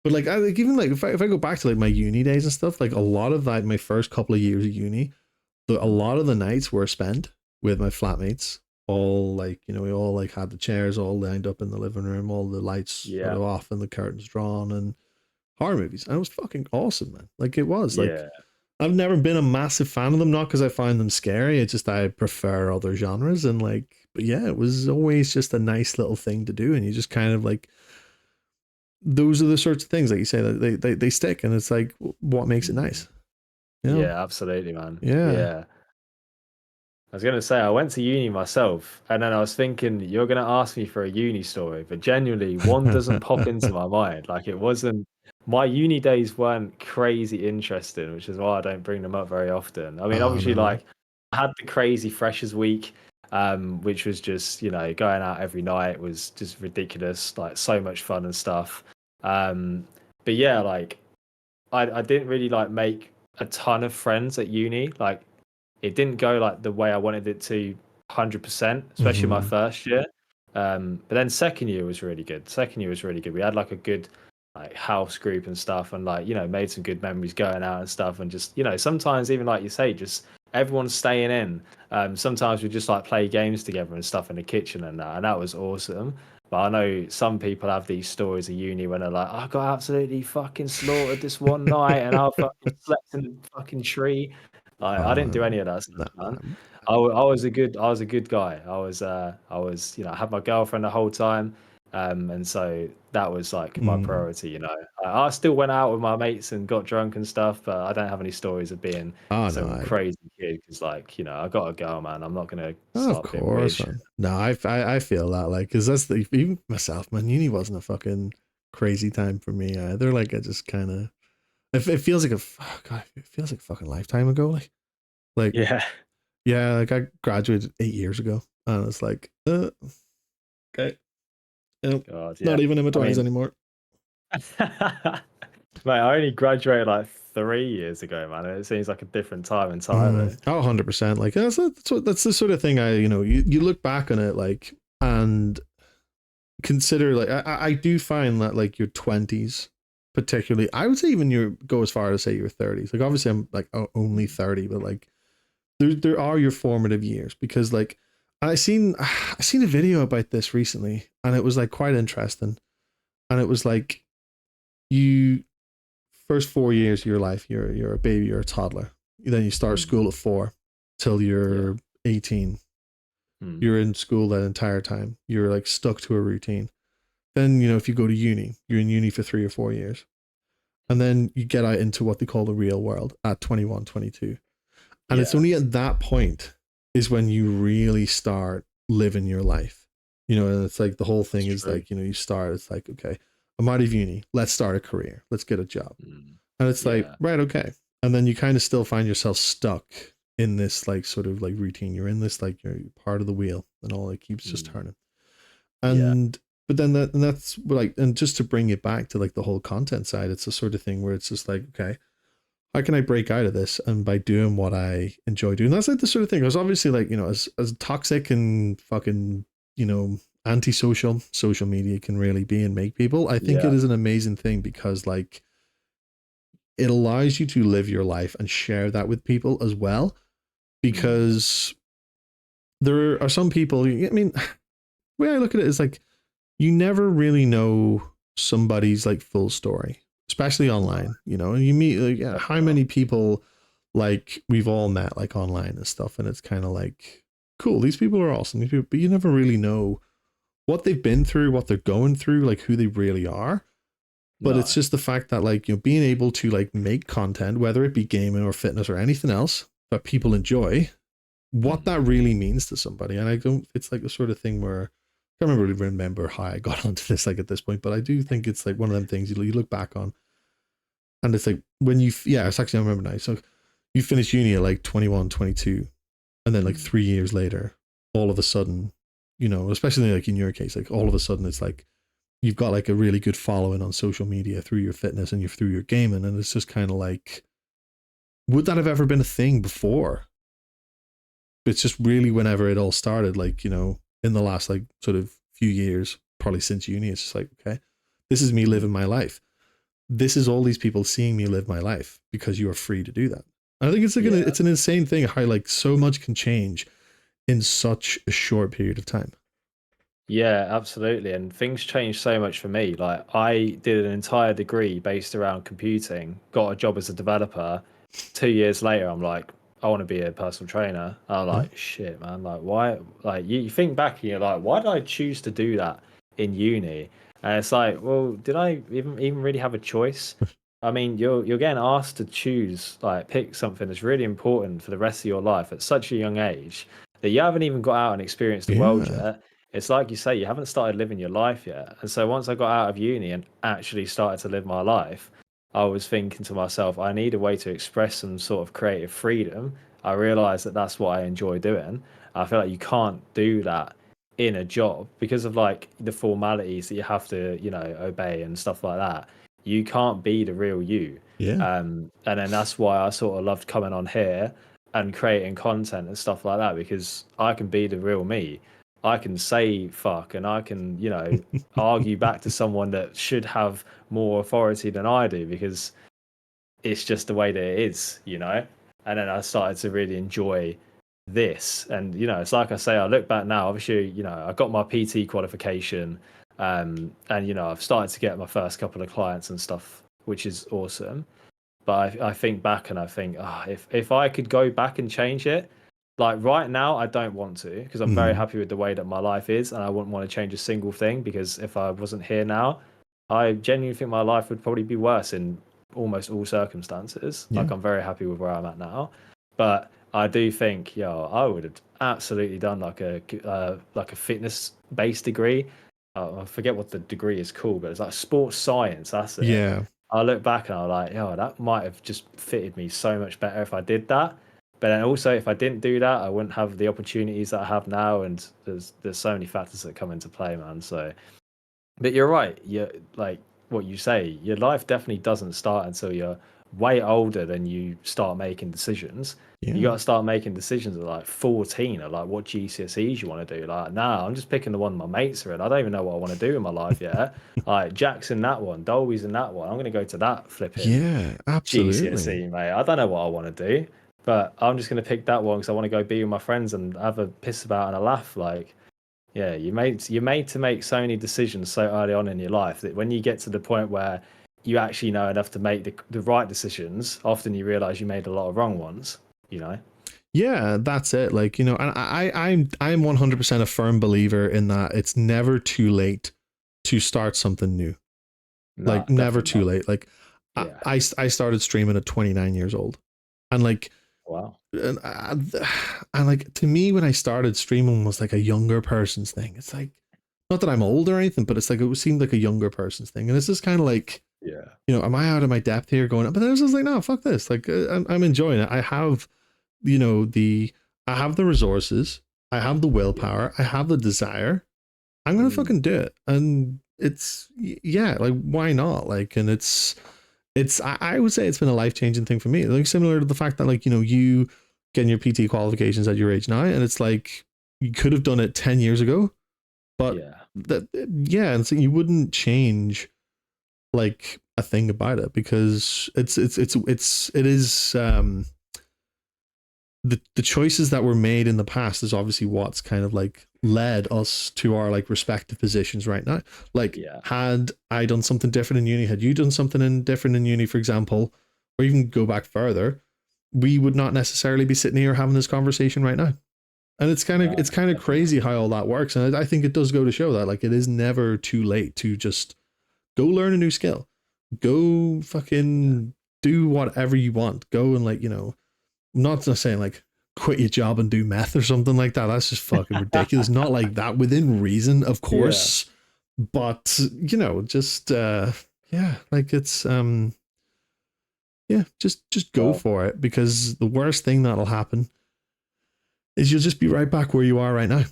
but like I like even like if I go back to like my uni days and stuff, like a lot of that my first couple of years of uni, a lot of the nights were spent with my flatmates. All like, we all like had the chairs all lined up in the living room, all the lights sort Yeah, of off and the curtains drawn, and horror movies. And it was fucking awesome, man. Like it was like yeah. I've never been a massive fan of them, not because I find them scary. It's just I prefer other genres, and like, but yeah, it was always just a nice little thing to do, and you just kind of like those are the sorts of things like you say that they stick, and it's like what makes it Mm. nice, you know? Yeah, absolutely, man. Yeah. Yeah. I was gonna say I went to uni myself, and then I was thinking you're gonna ask me for a uni story, but genuinely one doesn't pop into my mind. Like it wasn't my uni days weren't crazy interesting, which is why I don't bring them up very often. I mean, Oh obviously, no. like I had the crazy freshers week, which was just going out every night was just ridiculous, like so much fun and stuff. Um, but yeah, like I didn't really like make a ton of friends at uni. Like it didn't go like the way I wanted it to 100%, especially my Mm-hmm. first year. But then second year was really good. Second year was really good. We had like a good like house group and stuff, and like made some good memories going out and stuff, and just sometimes even like you say, just everyone's staying in. Sometimes we just like play games together and stuff in the kitchen and that was awesome. But I know some people have these stories of uni when they're like, I got absolutely fucking slaughtered this one night and I fucking slept in a fucking tree. I didn't do any of that stuff, Nah. man. I was a good guy. I had my girlfriend the whole time, and so that was like my Mm. priority. I still went out with my mates and got drunk and stuff, but I don't have any stories of being Oh no, some crazy kid because, like, I got a girl, man. I'm not gonna of start being weird course, shit. man. No, I feel that like because that's the even myself, man. Uni wasn't a fucking crazy time for me either. Like I just kind of it feels like God, it feels like a fucking lifetime ago. Like Yeah. yeah, like I graduated 8 years ago, and it's like okay, God, yeah. not even in my I twenties mean, anymore. mate, I only graduated like 3 years ago, man. And it seems like a different time entirely. Oh, 100%. Like that's the sort of thing you look back on it like and consider like I do find that like your 20s particularly I would say even your go as far as say your 30s. Like obviously I'm like only 30, but like there are your formative years because like I seen a video about this recently and it was like quite interesting. And it was like you first 4 years of your life, you're a baby, you're a toddler. Then you start Mm. school at 4 till Yeah. you're 18. Mm. You're in school that entire time. You're like stuck to a routine. Then, if you go to uni, you're in uni for 3 or 4 years. And then you get out into what they call the real world at 21, 22. And it's Yeah. only at that point is when you really start living your life. And it's like the whole It's thing is true. like, you start, it's like, okay, I'm out of uni. Let's start a career. Let's get a job. Mm. And it's like, Yeah. right, okay. And then you kind of still find yourself stuck in this like sort of like routine. You're in this like you're part of the wheel and all it keeps just Mm. turning. Yeah. And but then that's what like and just to bring it back to like the whole content side, it's the sort of thing where it's just like, okay, how can I break out of this? And by doing what I enjoy doing, that's like the sort of thing. Because obviously, like, as toxic and fucking, antisocial social media can really be and make people, I think Yeah. it is an amazing thing because like it allows you to live your life and share that with people as well. Mm. Because there are some people, I mean, the way I look at it is like you never really know somebody's like full story, especially No, online, and you meet like how definitely not. many people like we've all met like online and stuff. And it's kind of like, cool, these people are awesome, but you never really know what they've been through, what they're going through, like who they really are. But it's No. just the fact that like, being able to like make content, whether it be gaming or fitness or anything else that people enjoy, what Mm. that really means to somebody. And I don't, it's like the sort of thing where I can't really remember how I got onto this like at this point, but I do think it's like one of them things you look back on and it's like when yeah, it's actually, I remember now. So you finish uni at like 21, 22. And then like 3 years later, all of a sudden, especially like in your case, like all of a sudden it's like you've got like a really good following on social media through your fitness and through your gaming. And it's just kind of like, would that have ever been a thing before? It's just really whenever it all started, like, in the last like sort of few years, probably since uni, it's just like, okay, this is me living my life. This is all these people seeing me live my life because you are free to do that. I think it's like it's an insane thing how like so much can change in such a short period of time. Yeah, absolutely. And things changed so much for me. Like I did an entire degree based around computing, got a job as a developer. 2 years later, I'm like, I want to be a personal trainer. I'm Yeah. like, shit, man. Like, why? Like, you think back and you're like, why did I choose to do that in uni? And it's like, well, did I even really have a choice? I mean, you're getting asked to choose, like, pick something that's really important for the rest of your life at such a young age that you haven't even got out and experienced the world Yeah. yet. It's like you say, you haven't started living your life yet. And so once I got out of uni and actually started to live my life, I was thinking to myself, I need a way to express some sort of creative freedom. I realized that that's what I enjoy doing. I feel like you can't do that in a job because of like the formalities that you have to, obey and stuff like that. You can't be the real you. Yeah. And then that's why I sort of loved coming on here and creating content and stuff like that because I can be the real me. I can say fuck and I can, argue back to someone that should have more authority than I do because it's just the way that it is. And then I started to really enjoy this. And, it's like I say, I look back now, obviously, I got my PT qualification and, I've started to get my first couple of clients and stuff, which is awesome. But I think back and I think, if I could go back and change it, like right now, I don't want to because I'm very Mm-hmm. happy with the way that my life is, and I wouldn't want to change a single thing because if I wasn't here now, I genuinely think my life would probably be worse in almost all circumstances. Yeah. Like I'm very happy with where I'm at now, but I do think, I would have absolutely done like a fitness based degree. I forget what the degree is called, but it's like sports science. That's it. Yeah. I look back and I'm like, that might have just fitted me so much better if I did that. But then also, if I didn't do that, I wouldn't have the opportunities that I have now. And there's so many factors that come into play, man. So, but you're right. You're like what you say. Your life definitely doesn't start until you're way older than you start making decisions. You Yeah. got to start making decisions at like 14 or like what GCSEs you want to do. Like, nah, I'm just picking the one my mates are in. I don't even know what I want to do in my life yet. Like, Jack's in that one, Dolby's in that one. I'm going to go to that flipping Yeah. Absolutely. GCSE, mate. I don't know what I want to do, but I'm just going to pick that one because I want to go be with my friends and have a piss about and a laugh. Like, yeah, you're made to make so many decisions so early on in your life that when you get to the point where you actually know enough to make the right decisions, often you realize you made a lot of wrong ones. Yeah, that's it. Like, and I'm 100% a firm believer in that it's never too late to start something new. No, Like never definitely too not. late. Like Yeah. I started streaming at 29 years old. And like Wow. and like to me when I started streaming was like a younger person's thing. It's like not that I'm old or anything, but it's like it seemed like a younger person's thing. And it's just kind of like, Yeah. am I out of my depth here going? But then I was just like, no, fuck this. Like I'm enjoying it. I have I have the resources, I have the willpower, I have the desire. I'm gonna Mm. fucking do it, and it's yeah, like why not? Like, and it's I would say it's been a life changing thing for me. Like similar to the fact that like you getting your PT qualifications at your age now, and it's like you could have done it 10 years ago, but Yeah. that yeah, and so you wouldn't change like a thing about it because it is the choices that were made in the past is obviously what's kind of like led us to our like respective positions right now. Like Yeah. had I done something different in uni, had you done something different in uni, for example, or even go back further, we would not necessarily be sitting here having this conversation right now. And it's kind of No, definitely not. crazy how all that works. And I think it does go to show that like it is never too late to just go learn a new skill. Go fucking do whatever you want. Go and like, not just saying like quit your job and do meth or something like that. That's just fucking ridiculous. Not like that, within reason, of Yeah. course. But just yeah, like it's yeah, just go Well, for it because the worst thing that'll happen is you'll just be right back where you are right now.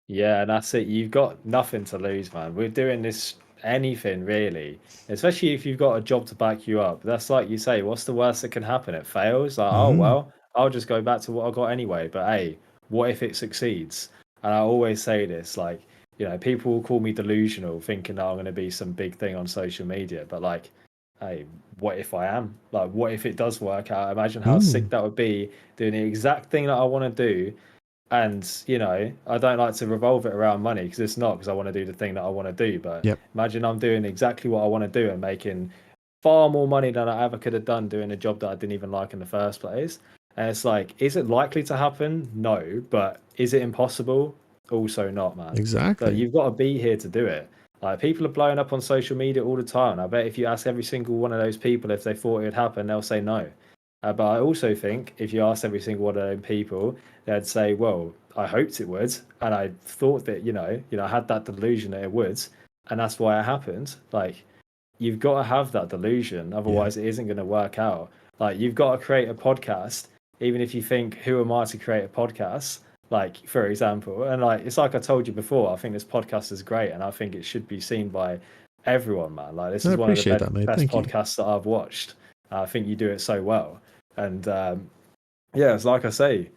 Yeah, and that's it. You've got nothing to lose, man. We're doing this anything really, especially if you've got a job to back you up. That's like you say, what's the worst that can happen? It fails. Like, oh Mm, well, I'll just go back to what I got anyway. But hey, what if it succeeds? And I always say this, like, people will call me delusional, thinking that I'm going to be some big thing on social media. But like, hey, what if I am? Like, what if it does work out? Imagine how sick mm, that would be doing the exact thing that I want to do. And I don't like to revolve it around money because it's not, because I want to do the thing that I want to do. But yep, imagine I'm doing exactly what I want to do and making far more money than I ever could have done doing a job that I didn't even like in the first place. And it's like, is it likely to happen? No. But is it impossible? Also not, man. So exactly. you've got to be here to do it. Like, people are blowing up on social media all the time. I bet if you ask every single one of those people if they thought it would happen, they'll say no. But I also think if you ask every single one of those people, they'd say, "Well, I hoped it would, and I thought that I had that delusion that it would, and that's why it happened." Like, you've got to have that delusion, Yeah. otherwise it isn't going to work out. Like, you've got to create a podcast, even if you think, "Who am I to create a podcast?" Like, for example, and like it's like I told you before, I think this podcast is great, and I think it should be seen by everyone, man. Like, this I is one of the appreciate that, mate. best Thank you. podcasts that I've watched. I think you do it so well. And yeah, it's like I say,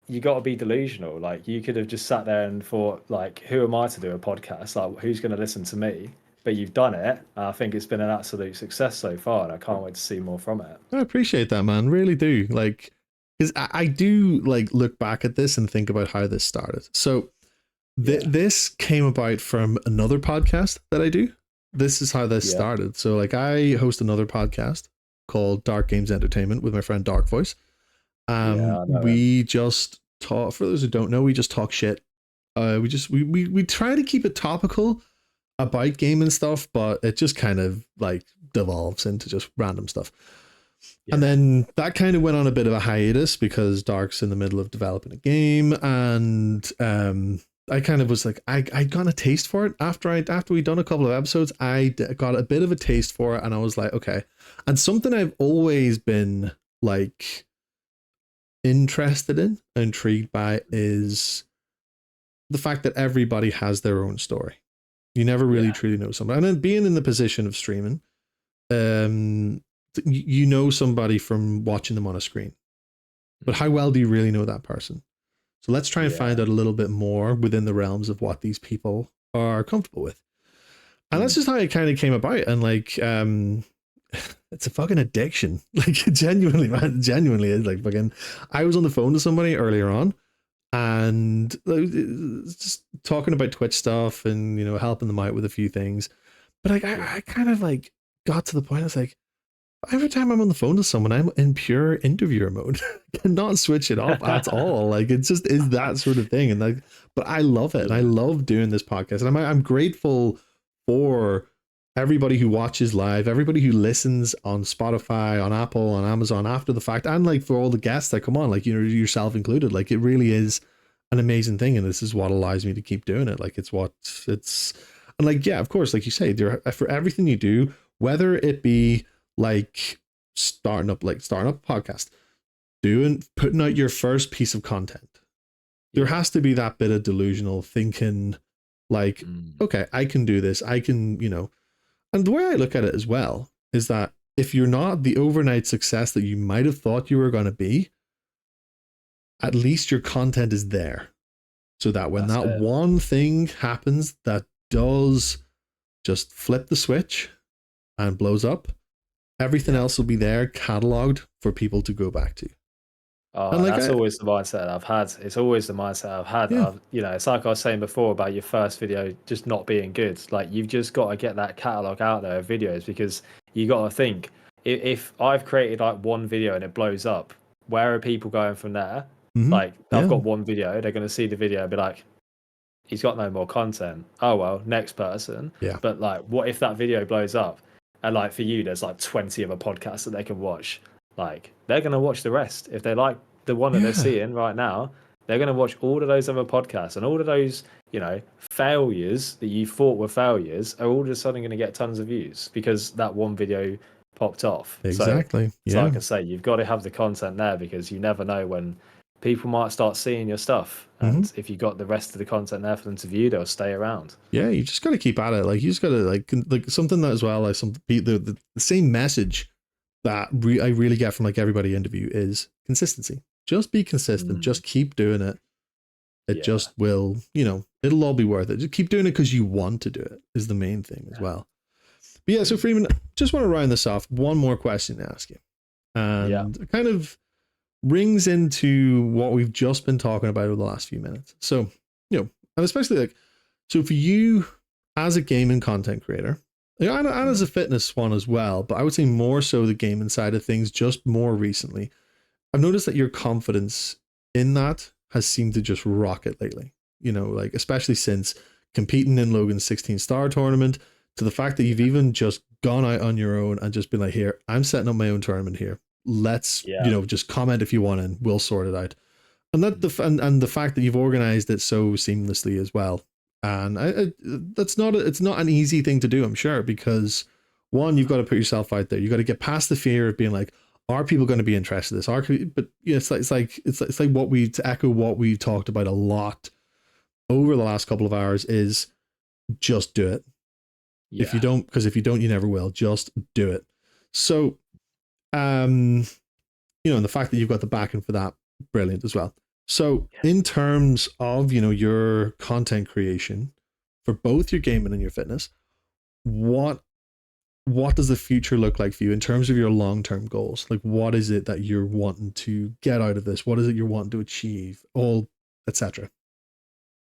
you got to be delusional. Like, you could have just sat there and thought, like, who am I to do a podcast? Like, who's going to listen to me? But you've done it. And I think it's been an absolute success so far, and I can't wait to see more from it. I appreciate that, man. Really do. Like, because I do like look back at this and think about how this started. So Yeah, this came about from another podcast that I do. This is how this yeah, started. So like I host another podcast called Dark Games Entertainment with my friend Dark Voice. yeah. I know him. We just talk, for those who don't know, we just talk shit. We try to keep it topical about gaming stuff, but it just kind of like devolves into just random stuff. And Yeah. then that kind of went on a bit of a hiatus because Dark's in the middle of developing a game, and I kind of was like, I got a taste for it after we'd done a couple of episodes. Got a bit of a taste for it, and I was like, okay. And something I've always been like interested in, intrigued by, is the fact that everybody has their own story. You never really Yeah. truly know somebody, and then being in the position of streaming, um, you know somebody from watching them on a screen, but how well do you really know that person? So let's try and find Yeah. out a little bit more within the realms of what these people are comfortable with. And that's Mm. just how it kind of came about. And like, it's a fucking addiction. Like, genuinely, man, genuinely is like fucking. I was on the phone to somebody earlier on, and just talking about Twitch stuff and helping them out with a few things. But like, Yeah. I kind of like got to the point. I was like, every time I'm on the phone to someone, I'm in pure interviewer mode. Cannot switch it off at all. Like, it just is that sort of thing. And like, but I love it. And I Yeah. love doing this podcast. And I'm grateful for everybody who watches live, everybody who listens on Spotify, on Apple, on Amazon after the fact, and like for all the guests that come on, like yourself included. Like, it really is an amazing thing, and this is what allows me to keep doing it. Like, it's and like, yeah, of course, like you say, there for everything you do, whether it be like starting up a podcast, putting out your first piece of content, there Yeah. has to be that bit of delusional thinking, like, Mm. okay, I can do this, I can, and the way I look at it as well is that if you're not the overnight success that you might have thought you were going to be, at least your content is there, so that when That's that it. one thing happens that does just flip the switch and blows up, everything Yeah. else will be there cataloged for people to go back to. Oh, And and like, that's always the mindset I've had. It's always the mindset I've had. yeah, It's like I was saying before about your first video just not being good. Like, you've just got to get that catalog out there of videos, because you got to think, if I've created like one video and it blows up, where are people going from there? Like, I've yeah, got one video, they're going to see the video and be like, he's got no more content. Oh well, next person. yeah, But like, what if that video blows up? And like, for you, there's like 20 other podcasts that they can watch. Like, they're gonna watch the rest. If they like the one that they're yeah, seeing right now, they're gonna watch all of those other podcasts, and all of those, failures that you thought were failures are all of a sudden gonna get tons of views because that one video popped off. So exactly, it's yeah, like I say, you've got to have the content there, because you never know when people might start seeing your stuff. Hmm. And if you got the rest of the content there for them to view, they'll stay around. Yeah, you just got to keep at it. Like you just got to like something that as well, like some the same message that I really get from like everybody interview is consistency. Just be consistent. Just keep doing it. It Yeah. just will, it'll all be worth it. Just keep doing it because you want to do it is the main thing as well. But yeah, so Freeman, just want to round this off. One more question to ask you. And it kind of rings into what we've just been talking about over the last few minutes. So, and especially like, so for you as a gaming content creator, and as a fitness one as well, but I would say more so the gaming side of things just more recently, I've noticed that your confidence in that has seemed to just rocket lately. Like especially since competing in Logan's 16-star tournament, to the fact that you've even just gone out on your own and just been like, here, I'm setting up my own tournament here. Let's, just comment if you want and we'll sort it out. And that and the fact that you've organized it so seamlessly as well. And it's not an easy thing to do, I'm sure, because one, you've got to put yourself out there. You got to get past the fear of being like, are people going to be interested in this? But it's like what we, to echo what we talked about a lot over the last couple of hours, is just do it. Yeah. If you don't, you never will. Just do it. So, and the fact that you've got the backing for that, brilliant as well. So in terms of, your content creation for both your gaming and your fitness, what does the future look like for you in terms of your long-term goals? Like, what is it that you're wanting to get out of this? What is it you're wanting to achieve? All, etc.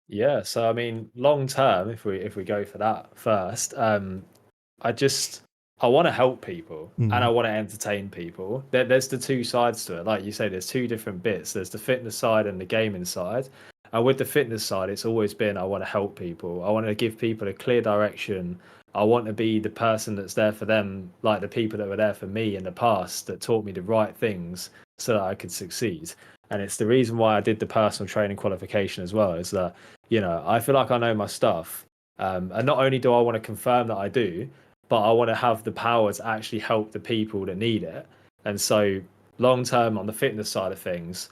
Yeah. So I mean, long term, if we go for that first, I want to help people and I want to entertain people. There's the two sides to it. Like you say, there's two different bits. There's the fitness side and the gaming side. And with the fitness side, it's always been I want to help people. I want to give people a clear direction. I want to be the person that's there for them, like the people that were there for me in the past that taught me the right things so that I could succeed. And it's the reason why I did the personal training qualification as well, is that, I feel like I know my stuff. And not only do I want to confirm that I do, but I want to have the power to actually help the people that need it. And so long term on the fitness side of things,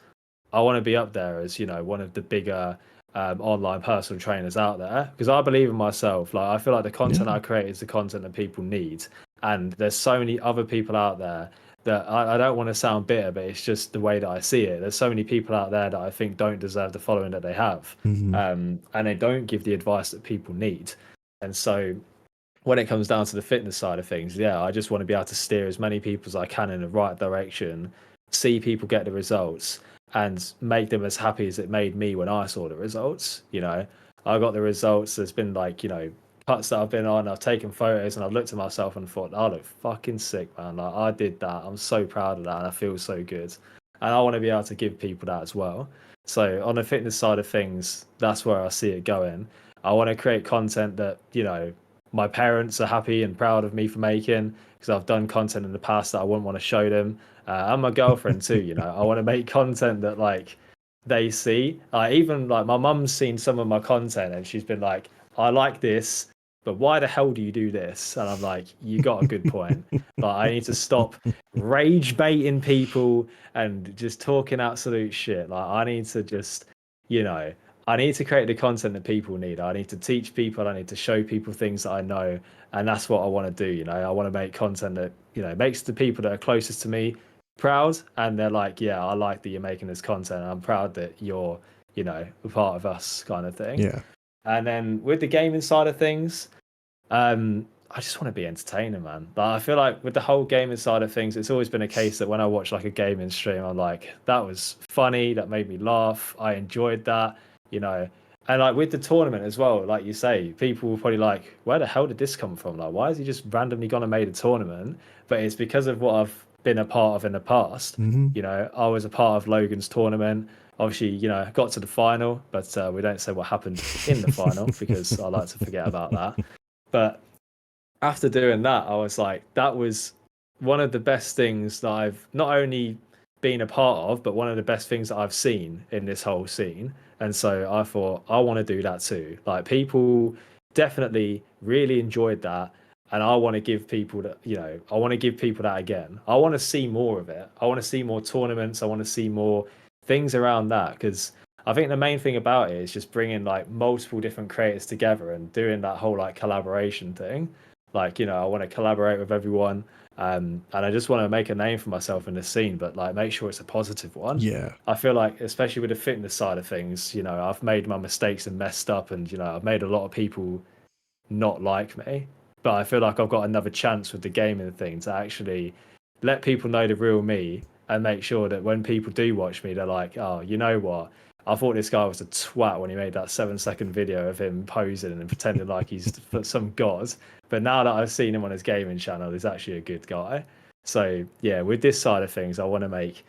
I want to be up there as, one of the bigger online personal trainers out there, because I believe in myself. Like, I feel like the content I create is the content that people need. And there's so many other people out there that I don't want to sound bitter, but it's just the way that I see it. There's so many people out there that I think don't deserve the following that they have. And they don't give the advice that people need. And so when it comes down to the fitness side of things, I just want to be able to steer as many people as I can in the right direction, see people get the results, and make them as happy as it made me when I saw the results. I got the results. There's been cuts that I've been on. I've taken photos and I've looked at myself and thought, I look fucking sick, man. Like, I did that. I'm so proud of that, and I feel so good. And I want to be able to give people that as well. So on the fitness side of things, that's where I see it going. I want to create content that, my parents are happy and proud of me for making, because I've done content in the past that I wouldn't want to show them. And my girlfriend too, I want to make content that they see. Even my mum's seen some of my content and she's been like, I like this, but why the hell do you do this? And I'm like, you got a good point. I need to stop rage baiting people and just talking absolute shit. I need to just, I need to create the content that people need. I need to teach people. I need to show people things that I know. And that's what I want to do. I want to make content that, makes the people that are closest to me proud. And they're like, yeah, I like that you're making this content. I'm proud that you're, a part of us, kind of thing. Yeah. And then with the gaming side of things, I just want to be entertaining, man. But I feel like with the whole gaming side of things, it's always been a case that when I watch a gaming stream, I'm like, that was funny. That made me laugh. I enjoyed that. And with the tournament as well, like you say, people will probably like, where the hell did this come from? Like, why has he just randomly gone and made a tournament? But it's because of what I've been a part of in the past. I was a part of Logan's tournament. Obviously, got to the final, but we don't say what happened in the final because I like to forget about that. But after doing that, I was like, that was one of the best things that I've not only been a part of, but one of the best things that I've seen in this whole scene. And so I thought, I want to do that too. People definitely really enjoyed that. And I want to give people that, I want to give people that again. I want to see more of it. I want to see more tournaments. I want to see more things around that. Because I think the main thing about it is just bringing like multiple different creators together and doing that whole like collaboration thing. Like, I want to collaborate with everyone. And I just want to make a name for myself in the scene, but like make sure it's a positive one. Yeah. I feel like, especially with the fitness side of things, I've made my mistakes and messed up, and I've made a lot of people not like me. But I feel like I've got another chance with the gaming thing to actually let people know the real me and make sure that when people do watch me, they're like, oh, you know what? I thought this guy was a twat when he made that 7-second video of him posing and pretending like he's some god. But now that I've seen him on his gaming channel, he's actually a good guy. So yeah, with this side of things, I want to make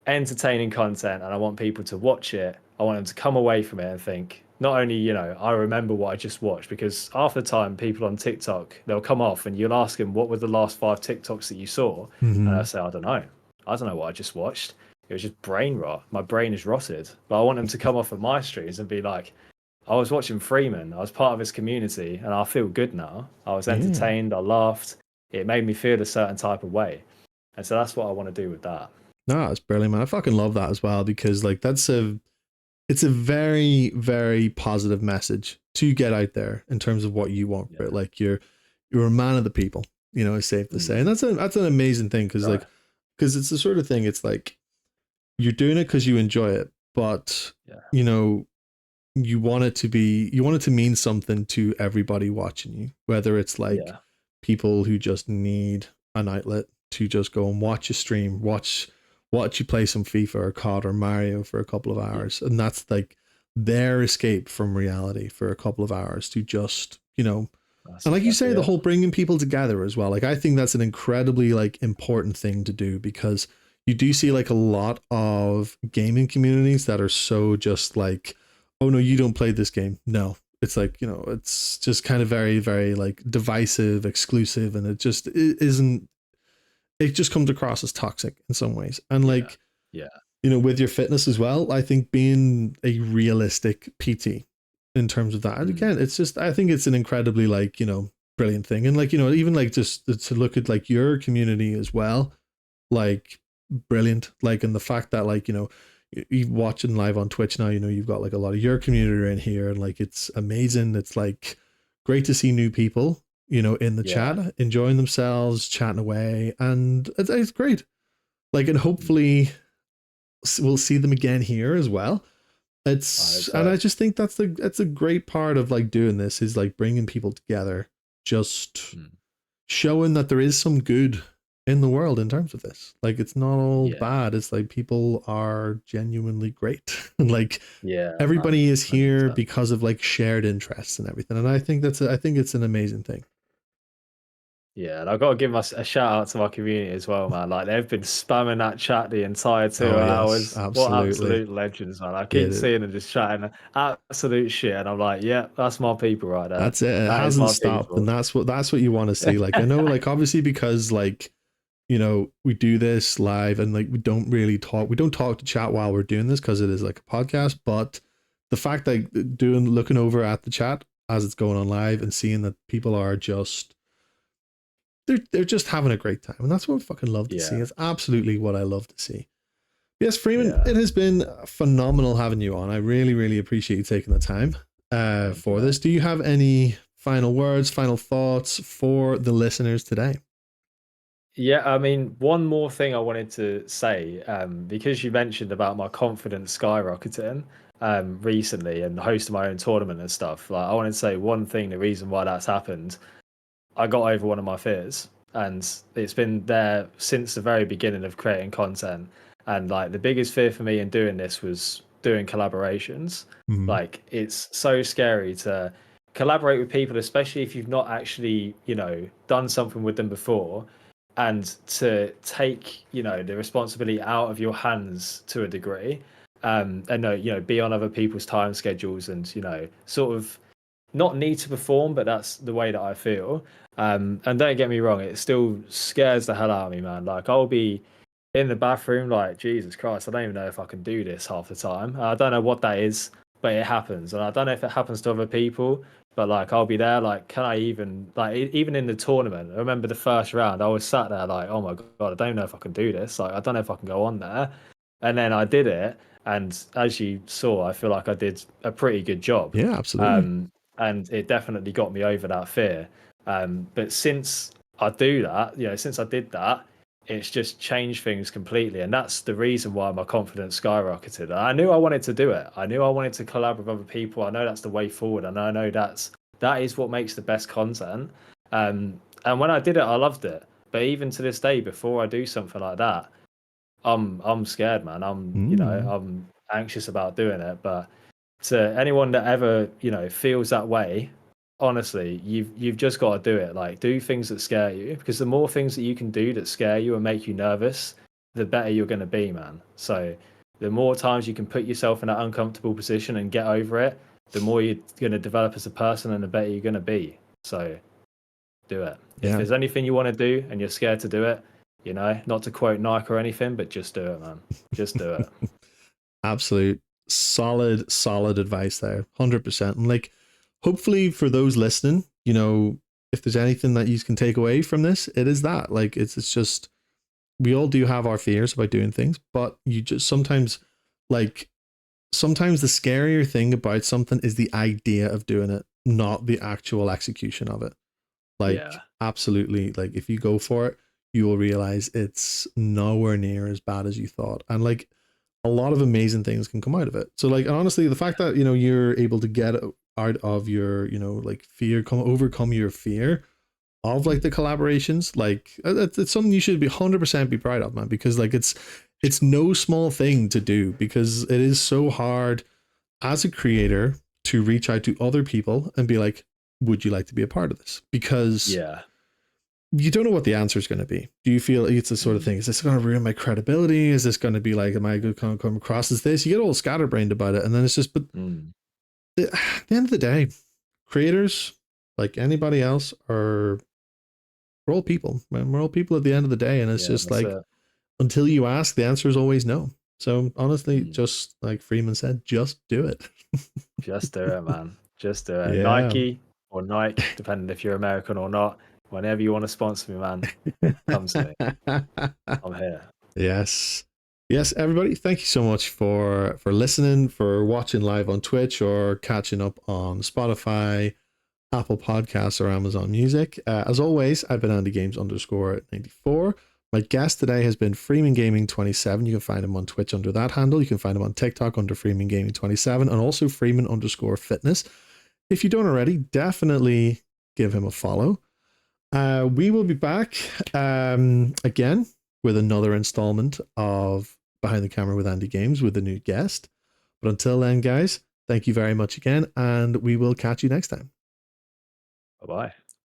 entertaining content and I want people to watch it. I want them to come away from it and think, not only, I remember what I just watched, because half the time people on TikTok, they'll come off and you'll ask them, what were the last 5 TikToks that you saw? And Hmm. they'll say, I don't know. I don't know what I just watched. It was just brain rot. My brain is rotted. But I want them to come off of my streams and be like, I was watching Freeman. I was part of his community and I feel good now. I was Yeah. entertained. I laughed. It made me feel a certain type of way. And so that's what I want to do with that. No, it's brilliant, man. I fucking love that as well because like it's a very, very positive message to get out there in terms of what you want for it. Yeah. Like you're a man of the people, it's safe to say. And that's an amazing thing because Right. because it's the sort of thing, it's like you're doing it because you enjoy it, but Yeah. you want it to mean something to everybody watching you, whether it's like Yeah. people who just need an outlet to just go and watch a stream, watch you play some FIFA or COD or Mario for a couple of Yeah. hours, and that's like their escape from reality for a couple of hours to just That's and like you exactly say, the it. whole bringing people together as well. Like I think that's an incredibly like important thing to do because you do see like a lot of gaming communities that are so just like, oh no, you don't play this game. No. It's like, it's just kind of very, very like divisive, exclusive, and it isn't it just comes across as toxic in some ways. And Yeah. like, Yeah. with your fitness as well, I think being a realistic PT in terms of that, and Mm. again, it's just, I think it's an incredibly like, brilliant thing. And like, even like just to look at like your community as well, like brilliant. Like, and the fact that like, you watching live on Twitch now, you've got like a lot of your community in here and like, it's amazing. It's like great to see new people, in the Yeah. chat, enjoying themselves, chatting away. And it's great. Like, and Mm. hopefully, we'll see them again here as well. I hope And so. I just think that's a great part of like doing this is like bringing people together, just Mm. showing that there is some good in the world in terms of this. Like it's not all Yeah. bad. It's like people are genuinely great. And like Yeah, man. everybody is here 100%. because of like shared interests and everything. And I think I think it's an amazing thing. Yeah, and I've got to give a shout out to my community as well, man. Like they've been spamming that chat the entire two Oh yes, hours. What absolutely. absolute legends, man. I keep It seeing them just chatting absolute shit, and I'm like, yeah, that's my people right there. That's it. It That is hasn't my stopped, and people. that's what you want to see. Like I know, like obviously because like we do this live and like we don't really talk. We don't talk to chat while we're doing this because it is like a podcast. But the fact that looking over at the chat as it's going on live and seeing that people are just they're just having a great time, and that's what I fucking love to see. Yeah, It's absolutely what I love to see. Yes, Freeman, yeah. it has been phenomenal having you on. I really, really appreciate you taking the time Thank you, for mate. this. Do you have any final words, final thoughts for the listeners today? Yeah, I mean, one more thing I wanted to say, because you mentioned about my confidence skyrocketing recently and hosting my own tournament and stuff. Like, I wanted to say one thing, the reason why that's happened. I got over one of my fears, and it's been there since the very beginning of creating content. And like the biggest fear for me in doing this was doing collaborations. Mm-hmm. Like it's so scary to collaborate with people, especially if you've not actually, done something with them before, and to take, the responsibility out of your hands to a degree. And no, be on other people's time schedules and, sort of not need to perform, but that's the way that I feel. And don't get me wrong, it still scares the hell out of me, man. Like I'll be in the bathroom, like Jesus Christ, I don't even know if I can do this half the time. I don't know what that is, but it happens, and I don't know if it happens to other people. But like I'll be there, like can I even like even in the tournament? I remember the first round, I was sat there like, oh my god, I don't know if I can do this. Like I don't know if I can go on there. And then I did it, And as you saw, I feel like I did a pretty good job. Yeah, absolutely. And it definitely got me over that fear. But since I do that, since I did that, it's just changed things completely. And that's the reason why my confidence skyrocketed. I knew I wanted to do it. I knew I wanted to collab with other people. I know that's the way forward. And I know that is what makes the best content. And when I did it, I loved it. But even to this day, before I do something like that, I'm scared, man. I'm anxious about doing it. But to anyone that ever feels that way, honestly, you've just got to do it. Like, do things that scare you, because the more things that you can do that scare you and make you nervous, the better you're going to be, man. So the more times you can put yourself in that uncomfortable position and get over it, the more you're going to develop as a person and the better you're going to be. So do it. If Yeah. there's anything you want to do and you're scared to do it, not to quote Nike or anything, but just do it, man. Just do it. Absolute solid advice there. 100%. And like, hopefully for those listening, if there's anything that you can take away from this, it is that. Like, it's just, we all do have our fears about doing things, but you just sometimes the scarier thing about something is the idea of doing it, not the actual execution of it. Like, Yeah. absolutely. Like, if you go for it, you will realize it's nowhere near as bad as you thought. And like, a lot of amazing things can come out of it. So like, honestly, the fact that, you're able to get out of your, like fear, overcome your fear of like the collaborations, like it's something you should be 100% be proud of, man, because like it's no small thing to do, because it is so hard as a creator to reach out to other people and be like, would you like to be a part of this? Because Yeah. you don't know what the answer is going to be. Do you feel it's the sort of thing? Is this going to ruin my credibility? Is this going to be like, am I going to come across as this? You get all scatterbrained about it. And then it's just, but at the end of the day, creators, like anybody else, we're all people. Man. We're all people at the end of the day. And it's just like, until you ask, the answer is always no. So honestly, just like Freeman said, just do it. Just do it, man. Just do it. Yeah. Nike or Nike, depending if you're American or not. Whenever you want to sponsor me, man, come to me. I'm here. Yes. Yes, everybody, thank you so much for listening, for watching live on Twitch or catching up on Spotify, Apple Podcasts, or Amazon Music. As always, I've been AndyGames_94. My guest today has been FreemanGaming27. You can find him on Twitch under that handle. You can find him on TikTok under FreemanGaming27 and also Freeman_Fitness. If you don't already, definitely give him a follow. We will be back again with another installment of Behind the Camera with AndyGames with a new guest. But until then, guys, thank you very much again, and we will catch you next time. Bye-bye.